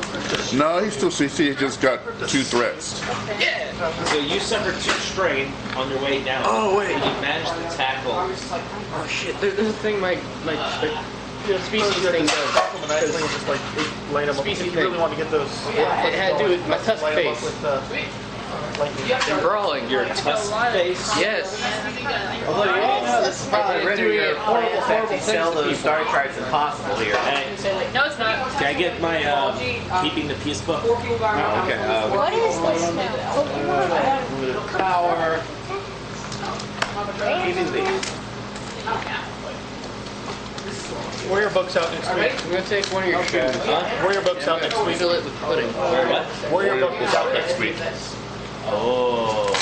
No, he's still CC. He just got 2 threats. Yeah! So you suffered 2 strain on your way down. Oh, wait. And you managed to tackle. Oh shit, there's a thing my species thing does. Automatically and just like light them up. If you really want to get those... It had to do with my tusk light 'em up face. with, lightning. And brawling. Your tusk face. Yes. Although you all know this is probably It's rid of doing your horrible, plans horrible to sell things to those people. Star Tribes impossible here. Hey, No, it's not. can I get my keeping the peace book? Oh, okay. What is this now? Power. Even these. Warrior book's out next week. I'm gonna take one of your shoes. Warrior book's out next week. Fill it with pudding. What? Warrior book is out next Next week. week. Oh.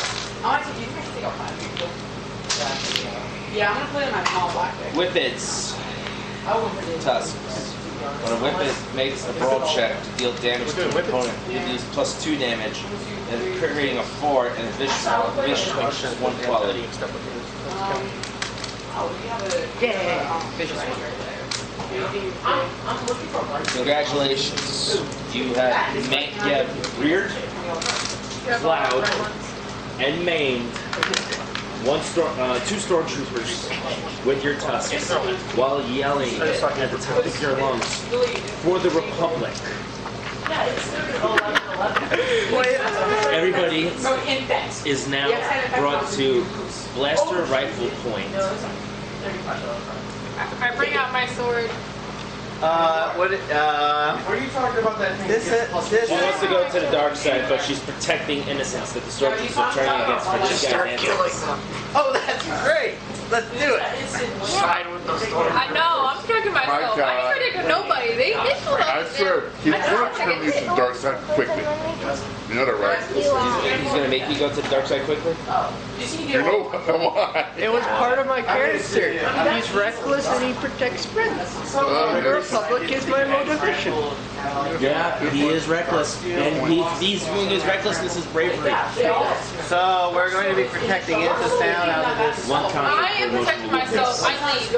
Yeah, I'm gonna play in my small black deck. Whippets. Tusks. When a whippet makes a brawl check to deal damage to an opponent, it deals +2 damage, and a crit rating of 4, and a vicious which is 1 quality. Congratulations. You have reared, plowed, and maimed Two stormtroopers with your tusks while yelling at the top of your lungs for the Republic. Everybody is now brought to blaster rifle point. I bring out my sword. Are you talking about that thing? She wants to go to the dark side, but she's protecting innocents that the stormtroopers are turning against for this guy's antics. Oh, that's great. Let's do it. Side with the storm. I know, I'm protecting myself. God. I ain't protecting nobody. They still I swear, he wants to use the dark side quickly. You know that, right? He's gonna make you go to the dark side quickly? You know why? It was part of my character. He's reckless and he protects friends. The Republic is my motivation. Yeah, he is reckless, and he's doing his recklessness is bravery. So we're going to be protecting Intis town out of this. One count. I am protecting myself. I leave.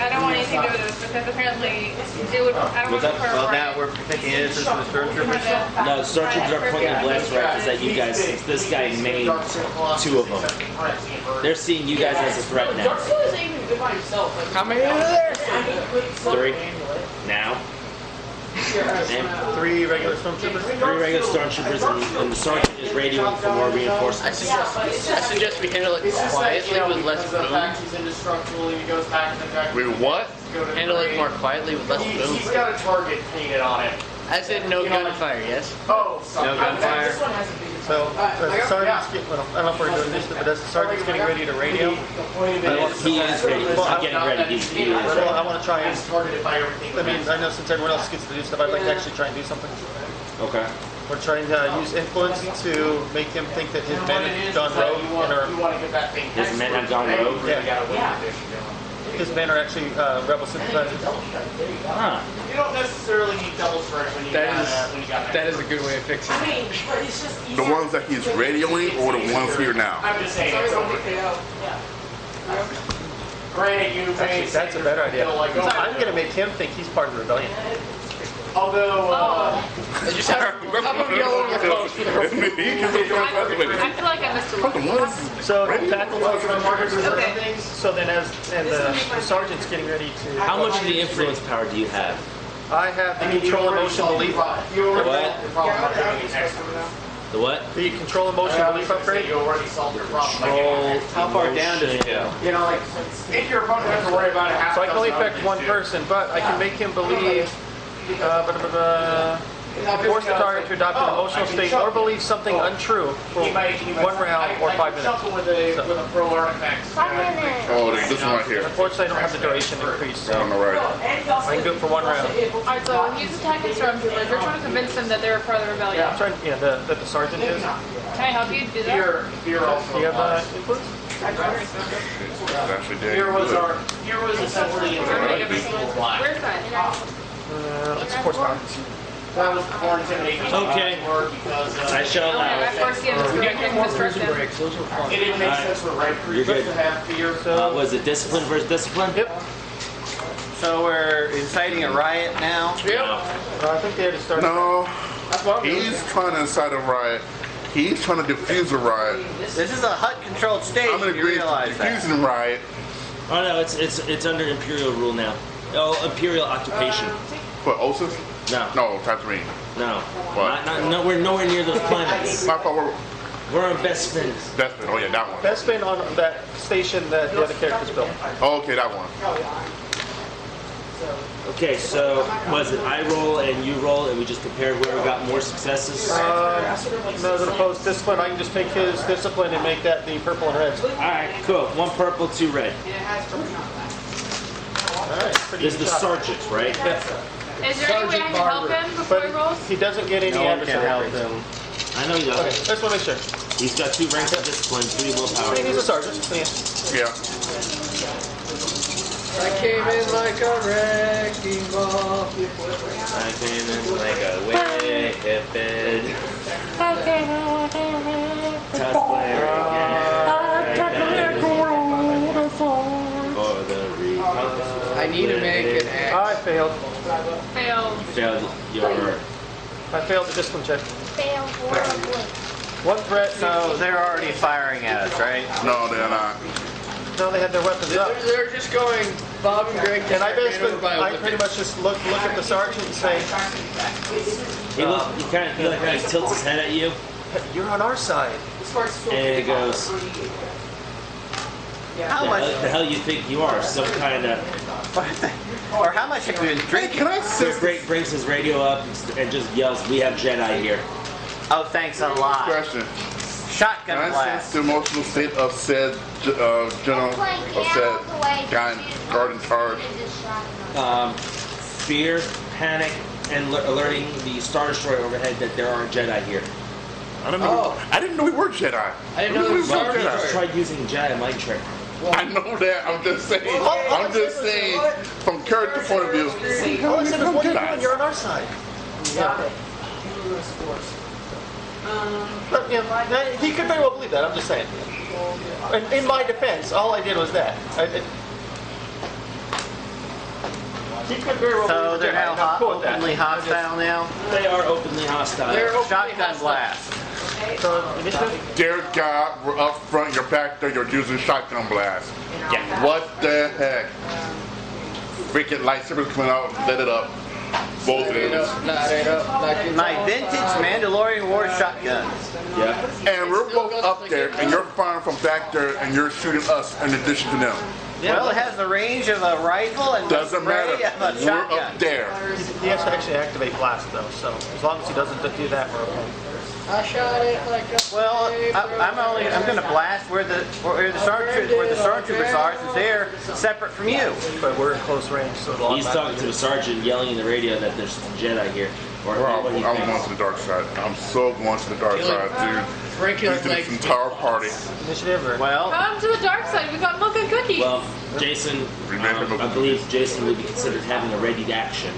I don't want anything to do with this because apparently it would. I don't want to Well, now we're protecting Intis from the stormtroopers. No, the stormtroopers are pointing blast rifles at you guys since this guy made two of them. They're seeing you guys as a threat now. How many are there? 3 now. And 3 regular stormtroopers. 3 regular stormtroopers, and the sergeant is radioing for more I reinforcements. suggest we handle it quietly with less boom. Wait, what? Handle it more quietly with less boom. He's got a target painted on it. I said no gunfire, yes? Oh, No gunfire. So, as the sergeant's getting, well, I don't know if we're doing this, but as the sergeant's getting ready to radio, He is ready. He's not getting ready. He is ready. well, I want to try and, targeted by everything. I mean, I know since everyone else gets to do stuff, I'd like to actually try and do something. Okay. We're trying to use influence to make him think that his men have gone rogue and You want to get that thing. His men have gone rogue? his men are actually rebel sympathizers. Huh. You don't necessarily need double strike when you got That is a good way of fixing it. I mean, but it's just easy. The ones that he's radioing or the ones here now? I'm just saying. It's Granted, you may Actually, that's a better idea. I'm going to make him think he's part of the rebellion. Although, Just have him yell over the phone for the I feel like I missed a lot. So tackle those markers. Okay. So then as the sergeant's getting ready to... How much of the influence power do you have? I have the control emotion belief. What? The what? The control emotion belief upgrade. You already solved your problem. Control. How far down does it go? You know, like, if your opponent has to worry about it, half So I can only affect one person, but I can make him believe... force the target to adopt an emotional state or believe something untrue for 1 round or 5 minutes. With a pro artifact. 5 minutes. Oh, this one right here. Unfortunately, I don't have the duration increased, so On the right. I can do it for 1 round. Alright, so when he's attacking stormtroopers, you're trying to convince them that they're a part of the rebellion. I'm trying, that the sergeant is. Can I help you do that? Fear also. Do you have influence? Actually, did. Here was essentially Where's that? It's force power. That was more intimidating. Okay. Because, I shall Okay, I allow. forced him to distract them. it didn't make sense for right You're good. to have fear. Was it discipline versus discipline? Yep. So we're inciting a riot now? No. I think they had to start. No, That's what I'm doing. he's trying to incite a riot. He's trying to defuse a riot. This is a HUT-controlled state, I'm gonna you agree to realize that. defusing a riot. Oh no, it's under Imperial rule now. Oh, Imperial occupation. What, Osis? No, No, Tatooine. no. What? No, we're nowhere near those planets. I thought we're We're on Bespin. Bespin. Oh yeah, that one. That's been on that station that the other characters built. Oh, okay, that one. Okay, so was it I roll and you roll, and we just compared where we got more successes? No, as opposed to discipline, I can just take his discipline and make that the purple and red. All right, cool. 1 purple, 2 red. All right, pretty This is the good. sergeant, right? Is there any way I can help him before he rolls? But he doesn't get any No one can adversary help upgrades. him. I know he Okay, does. just want to make sure. He's got 2 ranks of discipline, 3 I willpower. mean, he's a sergeant. Yeah. Yeah. I came in like a wrecking ball. I came in like a wicked bed. Tough player again. For the Republic. I need to make an axe. I failed. Failed. Failed your... I failed the discipline check. Fail horribly. One threat. So they're already firing at us, right? No, they're not. No, they had their weapons up. They're just going, Bob and Greg just And I ran basically, over by I pretty Olympics. much just look at the sergeant and say, He kind of tilts his head at you, "You're on our side." and he goes, How the much? hell you think you are? Some kind of... Or how much have you been Hey, drinking? can I So say Greg brings his radio up and just yells, "We have Jedi here." Oh, thanks a lot. question? Shotgun Can I blast. sense the emotional state of said general, of said guy guard in charge? Fear, panic, and alerting the Star Destroyer overhead that there are Jedi here. I don't know. Oh. I didn't know we were Jedi. I didn't know there was Well, Star he just Destroyer. tried using Jedi mind trick. I know that. I'm just saying. Well, I'm just saying from character point of view. All I said was, "What are you doing? Jedi. You're on our side." Yeah. But, you know, he could very well believe that. I'm just saying. In my defense, all I did was that. He could very well So believe they're that. now I'm cool with that. openly hostile now? They are openly hostile. They're openly Shotgun hostile. blast. So, initiative? Dear God, we're up front. You're back there. You're using shotgun blast. Yeah. What the heck? Freaking lightsabers coming out. Let it up. Both Not it ends. up, not it up, not it My up. vintage Mandalorian War shotgun. Yeah. And we're both up there, and you're firing from back there, and you're shooting us in addition to them. Well, it has the range of a rifle and the Doesn't spray matter. of a We're shotgun. up there. He has to actually activate blast though, so as long as he doesn't do that, we're okay. I shot it like a Well, I'm going to blast where the stormtroopers are, since they're separate from you. But we're in close range, so it'll He's talking to the sergeant, yelling in the radio that there's Jedi here. Or Well, what he I'm thinks. going to the dark side. I'm so going to the dark side, dude. breaking We our did legs. this entire party. Initiative or? Well, Come to the dark side. We got milk and cookies. Well, Jason, I believe Jason would be considered having a ready action.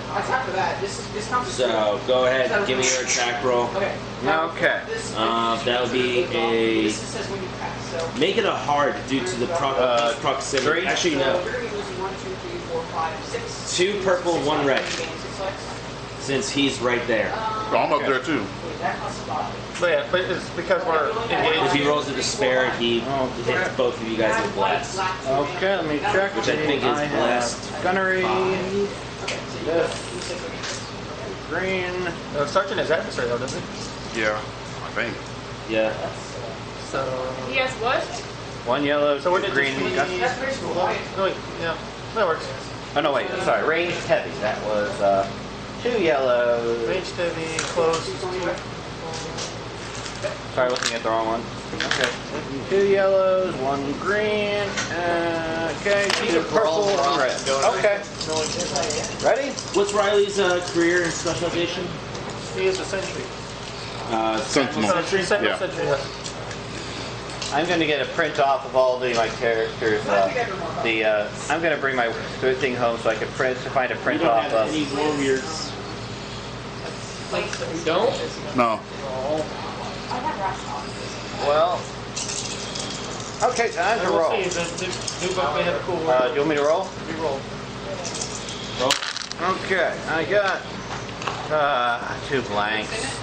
So go ahead, give me your attack roll. okay. That would be a. Make it a hard due to the close proximity. 3. Actually, no. 2 purple, 1 red. Since he's right there. So I'm up there too. But yeah, but it's because we're If engaged. he rolls a despair, he hits both of you guys with blast. Okay, let me check. Which I think is I have blast. Gunnery. This. Green. Sergeant is adversary though, doesn't he? Yeah, I think. Yeah. So. Yes, what? 1 yellow, So we're 2 just green. No, wait, yeah, that works. Oh no, wait. Sorry, ranged heavy. That was 2 yellows. Range heavy, close. Sorry, looking at the wrong one. Okay. 2 yellows, 1 green. Okay, 2 purple, 1 red. Okay. Ready? What's Riley's career and specialization? He is a sentry. Sentinel. Sentinel Yeah. sentry, yes. I'm going to get a print off of all my characters. I'm going to bring my thing home so I can find a print off of. Any warriors? You don't? No. Well. Okay, time to We'll roll. see, the new book may have a cool Do word. you want me to roll? Reroll. Okay, I got 2 blanks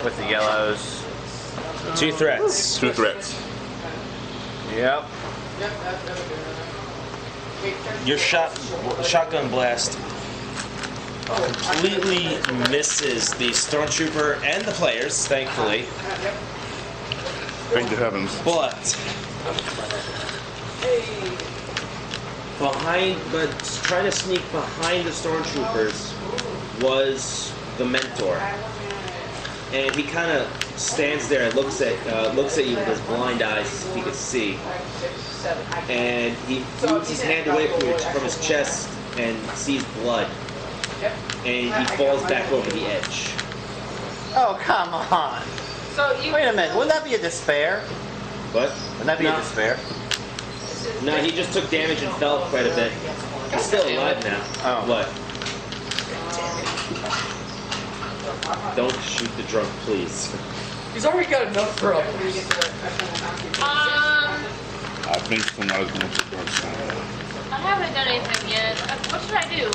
with the yellows. 2 threats. 2 threats. Yep. Your shotgun blast completely misses the stormtrooper and the players, thankfully. Thank the heavens. But trying to sneak behind the stormtroopers was the mentor, and he kind of stands there and looks at you with his blind eyes, as if he could see, and he moves his hand away from his chest and sees blood, and he falls back over the edge. Oh, come on. So you. Wait a minute. Wouldn't that be a despair? But Wouldn't that be a despair? no, he just took damage and fell quite a bit. He's still alive now. Oh. What? Don't shoot the drunk, please. He's already got enough trouble. I think somebody's going to the dark side. I haven't done anything yet. What should I do?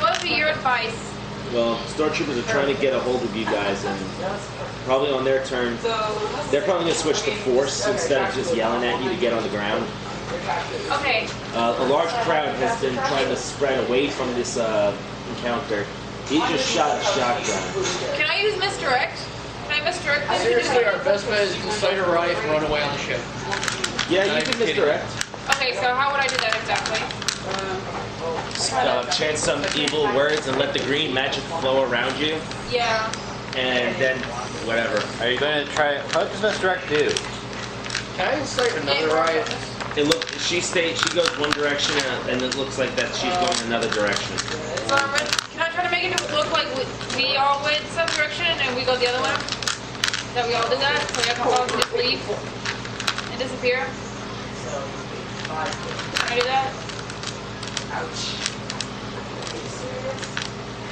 What would be your advice? Well, stormtroopers are trying to get a hold of you guys, and probably on their turn, they're probably going to switch to force instead of just yelling at you to get on the ground. Okay. A large crowd has been trying to spread away from this encounter. He just shot a shotgun. Can I use misdirect? Can I misdirect this? Seriously, our best bet is to incite a riot and run away on the ship. Yeah, you can misdirect. Okay, so how would I do that exactly? Chant some evil words and let the green magic flow around you, Yeah. and then whatever. Are you going to try? What does misdirect do? Can I incite another riot? It look. She goes one direction, and it looks like that she's going another direction. So can I try to make it look like we all went some direction and we go the other one? That we all did that? So we have to all just leave and disappear? Can I do that? Ouch.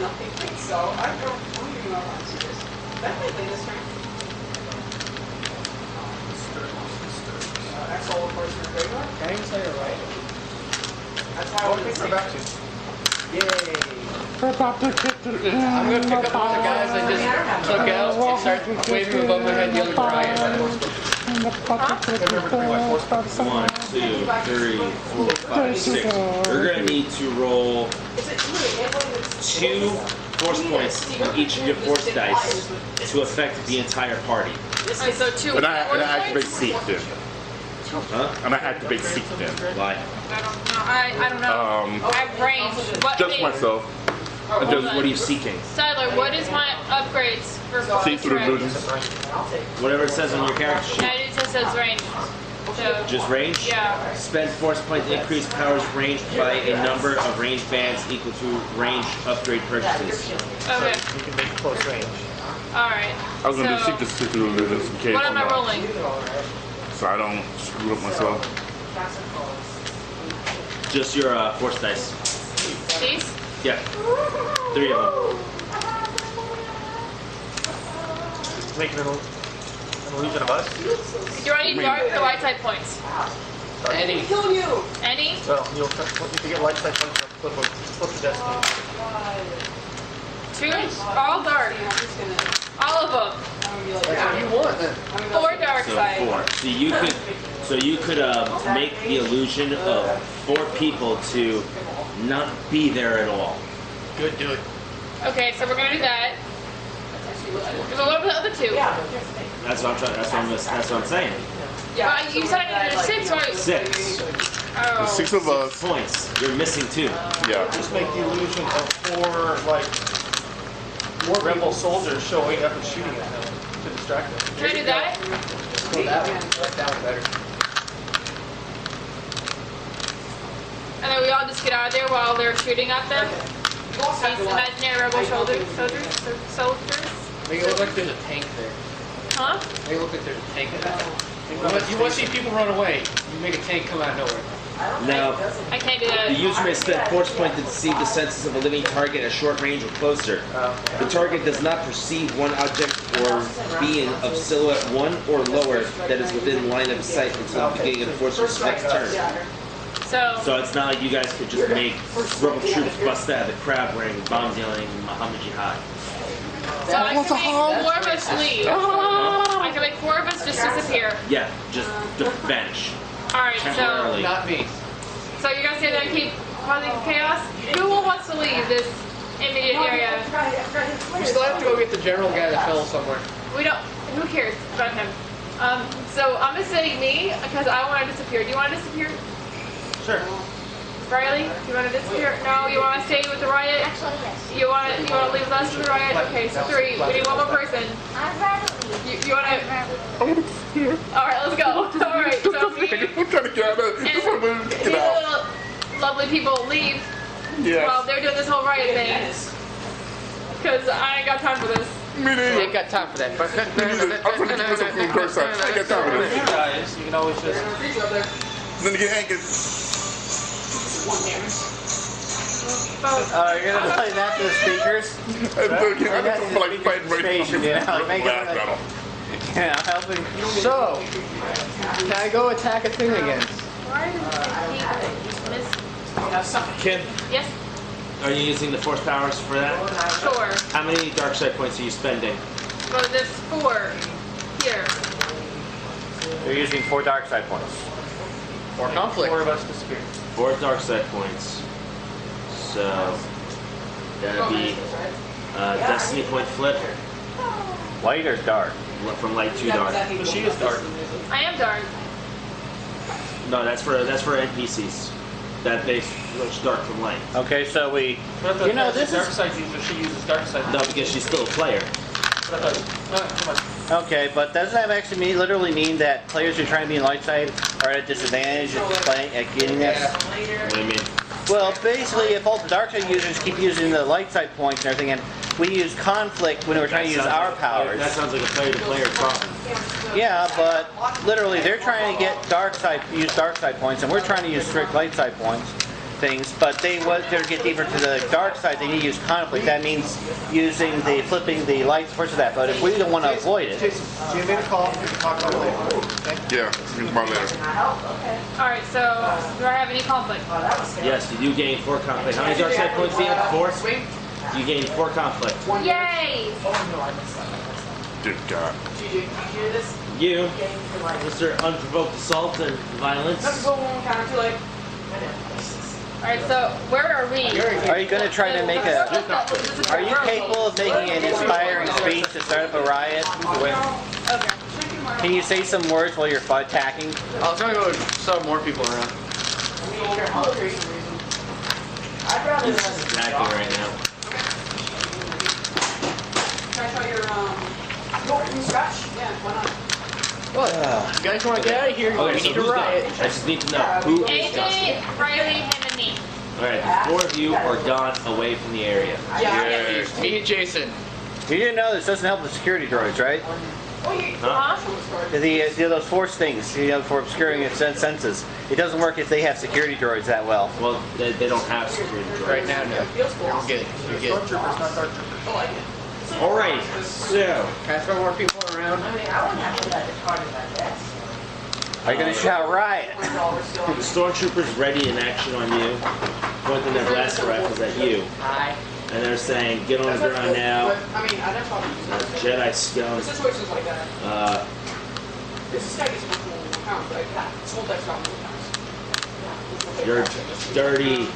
I think so. I don't even know if I'm serious. That might be this turn. Axel, of course, your radar. Can I incite a riot? That's why I want to pick back to. Yay. I'm gonna pick up all the guys I just took out and start waving above my head the other riot. 1, 2, 3, 4, 5, 6. You're gonna need to roll 2 force points on each of your force dice to affect the entire party. Okay, so 2 And I force activate points? seek then. Huh? And I activate seek then. Why? I don't know. I have range. What Just thing? myself. What are you seeking? Tyler, what is my upgrades for See through force illusions. Whatever it says on your character sheet. And it just says range. So, Just range? yeah. Spend force point to increase powers ranged by a number of range bands equal to range upgrade purchases. Okay. You can make close range. Alright. I was gonna do seek to see through illusions in case. What am I rolling? So I don't screw up myself. Just your force dice. These? Yeah. 3 of them. Making an illusion of us. Do I need the light type points? Any. Kill you! Any? Well, you can get light side points, flip the destiny. 2? All dark. All of them. What do you want then? 4 dark So side. 4. So you could make the illusion of 4 people to not be there at all. Good, do it. Okay, so we're gonna do that. So what about the other 2? That's what I'm trying. That's what I'm saying. You said I needed a 6, right? 6. Oh. 6 of us. Points. You're missing 2. Yeah. Just make the illusion of 4 rebel soldiers showing up and shooting at them to distract them. Can I do that? Well, that one better. And then we all just get out of there while they're shooting at them? These imaginary rebel soldiers? Make it look like there's a tank there. Huh? Make it look like there's a tank there. You want to see people run away, you make a tank come out of nowhere. Now, I can't do the that. user may spend force point to deceive the senses of a living target at short range or closer. The target does not perceive one object or being of silhouette 1 or lower that is within line of sight until the beginning of the force's next turn. So it's not like you guys could just make rebel troops bust out of the crowd wearing bombs yelling Muhammad Jihad. So I can make 4 of us leave. I can make 4 of us just disappear. Yeah, just vanish. Alright, so Temporarily. Not me. you're gonna say that I keep causing chaos? Who wants to leave this immediate area? We still have to go get the general guy that fell somewhere. We don't. Who cares about him? So I'm gonna say me because I want to disappear. Do you want to disappear? Sure. Riley, do you want to disappear? No, you want to stay with the riot? Actually, yes. You want to leave with us with the riot? Okay, so 3. We need 1 more person. I'd rather leave. You want to? All right, let's go. All right, so me I'm trying to get out of this. I'm going to and get these out. little lovely people leave while they're doing this whole riot thing. Because I ain't got time for this. Me You neither. ain't got time for that. Me neither. I'm trying to get myself from the dark side. I ain't got time for You this. guys, you can always just. Then again, I ain't get... You're gonna play that to the speakers? I just feel like fighting right Station, you know, like make it last like- battle. Yeah, I'm helping. So, can I go attack a thing again? Why does it keep miss? Kim, Yes. Are you using the force powers for that? Sure. How many dark side points are you spending? Well, there's 4 here. You're using 4 dark side points. Or conflict. 4 of us disappear. 4 dark side points. So that'd be destiny point flip Light or dark? from light to dark. But she is dark. I am dark. No, that's for NPCs. That they switch dark from light. Okay, so we. But I thought You know, as a this dark is. side user, she uses dark side. No, because she's still a player. But I thought, no, come on. Okay, but doesn't that actually literally mean that players who are trying to be in light side are at a disadvantage at getting this? What do you mean? Well, basically, if all the dark side users keep using the light side points and everything, and we use conflict when we're trying to use our powers. That sounds like a player-to-player problem. Yeah, but literally, they're trying to get use dark side points, and we're trying to use strict light side points. Things, but to get deeper to the dark side, they need to use conflict. That means flipping the light switch of that. But if we don't want to avoid it, Jason, so you made a call. We can talk about it later. Yeah, think about it later. Alright, so do I have any conflict? Yes, you do gain 4 conflict. How many dark side points do you have? 4? You gain 4 conflict. Yay! Good God. You, Mr. Unprovoked Assault and Violence. Alright, so where are we? are you going to try to make a? Are you capable of making an inspiring speech to start up a riot? Okay. Can you say some words while you're attacking? I was gonna go shove more people around. He's just attacking right now. Can I try your scratch? Yeah, why not? What? You guys want to get out of here? Okay, We so need to who's riot. gone? I just need to know who is Justin. AJ, Riley, him, and me. Alright, the 4 of you are gone away from the area. Yeah, me and Jason. You didn't know this doesn't help the security droids, right? Huh? Those force things, for obscuring its senses. It doesn't work if they have security droids that well. Well, they don't have security droids. Right now, no. You're good. You're good. Stormtroopers, not dark troopers. Alright, so. Can I throw more people around? Are you going to shout riot? The stormtroopers ready in action on you. Pointing their blaster rifles at you. And they're saying, get on the ground now. I mean, I never thought of it. Jedi scum. Situations like that. Uh, This guy gets multiple pounds, right? This whole deck's got multiple pounds. you're dirty.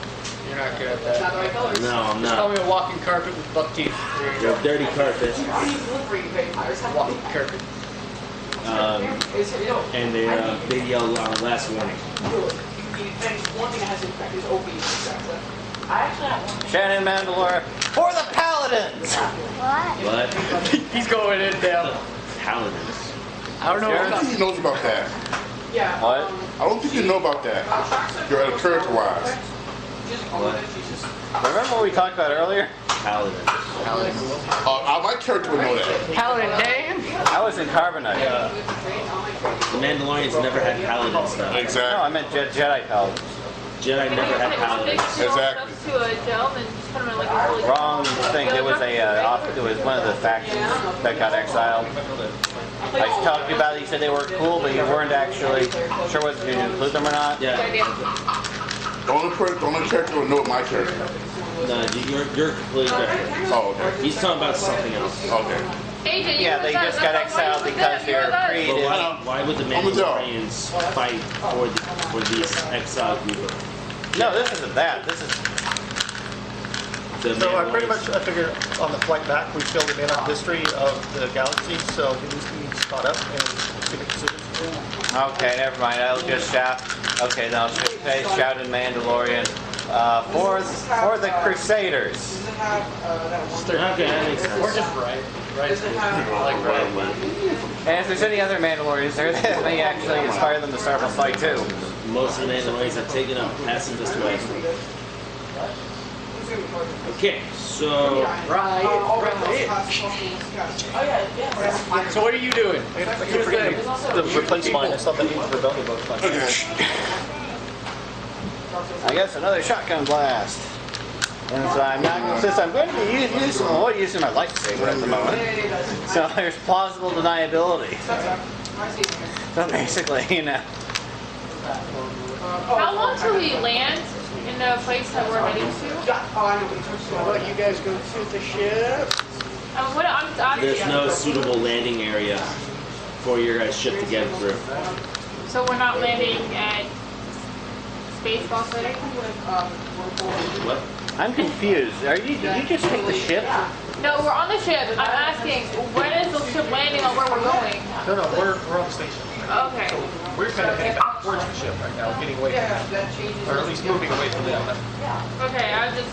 You're not good at Not that. the right colors. No, I'm Call not. me a walking carpet with buck teeth. There you You're go. a dirty carpet. I need delivery vampires. Walking carpet. And they yell last warning. One thing that has impact is OP. I actually have one. Shannon Mandalore for the Paladins! What? What? He's going in now. Paladins. I don't know I don't what think he knows about that. Yeah. What? I don't think you know about that. You're at a character-wise. Just all of it. She's just. Remember what we talked about earlier? Paladins. My character would know that. Paladin Dan? I was in Carbonite. The Mandalorians never had paladins though. No, I Exactly. meant Jedi Paladins. Jedi never had paladins. Exactly. To a gel and just put him in like a really Wrong thing. There was it was one of the factions that got exiled. I talked to you about it. You said they were cool, but you weren't actually sure whether to include them or not. Yeah. The only character would know my character. No, you're completely different. Oh, okay. He's talking about something else. Okay. AJ, Yeah, they just got exiled because they're But created. why would the I'm a dog. Mandalorians fight for these exiled group? No, this isn't that. This is The So I pretty Mandalorians- much, I figured on the flight back, we filled him in on the history of the galaxy, so at least he's caught up and can make decisions. okay. Never mind. I'll just shout. Okay, then I'll just say shout in Mandalorian for the Crusaders. Does it have that one? Okay, that makes Or sense. just right. Right. Does it have? Like right. And if there's any other Mandalorians there, that may actually inspire them to start a fight too. Most of the Mandalorians have taken up passing this way. Okay, so Right. So what are you doing? Two things. The replace mine, I saw the Age of Rebellion book. I guess another shotgun blast. And so since I'm going to be using my lightsaber at the moment, so there's plausible deniability. So basically, How long till we land in in the place that we're heading to? Oh, I know what you're talking How about you guys go to the ship? What I'm There's no suitable landing area for your guys' ship to get through. So we're not landing at Spaceball City? What? I'm confused. Did you just take the ship? No, we're on the ship. I'm asking, when is the ship landing on where we're going? No, we're on the station. Okay. We're kind of heading back towards the ship right now, getting away from them. Or at least moving away from them. Okay, I was just...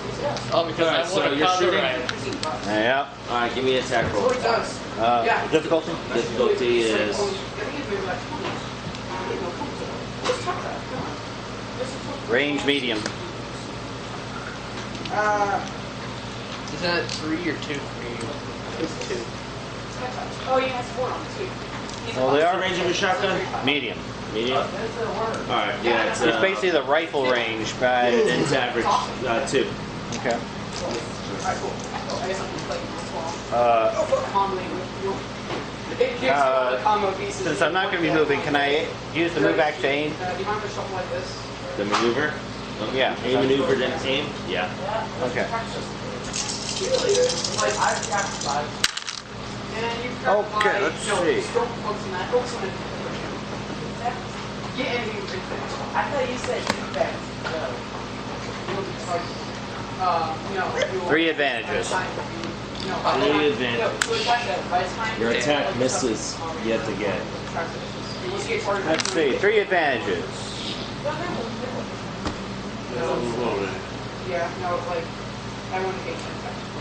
Oh, because Alright, I so want to you're cover shooting? it. Yeah. Alright, give me an attack roll. Difficulty? Difficulty is Range medium. Is that 3 or 2 for you? It's 2. Oh, he has 4 on too. Well, they what's the are range of your shotgun? medium. Medium? Alright, yeah, it's, It's basically the rifle range, but it's average 2. okay. Since I'm not going to be moving, can I use the move action aim? The maneuver? Yeah. A maneuver then aim? Yeah. Okay. Okay, let's see. I thought you said defense. No. 3 advantages. Three advantage. Your attack misses yet again. Let's see. 3 advantages. Yeah, no, like, I want to get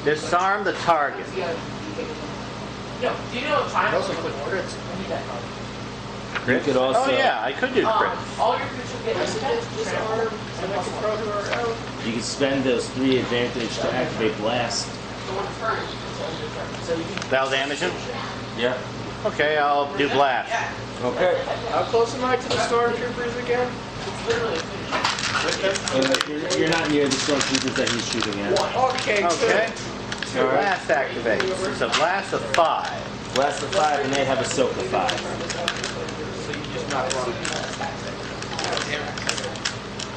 Disarm the target. No, do you know China? Also put crits. You could also, Oh yeah, I could do crits. All your creatures get disarm, and I can throw her out. you can spend those 3 advantage to activate blast. So one turn. So you can. That'll damage him? Yeah. Okay, I'll do blast. Okay. How close am I to the stormtroopers again? It's literally You're not near the stormtroopers that he's shooting at. Okay, Okay. so Blast activates. It's a blast of 5. Blast of 5 and they have a soak of 5. So you just knock one.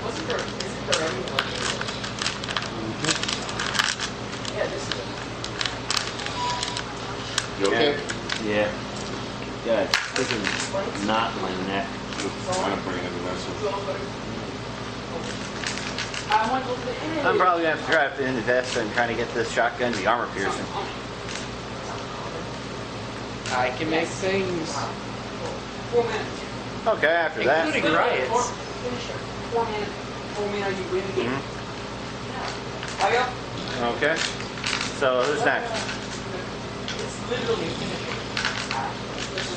Wasn't there? Isn't there anyone? Yeah, this is. You okay? Yeah. Yeah, freaking knot in my neck. I'm bringing the message. I'm probably going to have to try to invest in trying to get this shotgun to be armor piercing. I can make things, 4 minutes. Okay, after that. including riots. 4 minutes. 4 minutes, are you win the game? I go. Okay. So who's next? It's literally a finisher.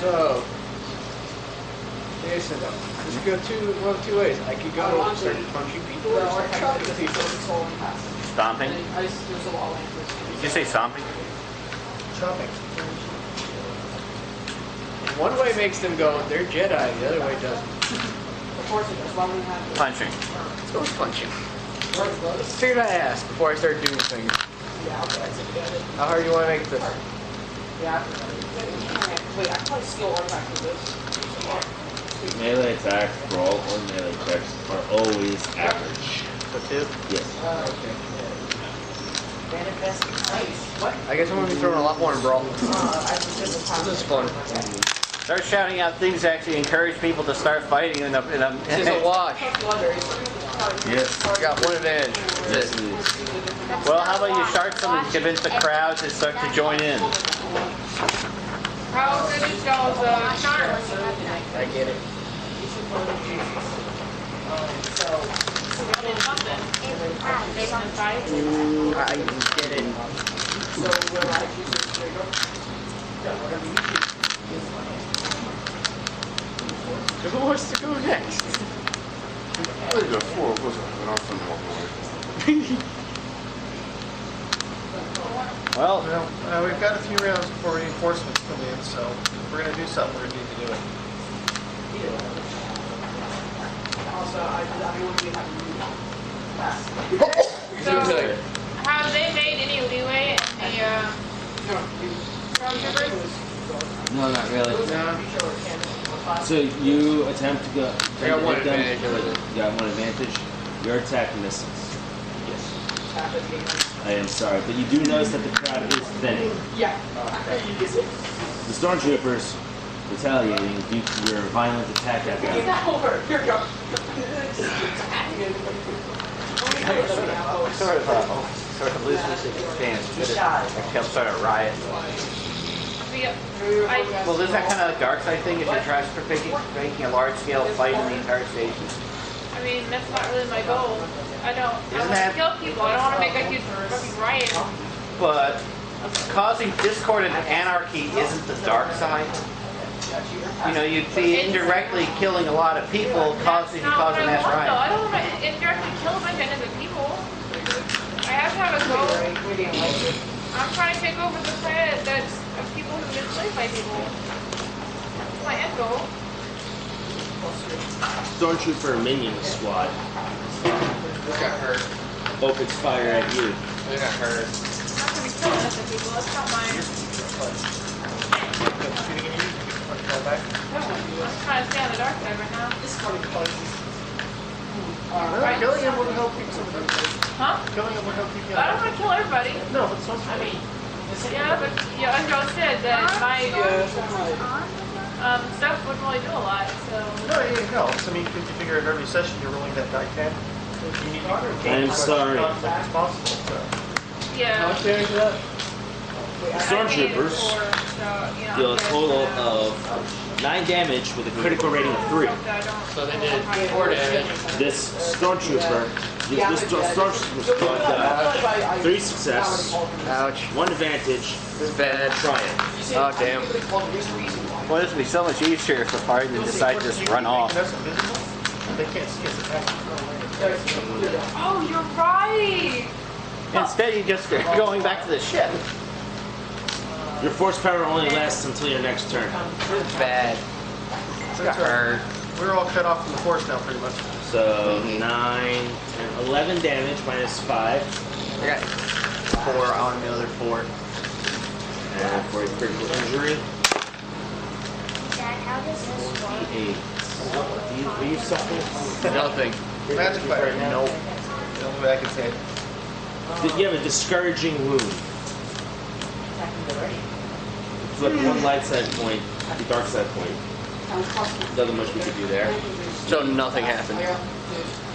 So, Jason, this could go one of 2 ways. I could go start punching people or start chopping people. Stomping? There's a lot of answers. Did you say stomping? Chopping. One way makes them go, they're Jedi, the other way doesn't. Of course it does. Why would we have to? Punching. Let's go with punching. Figured I asked before I started doing things. Yeah, okay, that's it. How hard do you want to make this? Yeah. Wait, I can probably steal artifacts with this. Melee attacks, brawl, or melee checks are always average. So 2? Yes. Manifest. Nice. What? I guess I'm going to be throwing a lot more in Brawl. I just did the time. This is fun. Start shouting out things that actually encourage people to start fighting in a This is a wash. Yes. Got 1 advantage. Yes, it is. Well, how about you start something to convince the crowd to start to join in? How good is y'all's charm? I get it. Based on size? I get it. So will I choose this trigger? Who wants to go next? I think got 4, of course, and I'll send them walk away. Well, We've got a few rounds before reinforcements come in, so if we're going to do something, we're going to need to do it. Also, I want to be happy. So, have they made any leeway in the stormtroopers? No, not really. No. So you attempt to go. I got 1 hit them. advantage over them. You got 1 advantage. Your attack misses. Yes. I am sorry, but you do notice that the crowd is thinning. Yeah. The stormtroopers retaliating due to your violent attack at It's them. not over. Here we go. Sort of loses its stance. I kept sort of riot. Well, is that kind of dark side thing? Is your trying for making a large scale fight in the entire station? I mean, that's not really my goal. I Isn't want to that- kill people. I don't want to make a huge fucking riot. But causing discord and anarchy isn't the dark side. You know, you'd be indirectly killing a lot of people, causing That's not a what I mass want, though. I riot. don't want to indirectly kill a bunch of innocent people. I have to have a goal. I'm trying to take over the planet that's of people who've been enslaved by people. That's my end goal. Stormtrooper minion squad This got hurt. opens fire at you. This got hurt. I'm not going to be killing innocent people. That's not my... I'm trying to stay on the dark side right now. This is coming close. Right. Killing him would help keep some of them. Huh? Killing him would help keep you I don't want to kill everybody. No, but some. I mean, Yeah, but as y'all said, that my stuff wouldn't really do a lot, so... No, it helps. I mean, if you figure at every session you're rolling that die 10, you need to gain I'm as much sorry. conflict as possible. So. Yeah. damage is that? Stormtroopers deal a total of 9 damage with a critical rating of 3. So they did 4 damage. This stormtrooper squad got 3 success, Ouch. 1 advantage, This is bad. triumph. Oh, damn. Well, this would be so much easier if the party didn't decide to just run off. That's invisible. They can't see us attacking. Oh, you're right! Instead, you just are going back to the ship. Your force power only lasts until your next turn. This is bad. This got hurt. We're all cut off from the force now, pretty much. So 9, 10, 11 damage minus 5. I got 4 on the other 4. And for a critical injury, Dad, how does this work? 8. Are you suffering? Nothing. Magic fire. Nope. The only way I can say it. You have a discouraging wound. Flip 1 light side point, the dark side point. Nothing much we could do there. So nothing happened.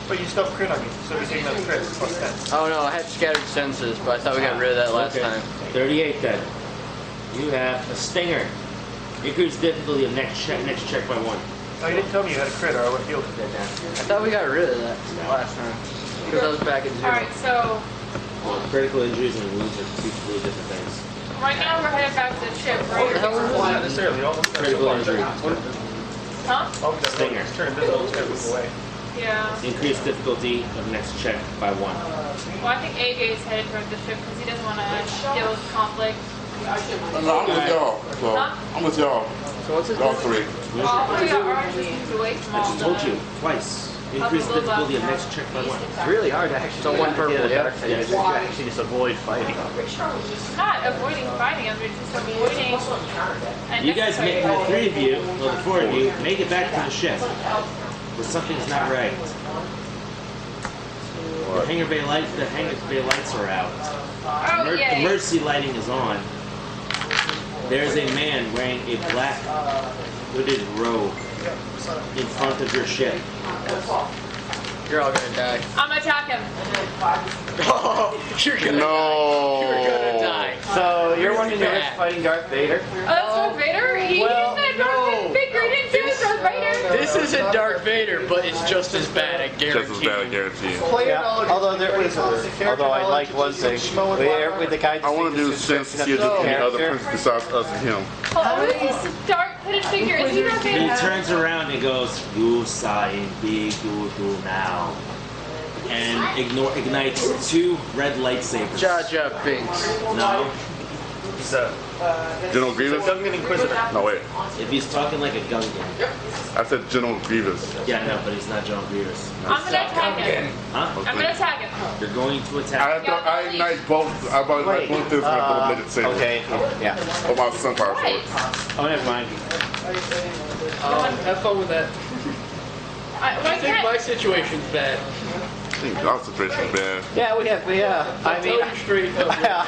But you still crit on me, so you're taking another crit. Plus 10. Oh no, I had scattered senses, but I thought we got rid of that last Okay. time. 38 then. You have a stinger. Increase difficulty of next check by 1. Oh, you didn't tell me you had a crit, or I would have healed you. I thought we got rid of that last time. Because I was back at 0. Alright, so Well, critical injuries and wounds are 2 completely different things. right now we're headed back to the ship, right? Not necessarily. All of them Critical injury. Huh? All of them Stinger. turn invisible, it's going to move away. Yeah. Increase difficulty of next check by 1. Well, I think AJ is headed towards the ship because he doesn't want to deal with conflict. No, I'm with y'all. So, I'm with y'all. So what's it Y'all 3. All 3 are ours just moves away from I all just the... told you twice. Increase difficulty of next check by 1. It's really hard to actually So 1 purple, yeah? Yes. You actually just avoid fighting. I'm not avoiding fighting, I'm just avoiding... You guys make the 3 of you, well the 4 of you, make it back to the ship. But something's not right. The hangar bay lights are out. Oh, yay. Emergency lighting is on. There's a man wearing a black hooded robe in front of your ship. You're all gonna die. I'm gonna attack him. You're gonna No. You're gonna die. So, you're running the Bad. risk fighting Darth Vader? Oh, that's Darth Vader? He Well, said Darth no. Vader. He didn't say it was Darth Vader. This isn't Darth Vader, but it's just as bad, I Just as guarantee. bad, I guarantee. Yeah, although I like one thing. With the guy I want to do since see if there's any other prince besides us and him. Oh, this is dark hooded figure. Is he Darth He Vader? turns around and goes, "You sign big do now," and ignites 2 red lightsabers. Jar Jar Binks. No, He's General Grievous? Gungan Inquisitor. No, wait. if he's talking like a Gungan. I said General Grievous. Yeah, no, but he's not John Grievous. I'm gonna attack him. Huh? I'm gonna attack him. You're going to I attack. have to, I ignite both. I ignite both things with the midget saber. Okay, yeah. Or my sunfire Right. sword. Oh, never mind. Have fun with that. I I think can't. my situation's bad. think our situation's bad. Yeah, I Tell mean, you straight up right now.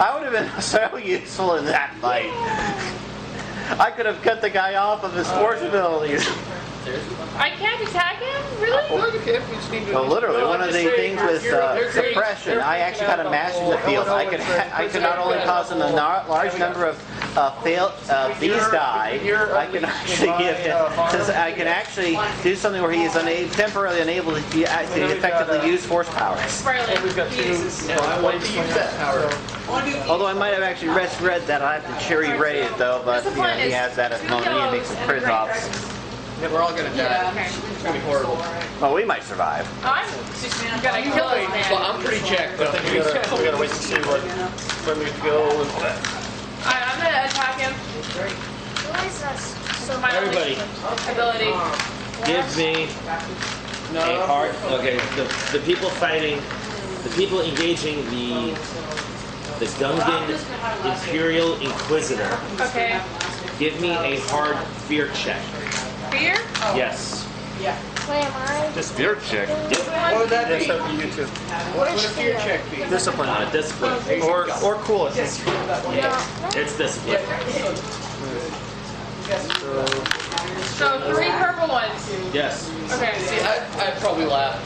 I would have been so useful in that fight. I could have cut the guy off of his force abilities. I can't attack him? Really? No, you can't. You just need to. Well, literally, No, one I'm of just the saying, things with they're great. suppression, I actually got a master the field. I could not only cause him a large number of these die. I can actually give him. I can actually do something where he is temporarily unable to effectively use force powers. Right. We've got two. I want to use that power. Although I might have actually read that I have to cherry ray it though, but you know, he has that at the moment. He makes some crit ops. Yeah, we're all gonna die. It's gonna be horrible. Well, we might survive. I'm gonna kill this man. Well, I'm pretty checked up. We gotta wait to see where we go and all that. I'm gonna attack him. Who is this? So my Everybody. ability. Give me a hard. Okay, the people fighting, the people engaging the Gungan Imperial Inquisitor. Okay. Give me a hard fear check. Fear? Yes. Wait, am I? This fear check. What would that be? Yes, that'd be you too. What would a fear check be? Discipline. Discipline. Or cool, I think. Yeah. It's discipline. So 3 purple ones. Yes. Okay. See, I'd probably laugh.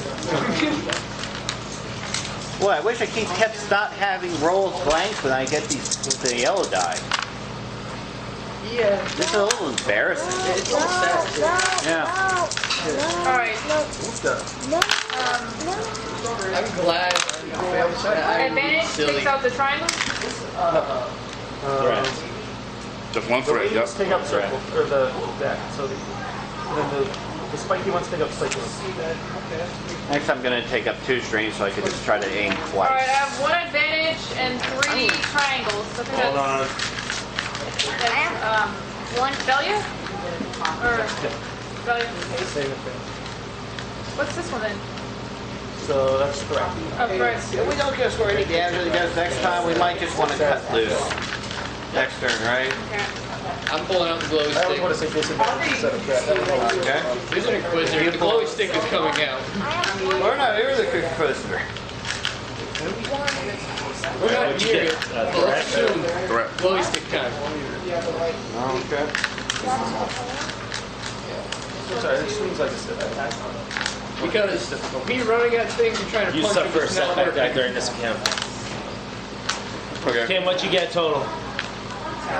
Boy, I wish I kept not having rolls blanks when I get the yellow die. Yeah. This is a little embarrassing. It's all sad. Yeah. Alright. I'm glad. Advantage takes out the triangle. Correct. Just one The thread, yep. wings take up circle, or the deck. So then the spiky ones take up spiky ones. Next I'm going to take up 2 streams so I can just try to aim Alright, I twice. have 1 advantage and 3 triangles. So I think Hold on. that's one failure? Or failure? Same thing. What's this one then? So that's correct. Oh, correct. If we don't get score any damage really does next time, we might just want to cut loose. Next turn, right? Okay. I'm pulling out the glowy I always want to stick. say disadvantage instead of that. That would make Okay. There's an Inquisitor. The glowy stick is coming out. Or no, here's the Inquisitor. We're not What'd you near get? it. Well, let's assume Correct. glowy stick time. Okay. sorry, it seems like it's attack. Because me running at things and trying to You punch suffer a is not setback die working. during this account. Okay. Kim, what'd you get total?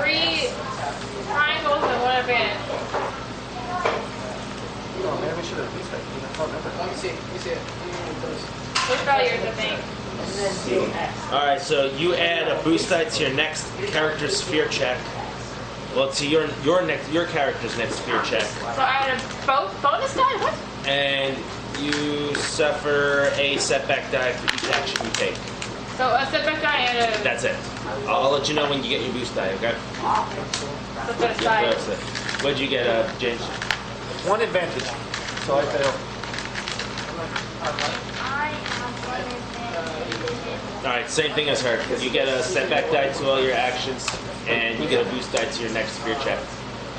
3 triangles and 1 advantage. Oh man, we should have used that. I can't remember. Let me see. Let me see it. 2 failures, I think. Alright, so you add a boost die to your next character's fear check. Well, to your character's next fear check. So I had a bonus die? What? And you suffer a setback die for each action you take. So a setback die and a That's it. I'll let you know when you get your boost die, okay? setback Yeah, die. that's it. What'd you get, James? 1 advantage. So I fail. I have 1 advantage. Alright, same thing as her. You get a setback die to all your actions, and you get a boost die to your next fear check.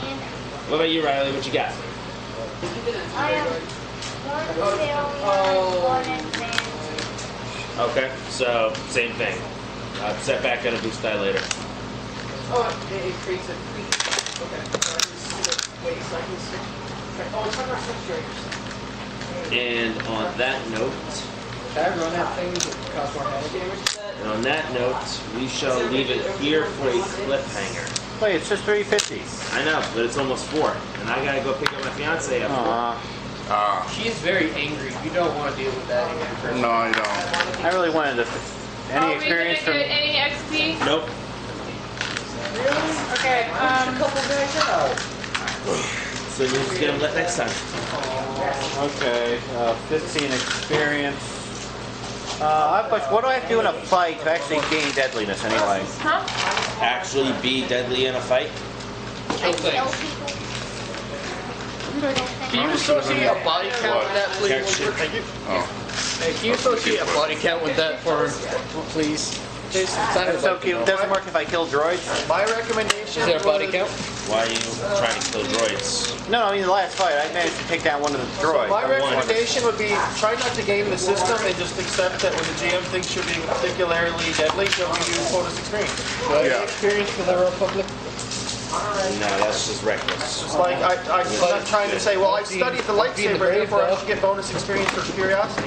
And What about you, Riley? What you got? I have 1 failure, 1 advantage. Okay, so same thing. Setback and a boost die later. Oh, it creates a okay. So I just see the wait, so I can switch. Oh, it's under switch And on that note, Can I run at things that cause more damage? and on that note, we shall leave it here for a cliffhanger. Wait, it's just 350. I know, but it's almost 4, and I gotta go pick up my fiance after. She is very angry. You don't want to deal with that angry person. No, you don't. I really wanted to. Are Any we experience gonna from? get any XP? Nope. Okay, So you just get him let next time. Okay, 15 experience. What do I have to do in a fight to actually gain deadliness anyway? Huh? Actually be deadly in a fight. Kill Kill things. people. Can you associate a body count with that, please? Character sheet. Oh. Hey, can you associate a body count with that for him, please? Jason, That's so cute. It doesn't work if I kill droids. my recommendation Is there a body would- count? Why are you trying to kill droids? No, I mean the last fight, I managed to take down one of the droids. My recommendation would be try not to game the system and just accept that when the GM thinks you're being particularly deadly, he'll give you bonus experience. Yeah. Experience for the Republic? No, that's just reckless. It's like I'm not trying to say, well, I studied the lightsaber, brave, therefore I though. should get bonus experience for curiosity.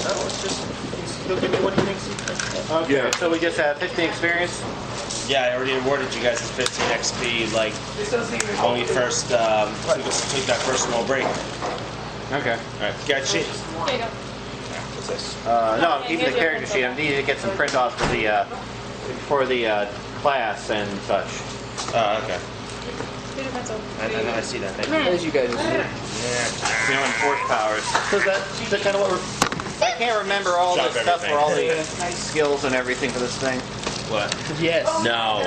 No, it's just he'll give me what he thinks. Okay, Yeah. so we just have 15 experience. Yeah, I already awarded you guys with 15 XP, like, when we first took that first small break. Okay. Alright, got shit. There you go. What's this? No, I'm keeping the character sheet. I need to get some print offs for the class and such. Oh, okay. Here's your pencil. I see that. Thank you. As you guys see. You know, and force powers. Because that's kind of what we're. I can't remember all Drop the stuff for all the everything. skills and everything for this thing. What? Yes. No.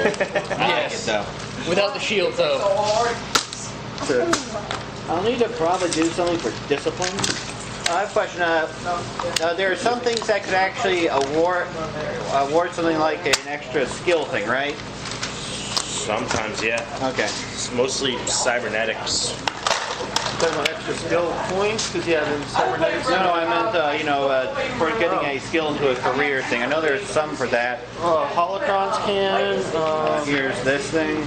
I like it though. Without the shield, though. I'll need to probably do something for discipline. I have a question. There are some things that could actually award something like an extra skill thing, right? Sometimes, yeah. Okay. It's mostly cybernetics. Talking about extra skill points, because yeah, then cybernetics. No, I meant, for getting a skill into a career thing. I know there's some for that. Holocrons can. Here's this thing.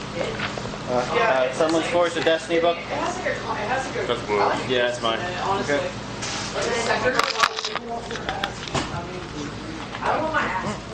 Someone's Force of Destiny book. That's blue. Yeah, that's mine. Okay. I don't want my ass.